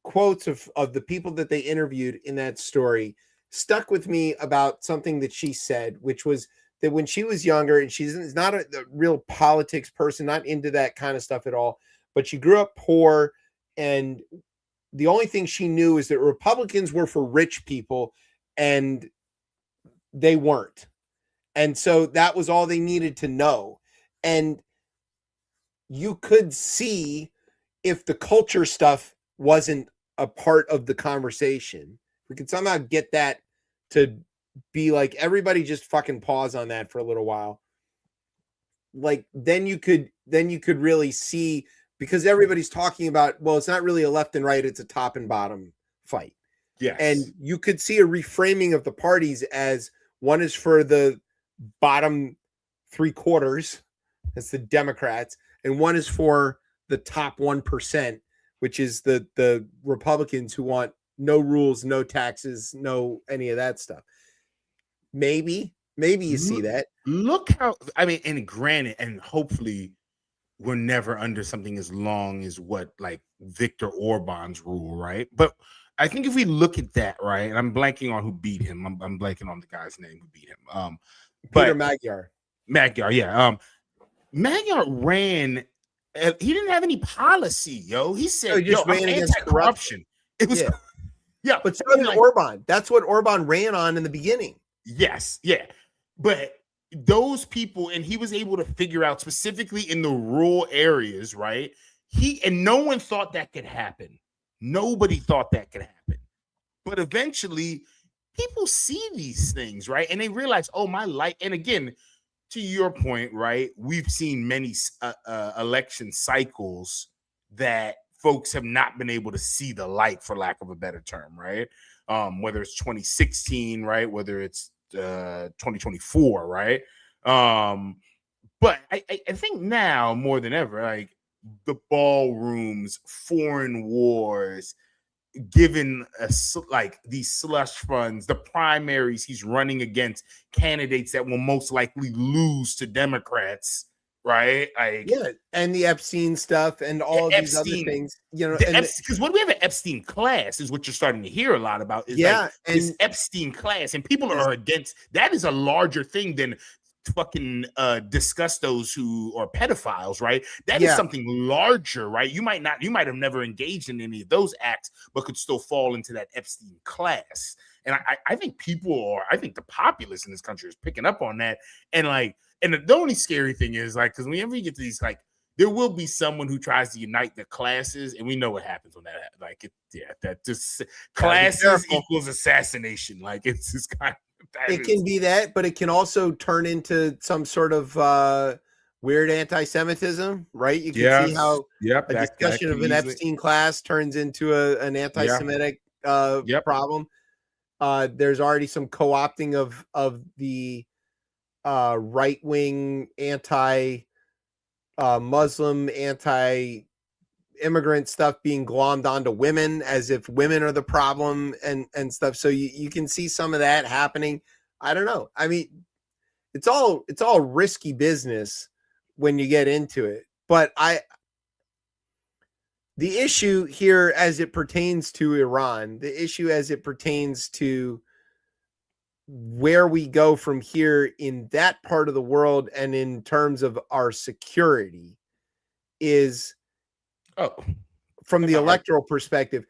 quotes of the people that they interviewed in that story stuck with me about something that she said, which was that when she was younger, and she's not a real politics person, not into that kind of stuff at all, but she grew up poor, and the only thing she knew is that Republicans were for rich people and they weren't. And so that was all they needed to know. And you could see if the culture stuff wasn't a part of the conversation, we could somehow get that to be like, everybody just fucking pause on that for a little while. Like, then you could really see, because everybody's talking about, well, it's not really a left and right, it's a top and bottom fight. Yes. And you could see a reframing of the parties as one is for the bottom 3/4, that's the Democrats, and one is for the top 1%, which is the Republicans who want no rules, no taxes, no any of that stuff. Maybe you see that. Look how, I mean, and granted, and hopefully we're never under something as long as what like Viktor Orban's rule, right? But I think if we look at that, right, and I'm blanking on who beat him. I'm blanking on the guy's name who beat him. Peter Magyar, yeah. Magyar ran. He didn't have any policy, yo. He said, he just ran against anti-corruption. It was, yeah. But so did Orban. That's what Orban ran on in the beginning. Yes, yeah. But those people, and he was able to figure out specifically in the rural areas, right? And no one thought that could happen. Nobody thought that could happen. But eventually, people see these things, right? And they realize, oh, my life. And again, to your point, right? We've seen many election cycles that folks have not been able to see the light, for lack of a better term, right? Whether it's 2016, right? Whether it's 2024, right? But I think now more than ever, like the ballrooms, foreign wars, given like these slush funds, the primaries he's running against candidates that will most likely lose to Democrats, right? Like, yeah, and the Epstein stuff and all of these other things, you know, because when we have an Epstein class is what you're starting to hear a lot about. Is like this Epstein class, and people are against that. Is a larger thing than fucking discuss those who are pedophiles, right? That is something larger, right? You might have never engaged in any of those acts, but could still fall into that Epstein class. And I think I think the populace in this country is picking up on that. And like, and the only scary thing is like, because whenever you get to these, like, there will be someone who tries to unite the classes, and we know what happens when that happens. Like, that just classes equals assassination. Like, it's just kind of. It can be that, but it can also turn into some sort of weird anti-Semitism, right? You can see how a discussion of an Epstein class turns into an anti-Semitic problem. There's already some co-opting of the right-wing anti-Muslim, anti-immigrant stuff being glommed onto women as if women are the problem and stuff. So you can see some of that happening. I don't know. I mean, it's all risky business when you get into it. But the issue here as it pertains to Iran, the issue as it pertains to where we go from here in that part of the world and in terms of our security is from the electoral perspective.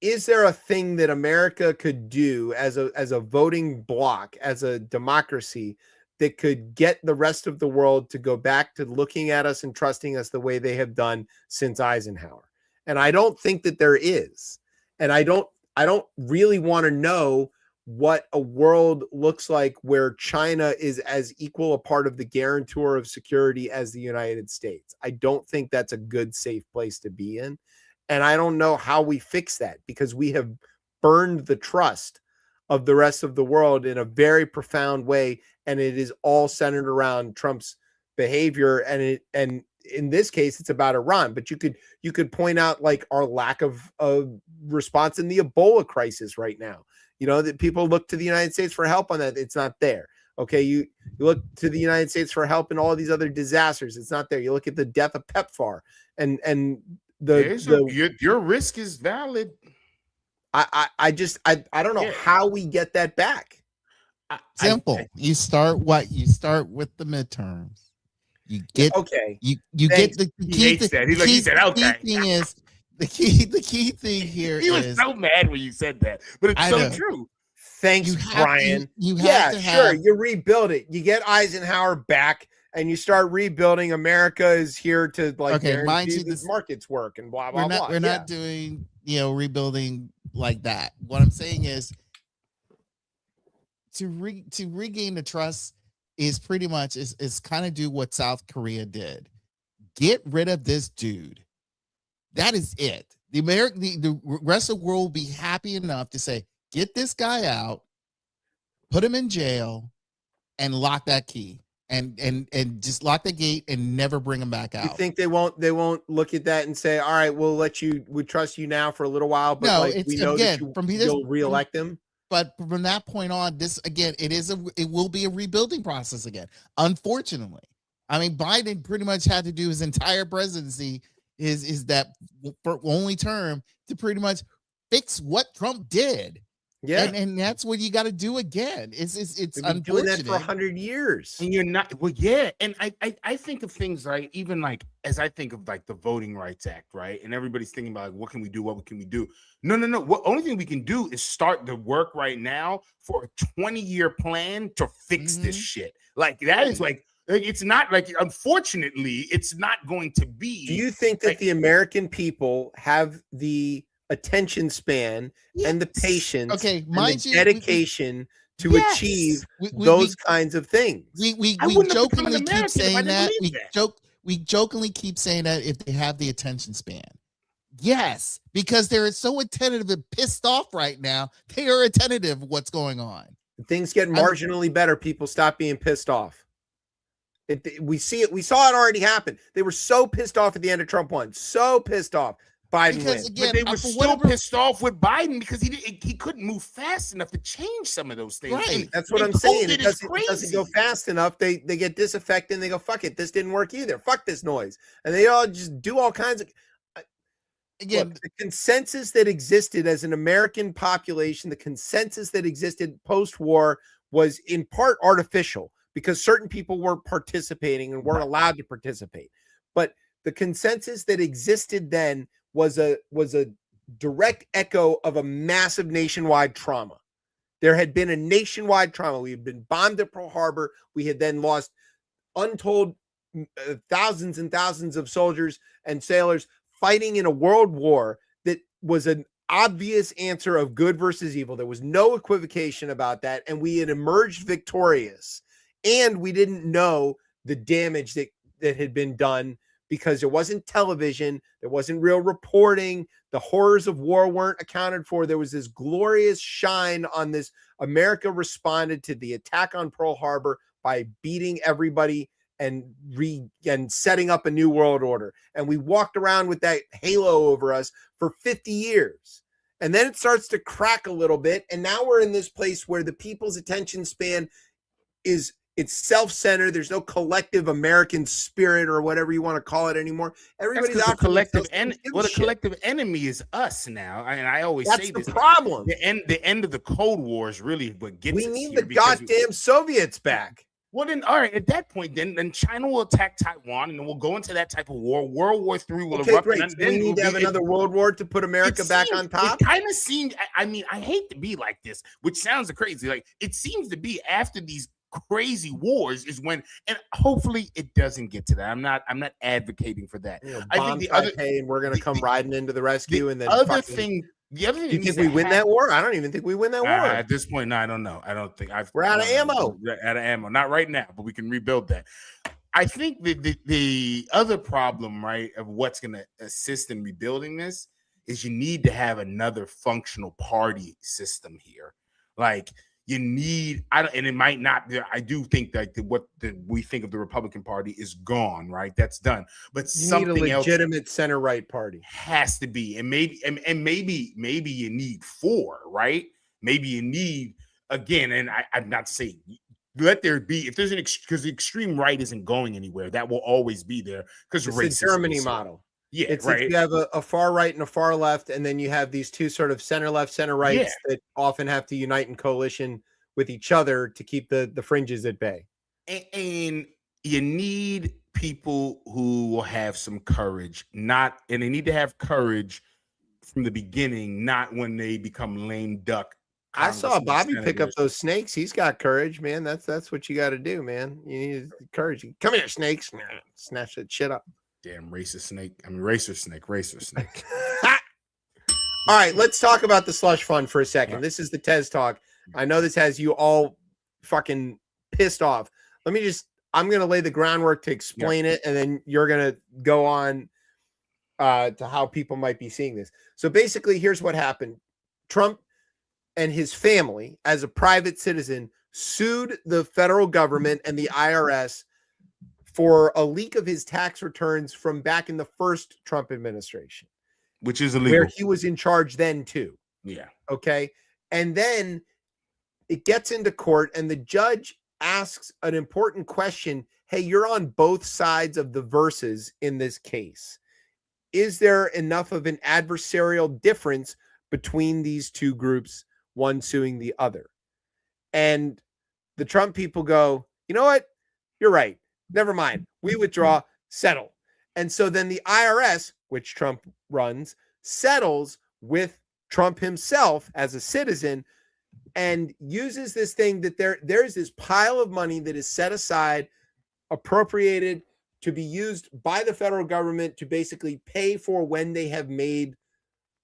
Is there a thing that America could do as a voting bloc, as a democracy, that could get the rest of the world to go back to looking at us and trusting us the way they have done since Eisenhower? And I don't think that there is. And I don't really want to know what a world looks like where China is as equal a part of the guarantor of security as the United States. I don't think that's a good, safe place to be in. And I don't know how we fix that, because we have burned the trust of the rest of the world in a very profound way. And it is all centered around Trump's behavior. And in this case, it's about Iran. But you could point out like our lack of response in the Ebola crisis right now. You know, that people look to the United States for help on that. It's not there. Okay. You look to the United States for help in all these other disasters. It's not there. You look at the death of PEPFAR and your risk is valid. I don't know how we get that back. Simple. You start with the midterms. You get You get the key. He said okay. The key thing here he was so mad when you said that, but it's so true. Thanks, Brian. You rebuild it. You get Eisenhower back, and you start rebuilding. America is here to mind you, the markets work and blah blah blah. We're not doing rebuilding like that. What I'm saying is to regain the trust is pretty much is kind of do what South Korea did. Get rid of this dude. That is it. The rest of the world will be happy enough to say, get this guy out, put him in jail, and lock that key. And just lock the gate and never bring him back out. You think they won't look at that and say, all right, we trust you now for a little while, but we know that you'll reelect him. But from that point on, this again, it will be a rebuilding process again. Unfortunately, I mean, Biden pretty much had to do his entire presidency is that for only term to pretty much fix what Trump did. Yeah, and that's what you got to do again. It's we've been doing that for 100 years. And you're not, well, yeah. And I think of things, right? Even like as I think of like the Voting Rights Act, right? And everybody's thinking about like, what can we do? What can we do? No. What only thing we can do is start the work right now for a 20-year plan to fix this shit. Like that is like it's not like, unfortunately, it's not going to be. Do you think that the American people have the attention span and the patience and the dedication to achieve those kinds of things? We jokingly keep saying that. We jokingly keep saying that if they have the attention span. Yes, because they're so attentive and pissed off right now. They are attentive of what's going on. Things get marginally better. People stop being pissed off. We see it. We saw it already happen. They were so pissed off at the end of Trump won. So pissed off. Biden wins. But they were still pissed off with Biden because he couldn't move fast enough to change some of those things. Right. That's what I'm saying. It doesn't go fast enough. They get disaffected and they go, fuck it. This didn't work either. Fuck this noise. And they all just do all kinds of. Again, look, the consensus that existed as an American population, the consensus that existed post-war was in part artificial because certain people weren't participating and weren't allowed to participate. But the consensus that existed then was a direct echo of a massive nationwide trauma. There had been a nationwide trauma. We had been bombed at Pearl Harbor. We had then lost untold thousands and thousands of soldiers and sailors fighting in a world war that was an obvious answer of good versus evil. There was no equivocation about that. And we had emerged victorious. And we didn't know the damage that had been done because there wasn't television, there wasn't real reporting, the horrors of war weren't accounted for. There was this glorious shine on this. America responded to the attack on Pearl Harbor by beating everybody and setting up a new world order. And we walked around with that halo over us for 50 years. And then it starts to crack a little bit. And now we're in this place where the people's attention span it's self-centered. There's no collective American spirit or whatever you want to call it anymore. Everybody's out. The collective enemy is us now. And I always say this. That's the problem. The end of the Cold War is really what gets us. We need the goddamn Soviets back. Well, then, all right, at that point, then China will attack Taiwan, and then we'll go into that type of war. World War III will erupt. Great. So we need to have another world war to put America back on top? It kind of seemed, I mean, I hate to be like this, which sounds crazy. Like, it seems to be after these crazy wars is when, and hopefully it doesn't get to that. I'm not advocating for that. I think the other thing, and we're going to come riding into the rescue, and then the other thing. You think we win that war? I don't even think we win that war. At this point, no, I don't know. I don't think we're out of ammo. Out of ammo. Not right now, but we can rebuild that. I think the other problem, right, of what's going to assist in rebuilding this is you need to have another functional party system here. Like, you need, and it might not. I do think that what we think of the Republican Party is gone, right? That's done. But something need a legitimate center-right party has to be, and maybe you need four, right? Maybe you need again, and I'm not saying let there be if there's because the extreme right isn't going anywhere. That will always be there because it's the Germany model. Yeah, it's right. Like you have a far right and a far left, and then you have these two sort of center left, center rights that often have to unite in coalition with each other to keep the fringes at bay. And you need people who will have some courage, and they need to have courage from the beginning, not when they become lame duck. I saw Bobby pick up those snakes. He's got courage, man. That's what you got to do, man. You need courage. Come here, snakes. Snatch that shit up. Damn racist snake. I mean, racer snake. All right, let's talk about the slush fund for a second. This is the Tez Talk. I know this has you all fucking pissed off. I'm going to lay the groundwork to explain it, and then you're going to go on to how people might be seeing this. So basically, here's what happened. Trump and his family, as a private citizen, sued the federal government and the IRS for a leak of his tax returns from back in the first Trump administration. Which is illegal. Where he was in charge then too. Yeah. Okay. And then it gets into court and the judge asks an important question. Hey, you're on both sides of the verses in this case. Is there enough of an adversarial difference between these two groups one suing the other. And the Trump people go, you know what? You're right. Never mind. We withdraw, settle. And so then the IRS, which Trump runs, settles with Trump himself as a citizen and uses this thing that there's this pile of money that is set aside, appropriated to be used by the federal government to basically pay for when they have made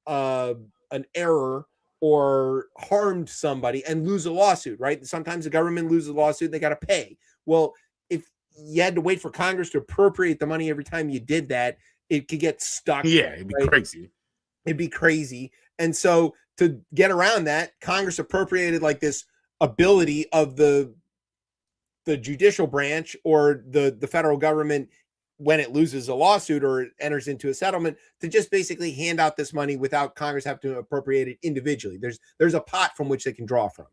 an error or harmed somebody and lose a lawsuit, right? Sometimes the government loses a lawsuit, they got to pay. Well, if you had to wait for Congress to appropriate the money every time you did that, it could get stuck. Yeah, it'd be crazy. It'd be crazy. And so to get around that, Congress appropriated like this ability of the judicial branch or the federal government when it loses a lawsuit or enters into a settlement to just basically hand out this money without Congress having to appropriate it individually. There's a pot from which they can draw from.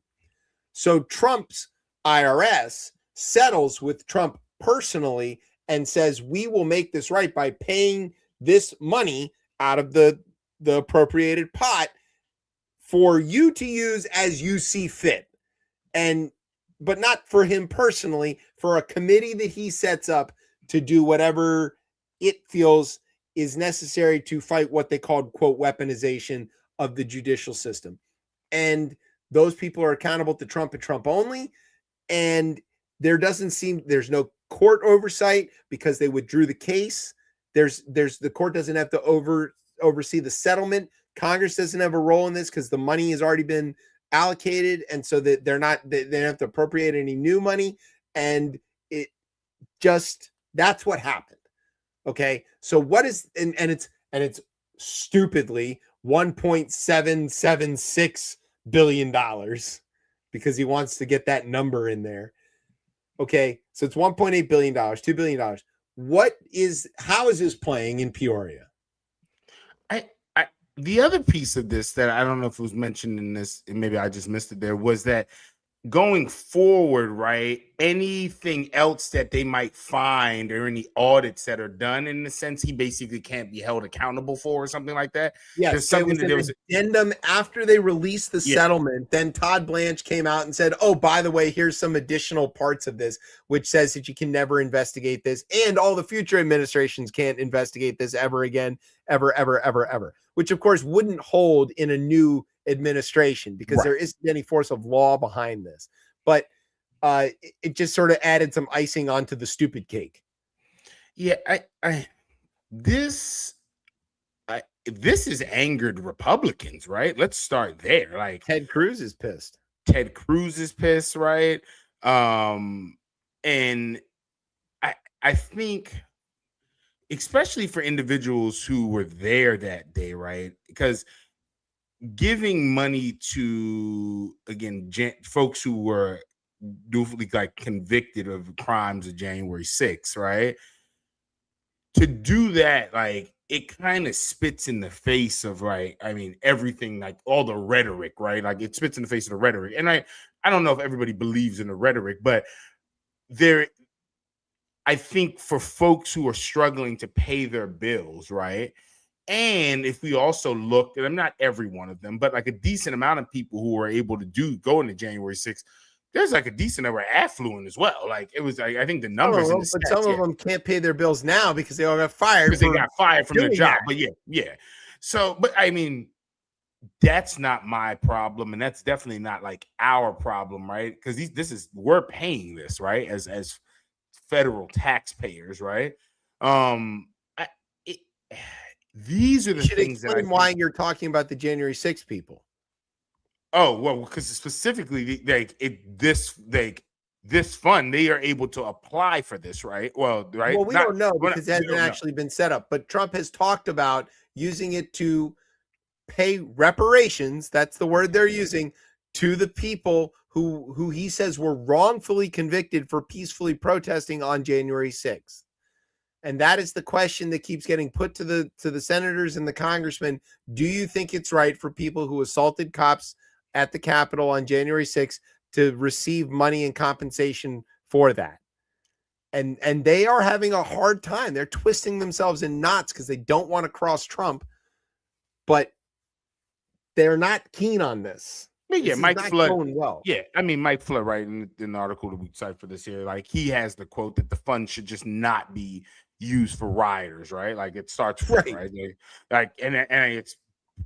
So Trump's IRS settles with Trump personally and says, we will make this right by paying this money out of the appropriated pot for you to use as you see fit. But not for him personally, for a committee that he sets up to do whatever it feels is necessary to fight what they called, quote, weaponization of the judicial system. And those people are accountable to Trump and Trump only. And there's no court oversight because they withdrew the case. The court doesn't have to oversee the settlement. Congress doesn't have a role in this because the money has already been allocated. And so that they don't have to appropriate any new money. And it just, that's what happened. Okay. So what is, and it's stupidly $1.776 billion because he wants to get that number in there. Okay. So it's $1.8 billion, $2 billion. How is this playing in Peoria? The other piece of this that I don't know if it was mentioned in this, and maybe I just missed it there, was that going forward, right, anything else that they might find or any audits that are done, in the sense he basically can't be held accountable for or something like that. Yes, there's something that there was an addendum after they released the settlement. Then Todd Blanche came out and said, oh, by the way, here's some additional parts of this, which says that you can never investigate this. And all the future administrations can't investigate this ever again, ever, which of course wouldn't hold in a new administration because there isn't any force of law behind this. But it just sort of added some icing onto the stupid cake. Yeah, this has angered Republicans, right? Let's start there. Like Ted Cruz is pissed. Right? And I think, especially for individuals who were there that day, right? Because giving money to, again, folks who were duly like convicted of crimes of January 6th, right? To do that, like, it kind of spits in the face of, right, I mean, everything, like all the rhetoric, right? Like it spits in the face of the rhetoric. And I don't know if everybody believes in the rhetoric, but I think for folks who are struggling to pay their bills, right? And if we also look, and I'm not every one of them, but like a decent amount of people who are able to go into January 6th, there's like a decent number of affluent as well. Like it was, I think the numbers. But some of them can't pay their bills now because they all got fired. Because they got fired from their job. But yeah. So, but I mean, that's not my problem, and that's definitely not like our problem, right? Because we're paying this, right, as federal taxpayers, right? These are the things that why you're talking about the January 6th people. Oh, well, because specifically, this fund, they are able to apply for this, right? Well, right? Well, we don't know because it hasn't actually been set up. But Trump has talked about using it to pay reparations. That's the word they're using, to the people who he says were wrongfully convicted for peacefully protesting on January 6th. And that is the question that keeps getting put to the senators and the congressmen. Do you think it's right for people who assaulted cops at the Capitol on January 6th to receive money and compensation for that? And they are having a hard time. They're twisting themselves in knots because they don't want to cross Trump, but they're not keen on this. Yeah, Mike Flood. Well. Yeah, I mean Mike Flood, right? In the article that we cite for this here, like he has the quote that the fund should just not be used for rioters, right? Like it starts with right, like and it's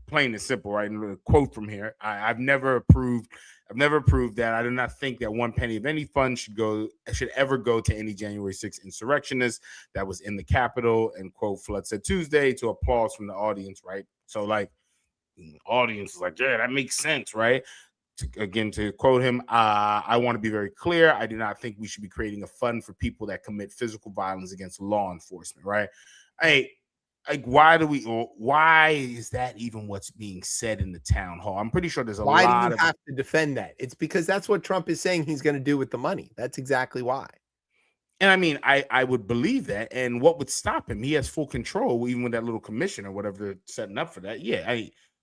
plain and simple, right? And a quote from here: I've never approved that. I do not think that one penny of any fund should ever go to any January 6th insurrectionist that was in the Capitol. And quote, Flood said Tuesday to applause from the audience, right? So like the audience is like, yeah, that makes sense, right? To quote him, I want to be very clear. I do not think we should be creating a fund for people that commit physical violence against law enforcement, right? Like, why is that even what's being said in the town hall? I'm pretty sure there's a lot of... Why do you have to defend that? It's because that's what Trump is saying he's going to do with the money. That's exactly why. And I mean, I would believe that. And what would stop him? He has full control, even with that little commission or whatever they're setting up for that. Yeah,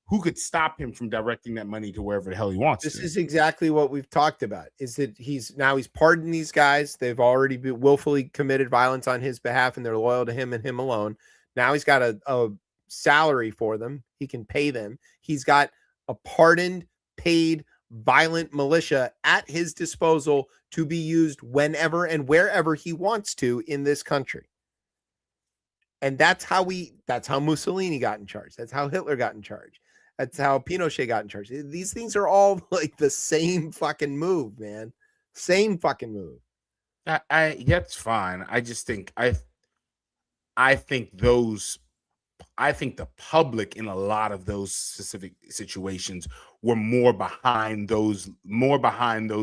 who could stop him from directing that money to wherever the hell he wants to? This is exactly what we've talked about, is that he's pardoned these guys. They've already willfully committed violence on his behalf, and they're loyal to him and him alone. Now he's got a salary for them. He can pay them. He's got a pardoned, paid, violent militia at his disposal to be used whenever and wherever he wants to in this country. And that's how Mussolini got in charge. That's how Hitler got in charge. That's how Pinochet got in charge. These things are all like the same fucking move, man. Same fucking move. That's fine. I just think I think the public in a lot of those specific situations were more behind those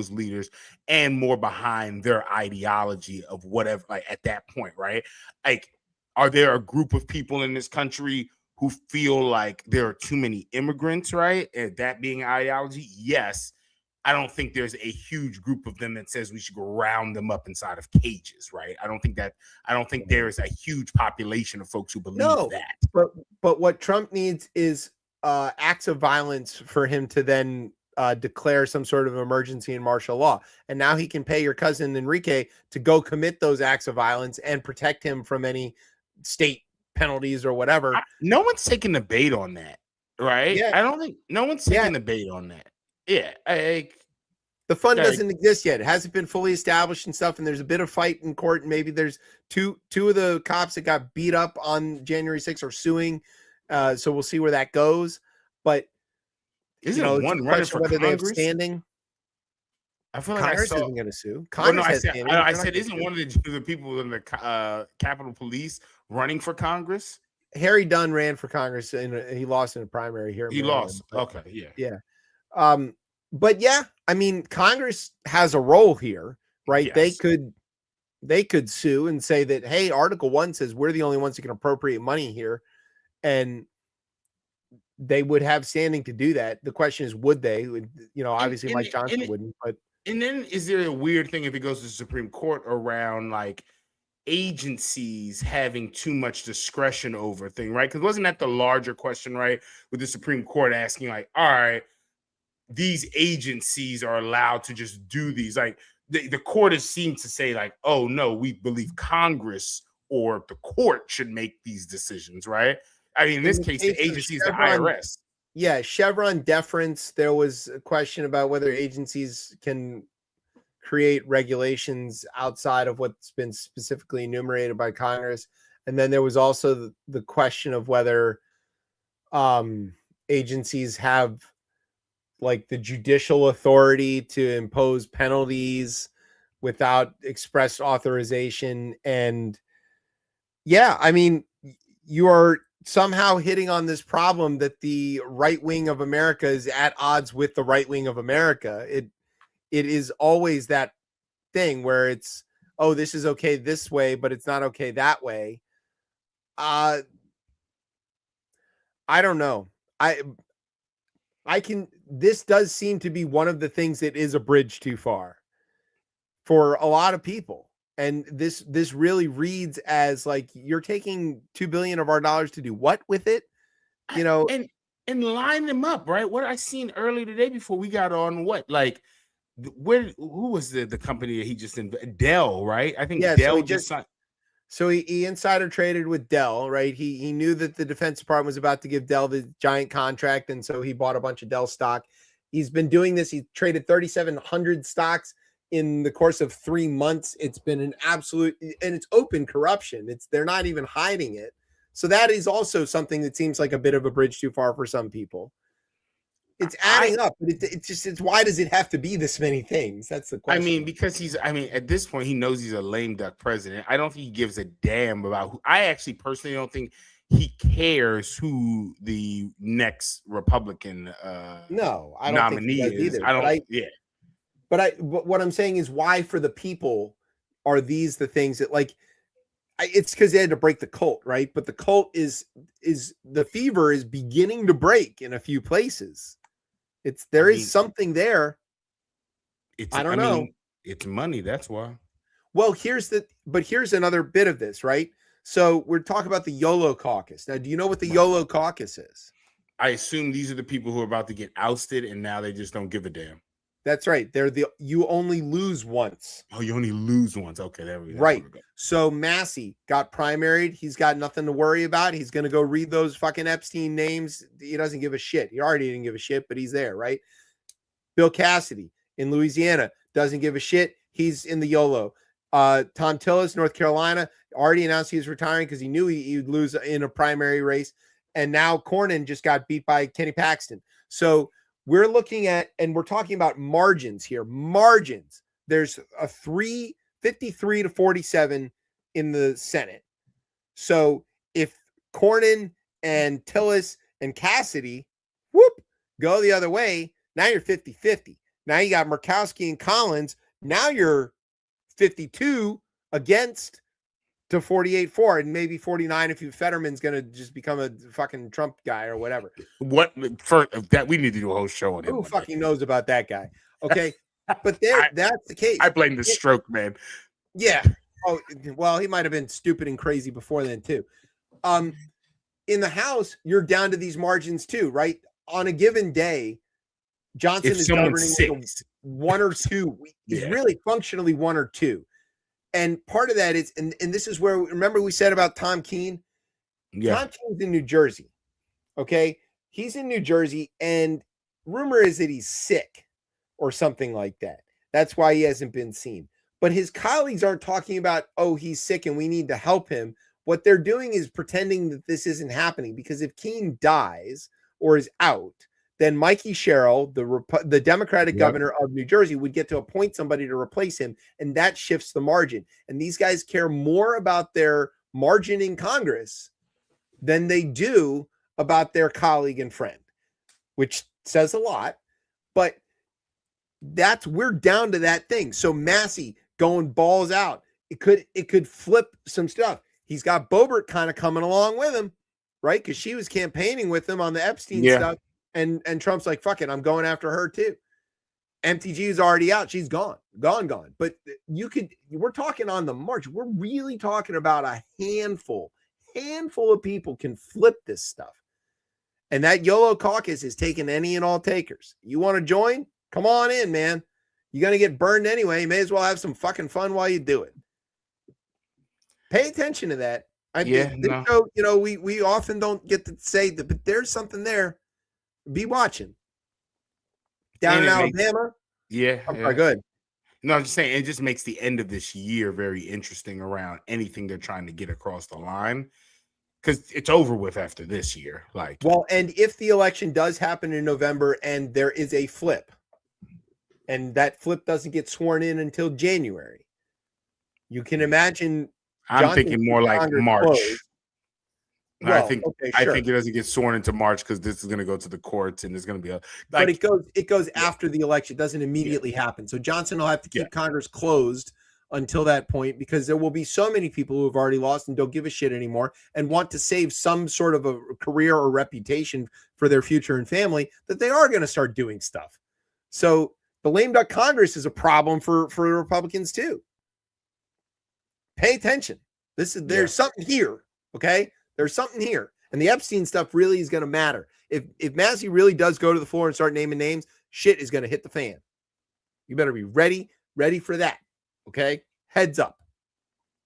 leaders and more behind their ideology of whatever, like at that point, right? Like, are there a group of people in this country who feel like there are too many immigrants, right? And that being ideology? Yes. I don't think there's a huge group of them that says we should go round them up inside of cages, right? I don't think there is a huge population of folks who believe that. But what Trump needs is acts of violence for him to then declare some sort of emergency and martial law. And now he can pay your cousin Enrique to go commit those acts of violence and protect him from any state penalties or whatever. No one's taking the bait on that, right? Yeah. I don't think no one's taking the bait on that. Yeah, the fund doesn't exist yet. It hasn't been fully established and stuff. And there's a bit of fight in court. And maybe there's two of the cops that got beat up on January 6th are suing. So we'll see where that goes. But isn't one running for whether Congress? They have standing? I feel like Congress isn't going to sue. Congress I said isn't one of the people in the Capitol Police running for Congress? Harry Dunn ran for Congress and he lost in a primary here. He lost. Okay, yeah. But yeah, I mean, Congress has a role here, right? Yes. They could sue and say that, hey, Article 1 says we're the only ones who can appropriate money here. And they would have standing to do that. The question is, would they? Obviously Mike Johnson wouldn't, but. And then is there a weird thing if it goes to the Supreme Court around like agencies having too much discretion over thing, right? Because wasn't that the larger question, right? With the Supreme Court asking like, all right, these agencies are allowed to just do these. Like the court has seemed to say like, oh no, we believe Congress or the court should make these decisions, right? I mean, in this case, the agency is the IRS. Yeah, Chevron deference. There was a question about whether agencies can create regulations outside of what's been specifically enumerated by Congress. And then there was also the question of whether agencies have like the judicial authority to impose penalties without express authorization. And yeah, I mean, you are somehow hitting on this problem that the right wing of America is at odds with the right wing of America. It is always that thing where it's, oh, this is okay this way, but it's not okay that way. I don't know. This does seem to be one of the things that is a bridge too far for a lot of people. And this really reads as like you're taking $2 billion of our dollars to do what with it? And line them up, right? What I seen earlier today before we got on, what like who was the company that he just invented? Dell, right? I think Dell so he insider traded with Dell, right? He knew that the Defense Department was about to give Dell the giant contract, and so he bought a bunch of Dell stock. He's been doing this. He traded 3,700 stocks in the course of 3 months. It's been an absolute, and it's open corruption. They're not even hiding it. So that is also something that seems like a bit of a bridge too far for some people. It's adding up, but it's why does it have to be this many things? That's the question. I mean, because at this point, he knows he's a lame duck president. I don't think he gives a damn about who. I actually personally don't think he cares who the next Republican no, I don't nominee think he does is. Either. But what I'm saying is, why for the people are these the things that it's because they had to break the cult, right? But the cult is the fever is beginning to break in a few places. There is something there. I don't know. It's money. That's why. Well, here's another bit of this, right? So we're talking about the YOLO caucus. Now, do you know what the YOLO caucus is? I assume these are the people who are about to get ousted and now they just don't give a damn. That's right. You only lose once. Oh, you only lose once. Okay, there we go. Right. So Massey got primaried. He's got nothing to worry about. He's going to go read those fucking Epstein names. He doesn't give a shit. He already didn't give a shit, but he's there, right? Bill Cassidy in Louisiana doesn't give a shit. He's in the YOLO. Tom Tillis, North Carolina, already announced he was retiring because he knew he would lose in a primary race. And now Cornyn just got beat by Kenny Paxton. So we're looking at, and we're talking about margins here. Margins. There's a 53 to 47 in the Senate. So if Cornyn and Tillis and Cassidy, go the other way, now you're 50-50. Now you got Murkowski and Collins. Now you're 52 against to 48-4 and maybe 49 if Fetterman's going to just become a fucking Trump guy or whatever. What for that? We need to do a whole show on him. Who fucking knows about that guy? Okay. But that's the case. I blame the stroke, man. Yeah. Oh, well, he might have been stupid and crazy before then too. In the House, you're down to these margins too, right? On a given day, Johnson is governing with one or two. He's really functionally one or two. And part of that is, and this is where, remember we said about Tom Keene? Yeah. Tom Keene's in New Jersey. Okay. He's in New Jersey, and rumor is that he's sick or something like that. That's why he hasn't been seen. But his colleagues aren't talking about, oh, he's sick and we need to help him. What they're doing is pretending that this isn't happening, because if Keene dies or is out, then Mikey Sherrill, the Democratic governor of New Jersey, would get to appoint somebody to replace him, and that shifts the margin. And these guys care more about their margin in Congress than they do about their colleague and friend, which says a lot. But we're down to that thing. So Massey going balls out. It could flip some stuff. He's got Boebert kind of coming along with him, right? Because she was campaigning with him on the Epstein stuff. And Trump's like, fuck it, I'm going after her too. MTG is already out. She's gone. But we're talking on the march. We're really talking about a handful of people can flip this stuff. And that YOLO caucus is taking any and all takers. You want to join? Come on in, man. You're going to get burned anyway. You may as well have some fucking fun while you do it. Pay attention to that. Show, we often don't get to say that, but there's something there. Be watching. Down in Alabama. Good. No, I'm just saying, it just makes the end of this year very interesting around anything they're trying to get across the line, because it's over with after this year. And if the election does happen in November and there is a flip, and that flip doesn't get sworn in until January, you can imagine. I'm thinking more like March. Closed. Well, I think it doesn't get sworn into March, because this is going to go to the courts, and there's going to be but it goes after the election. It doesn't immediately happen. So Johnson will have to keep Congress closed until that point, because there will be so many people who have already lost and don't give a shit anymore and want to save some sort of a career or reputation for their future and family, that they are going to start doing stuff. So the lame duck Congress is a problem for Republicans too. Pay attention. There's something here. Okay. There's something here. And the Epstein stuff really is going to matter. If Massey really does go to the floor and start naming names, shit is going to hit the fan. You better be ready for that. Okay? Heads up.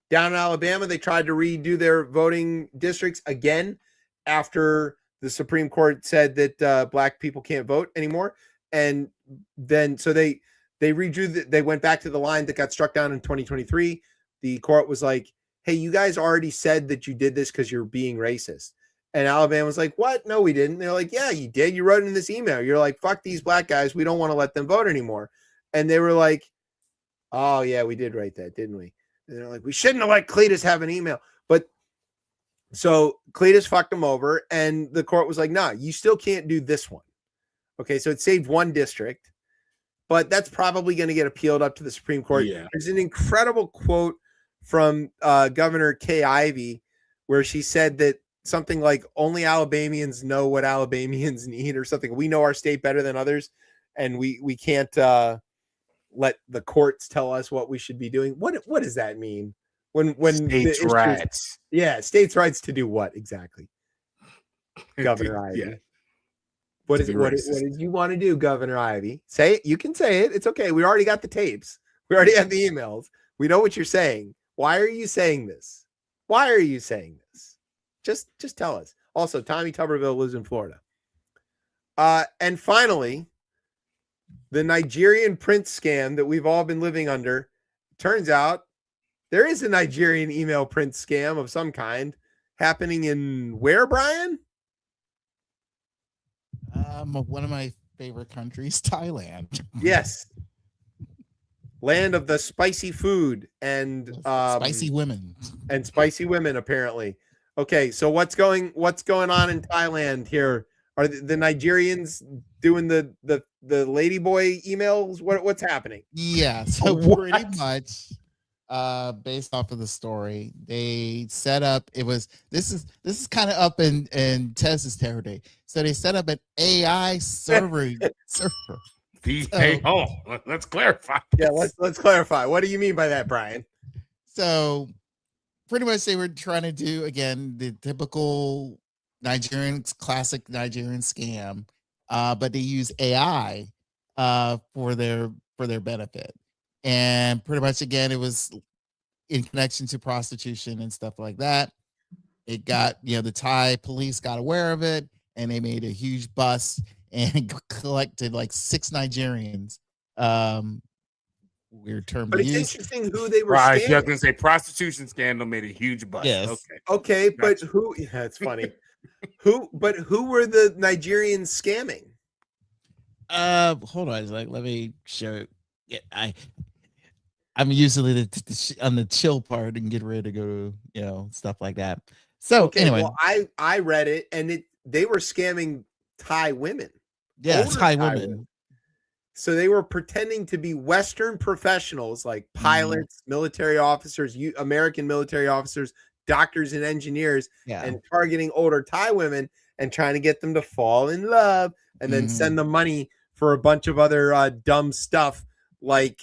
Down in Alabama, they tried to redo their voting districts again after the Supreme Court said that black people can't vote anymore. And then so they redrew they went back to the line that got struck down in 2023. The court was like, hey, you guys already said that you did this because you're being racist. And Alabama was like, what? No, we didn't. They're like, yeah, you did. You wrote in this email. You're like, fuck these black guys. We don't want to let them vote anymore. And they were like, oh, yeah, we did write that, didn't we? And they're like, we shouldn't have let Cletus have an email. But so Cletus fucked them over. And the court was like, nah, you still can't do this one. Okay, so it saved one district. But that's probably going to get appealed up to the Supreme Court. Yeah. There's an incredible quote from Governor Kay Ivey where she said that something like only Alabamians know what Alabamians need or something. We know our state better than others, and we can't let the courts tell us what we should be doing. What does that mean? When states' rights? Yeah, states' rights to do what exactly? Governor Ivey. Yeah. What did you want to do, Governor Ivey? Say it. You can say it. It's okay. We already got the tapes. We already have the emails. We know what you're saying. Why are you saying this? Why are you saying this? Just tell us. Also, Tommy Tuberville lives in Florida. And finally, the Nigerian prince scam that we've all been living under. Turns out there is a Nigerian email prince scam of some kind happening in where, Brian? One of my favorite countries, Thailand. Yes. Land of the spicy food and spicy women. And spicy women, apparently. Okay, so what's going on in Thailand here? Are the Nigerians doing the ladyboy emails? What's happening? Yeah, so pretty much based off of the story, they set up this is kind of up in Tez's territory. So they set up an AI server. Let's clarify. Yeah, let's clarify. What do you mean by that, Brian? So pretty much they were trying to do, again, the typical classic Nigerian scam, but they use AI for their benefit. And pretty much, again, it was in connection to prostitution and stuff like that. It got, the Thai police got aware of it, and they made a huge bust and collected like 6 Nigerians. Weird term. But it's interesting who they were. Right, I was gonna say prostitution scandal made a huge bust. Yes. Okay, but who? Yeah, it's funny. Who were the Nigerians scamming? Hold on, let me show. Yeah, I'm usually on the chill part and get ready to go, stuff like that. So okay, anyway, well, I read it and they were scamming Thai women. Yeah, Thai women. So they were pretending to be Western professionals like pilots, military officers, American military officers, doctors and engineers, and targeting older Thai women and trying to get them to fall in love and then send them money for a bunch of other dumb stuff like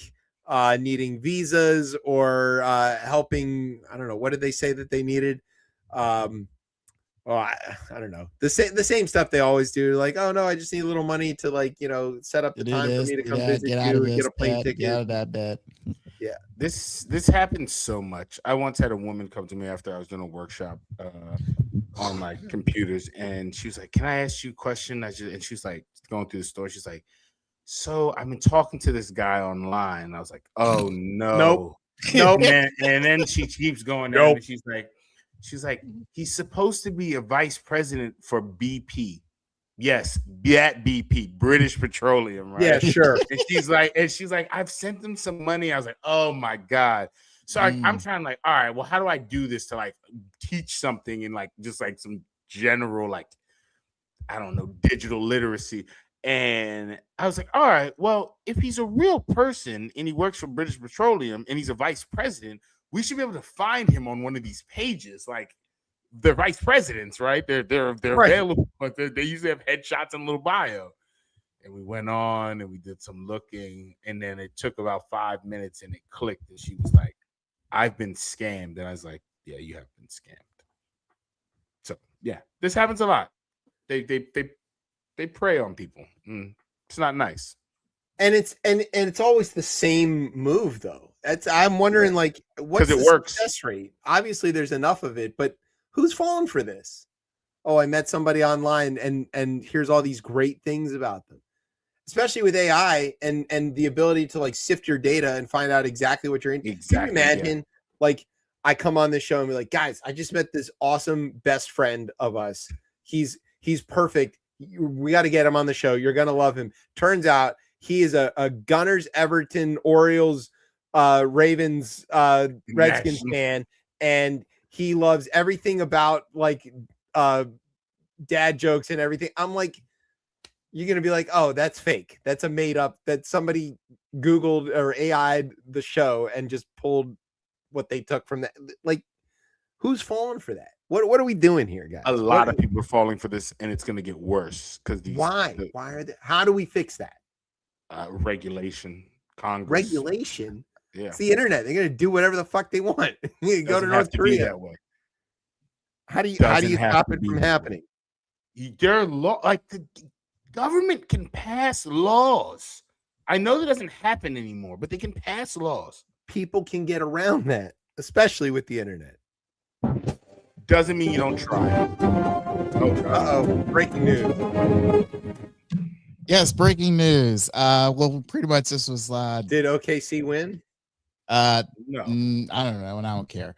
needing visas or helping. I don't know. What did they say that they needed? I don't know. The same stuff they always do. Like, oh no, I just need a little money to set up the time for me to come visit you and get a plane ticket. Get out of that bed. Yeah. This happens so much. I once had a woman come to me after I was doing a workshop on like computers, and she was like, "Can I ask you a question?" And she was like going through the store. She's like, "So I've been talking to this guy online." And I was like, "Oh no, nope." And then she keeps going down, and she's like, he's supposed to be a vice president for BP. Yes, at BP, British Petroleum, right? Yeah, sure. And she's like, I've sent him some money. I was like, oh my God. So I'm trying like, all right, well, how do I do this to like teach something and like just like some general, like, I don't know, digital literacy. And I was like, all right, well, if he's a real person and he works for British Petroleum and he's a vice president, we should be able to find him on one of these pages. Like they're vice presidents, right? They're right. Available, but they usually have headshots and a little bio. And we went on and we did some looking, and then it took about 5 minutes and it clicked. And she was like, "I've been scammed." And I was like, "Yeah, you have been scammed." So yeah, this happens a lot. They prey on people. It's not nice. And it's always the same move though. I'm wondering like what's the success rate? Obviously there's enough of it, but who's falling for this? Oh, I met somebody online and here's all these great things about them. especially with AI and the ability to like sift your data and find out exactly what you're in. Exactly. Can you imagine like I come on this show and be like, guys, I just met this awesome best friend of us. He's perfect. We got to get him on the show. You're gonna love him. Turns out he is a Gunners, Everton, Orioles, Ravens, Redskins fan, and he loves everything about like dad jokes and everything. I'm like, you're going to be like, oh, that's fake. That's a made up, that somebody Googled or AI'd the show and just pulled what they took from that. Like, who's falling for that? What are we doing here, guys? A lot of people are falling for this, and it's going to get worse. Why are they? How do we fix that? Regulation, Congress. Regulation? Yeah. It's the internet. They're going to do whatever the fuck they want. You go to North Korea. That way. How do you stop it from happening? There are like the government can pass laws. I know that doesn't happen anymore, but they can pass laws. People can get around that, especially with the internet. Doesn't mean you don't try. Breaking news. Yes, breaking news. Well, pretty much this was did OKC win? No. I don't know, and I don't care.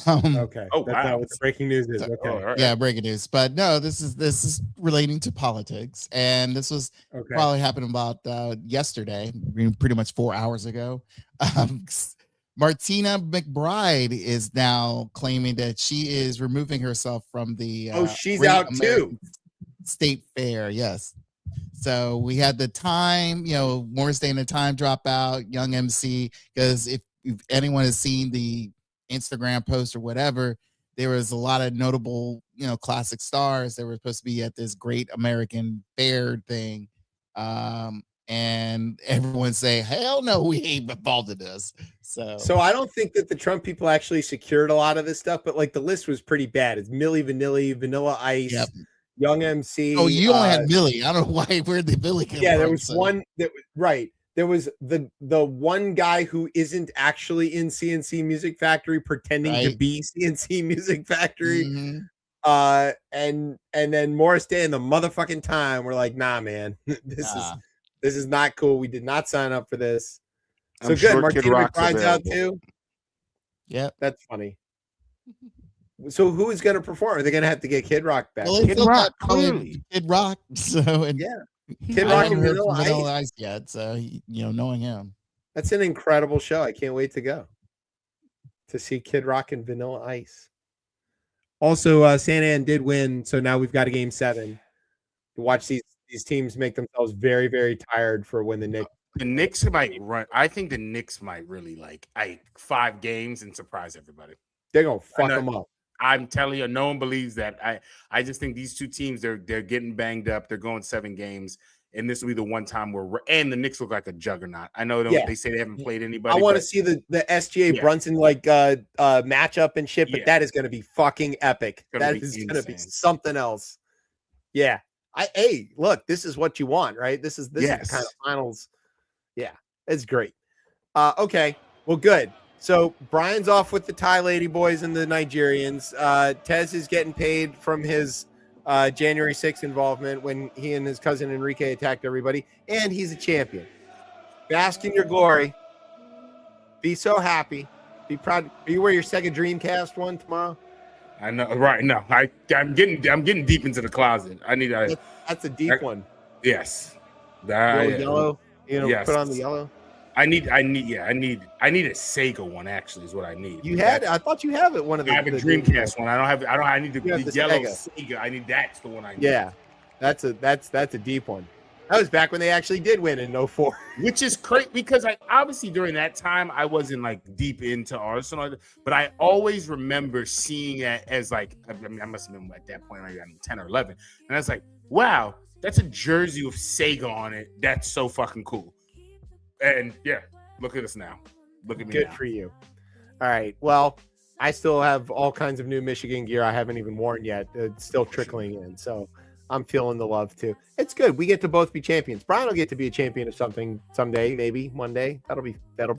Okay. That's not what the breaking news is. Okay. Right. Yeah, breaking news. But no, this is relating to politics, and this was probably happened about yesterday, pretty much 4 hours ago. Martina McBride is now claiming that she is removing herself from the she's out American too. State Fair. Yes. So we had the Time, Morris Day and the Time drop out, Young MC, because if anyone has seen the Instagram post or whatever, there was a lot of notable, classic stars that were supposed to be at this great American fair thing. And everyone say, hell no, we ain't involved in this. So I don't think that the Trump people actually secured a lot of this stuff, but like the list was pretty bad. It's Milli Vanilli, Vanilla Ice, Young MC. Oh, you only had Millie. I don't know where the Millie came from. Yeah, there was one that was right. There was the one guy who isn't actually in CNC Music Factory pretending to be CNC Music Factory. Mm-hmm. And then Morris Day and the motherfucking Time were like, nah, man, this is not cool. We did not sign up for this. So good. Sure Martina McBride's out too. Yeah, that's funny. So who is going to perform? Are they going to have to get Kid Rock back? Well, Kid Rock, Kid Rock. So yeah. Kid Rock and Vanilla Ice yet, so knowing him, that's an incredible show. I can't wait to go to see Kid Rock and Vanilla Ice. Also, Santa Ana did win, so now we've got a game 7 to watch these teams make themselves very, very tired for when the Knicks. The Knicks might run. I think the Knicks might really 5 games and surprise everybody. They're gonna fuck them up. I'm telling you, no one believes that. I just think these two teams, they're getting banged up. They're going 7 games, and this will be the one time where and the Knicks look like a juggernaut. I know they say they haven't played anybody. I want to see the SGA Brunson matchup and shit, but that is going to be fucking epic. That is going to be something else. Yeah. Look, this is what you want, right? This is the kind of finals. Yeah, it's great. Okay, well, good. So Brian's off with the Thai lady boys and the Nigerians. Tez is getting paid from his January 6th involvement when he and his cousin Enrique attacked everybody, and he's a champion. Bask in your glory. Be so happy. Be proud. Are you wear your Sega Dreamcast one tomorrow? I know, right? No, I'm getting deep into the closet. I need that's a deep one. Yes. Yellow. Put on the yellow. I need a Sega one. Actually, is what I need. I thought you have it. One of the. I have a Dreamcast one. I need the yellow Sega. I need that's the one I need. Yeah, that's a deep one. That was back when they actually did win in 04. Which is crazy because obviously during that time I wasn't deep into Arsenal, but I always remember seeing it as I must have been at that point 10 or 11, and I was like, wow, that's a jersey with Sega on it. That's so fucking cool. And yeah, look at us now. Look at me. Good for you. All right. Well, I still have all kinds of new Michigan gear I haven't even worn yet. It's still trickling in. So I'm feeling the love too. It's good. We get to both be champions. Brian will get to be a champion of something someday, maybe one day. That'll be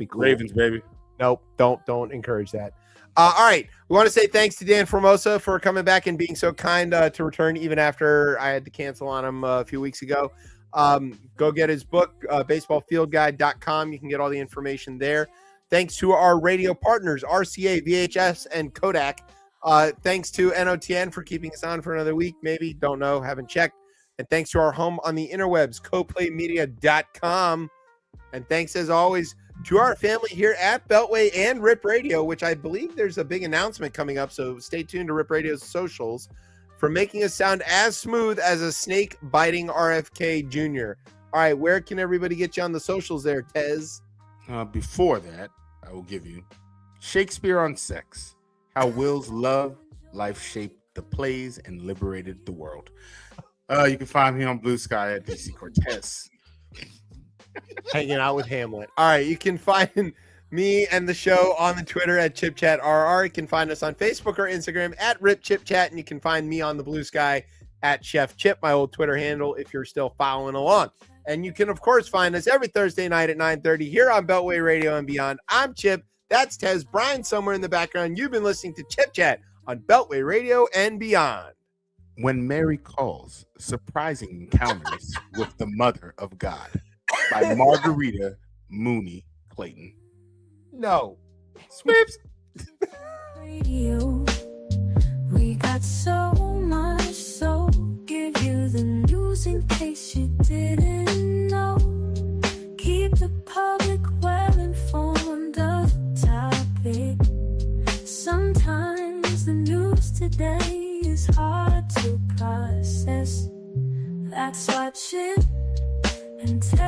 cool. Ravens, baby. Nope. Don't encourage that. All right. We want to say thanks to Dan Formosa for coming back and being so kind to return even after I had to cancel on him a few weeks ago. Go get his book, baseballfieldguide.com. You can get all the information there. Thanks to our radio partners, RCA, VHS, and Kodak. Thanks to NOTN for keeping us on for another week, maybe. Don't know. Haven't checked. And thanks to our home on the interwebs, coplaymedia.com. And thanks, as always, to our family here at Beltway and Rip Radio, which I believe there's a big announcement coming up, so stay tuned to Rip Radio's socials, for making us sound as smooth as a snake-biting RFK Jr. All right, where can everybody get you on the socials there, Tez? Before that, I will give you Shakespeare on Sex, How Will's Love Life Shaped the Plays and Liberated the World. You can find me on Blue Sky at DC Cortez. Hanging out with Hamlet. All right, you can find me and the show on the Twitter at ChipChatRR. You can find us on Facebook or Instagram at RipChipChat, and you can find me on the Blue Sky at Chef Chip, my old Twitter handle, if you're still following along. And you can, of course, find us every Thursday night at 9:30 here on Beltway Radio and Beyond. I'm Chip. That's Tez. Brian somewhere in the background. You've been listening to Chip Chat on Beltway Radio and Beyond. When Mary Calls, Surprising Encounters with the Mother of God by Margarita Mooney Clayton. No. Swips. Radio. We got so much, so give you the news in case you didn't know. Keep the public well informed of the topic. Sometimes the news today is hard to process. That's why Chip and Ted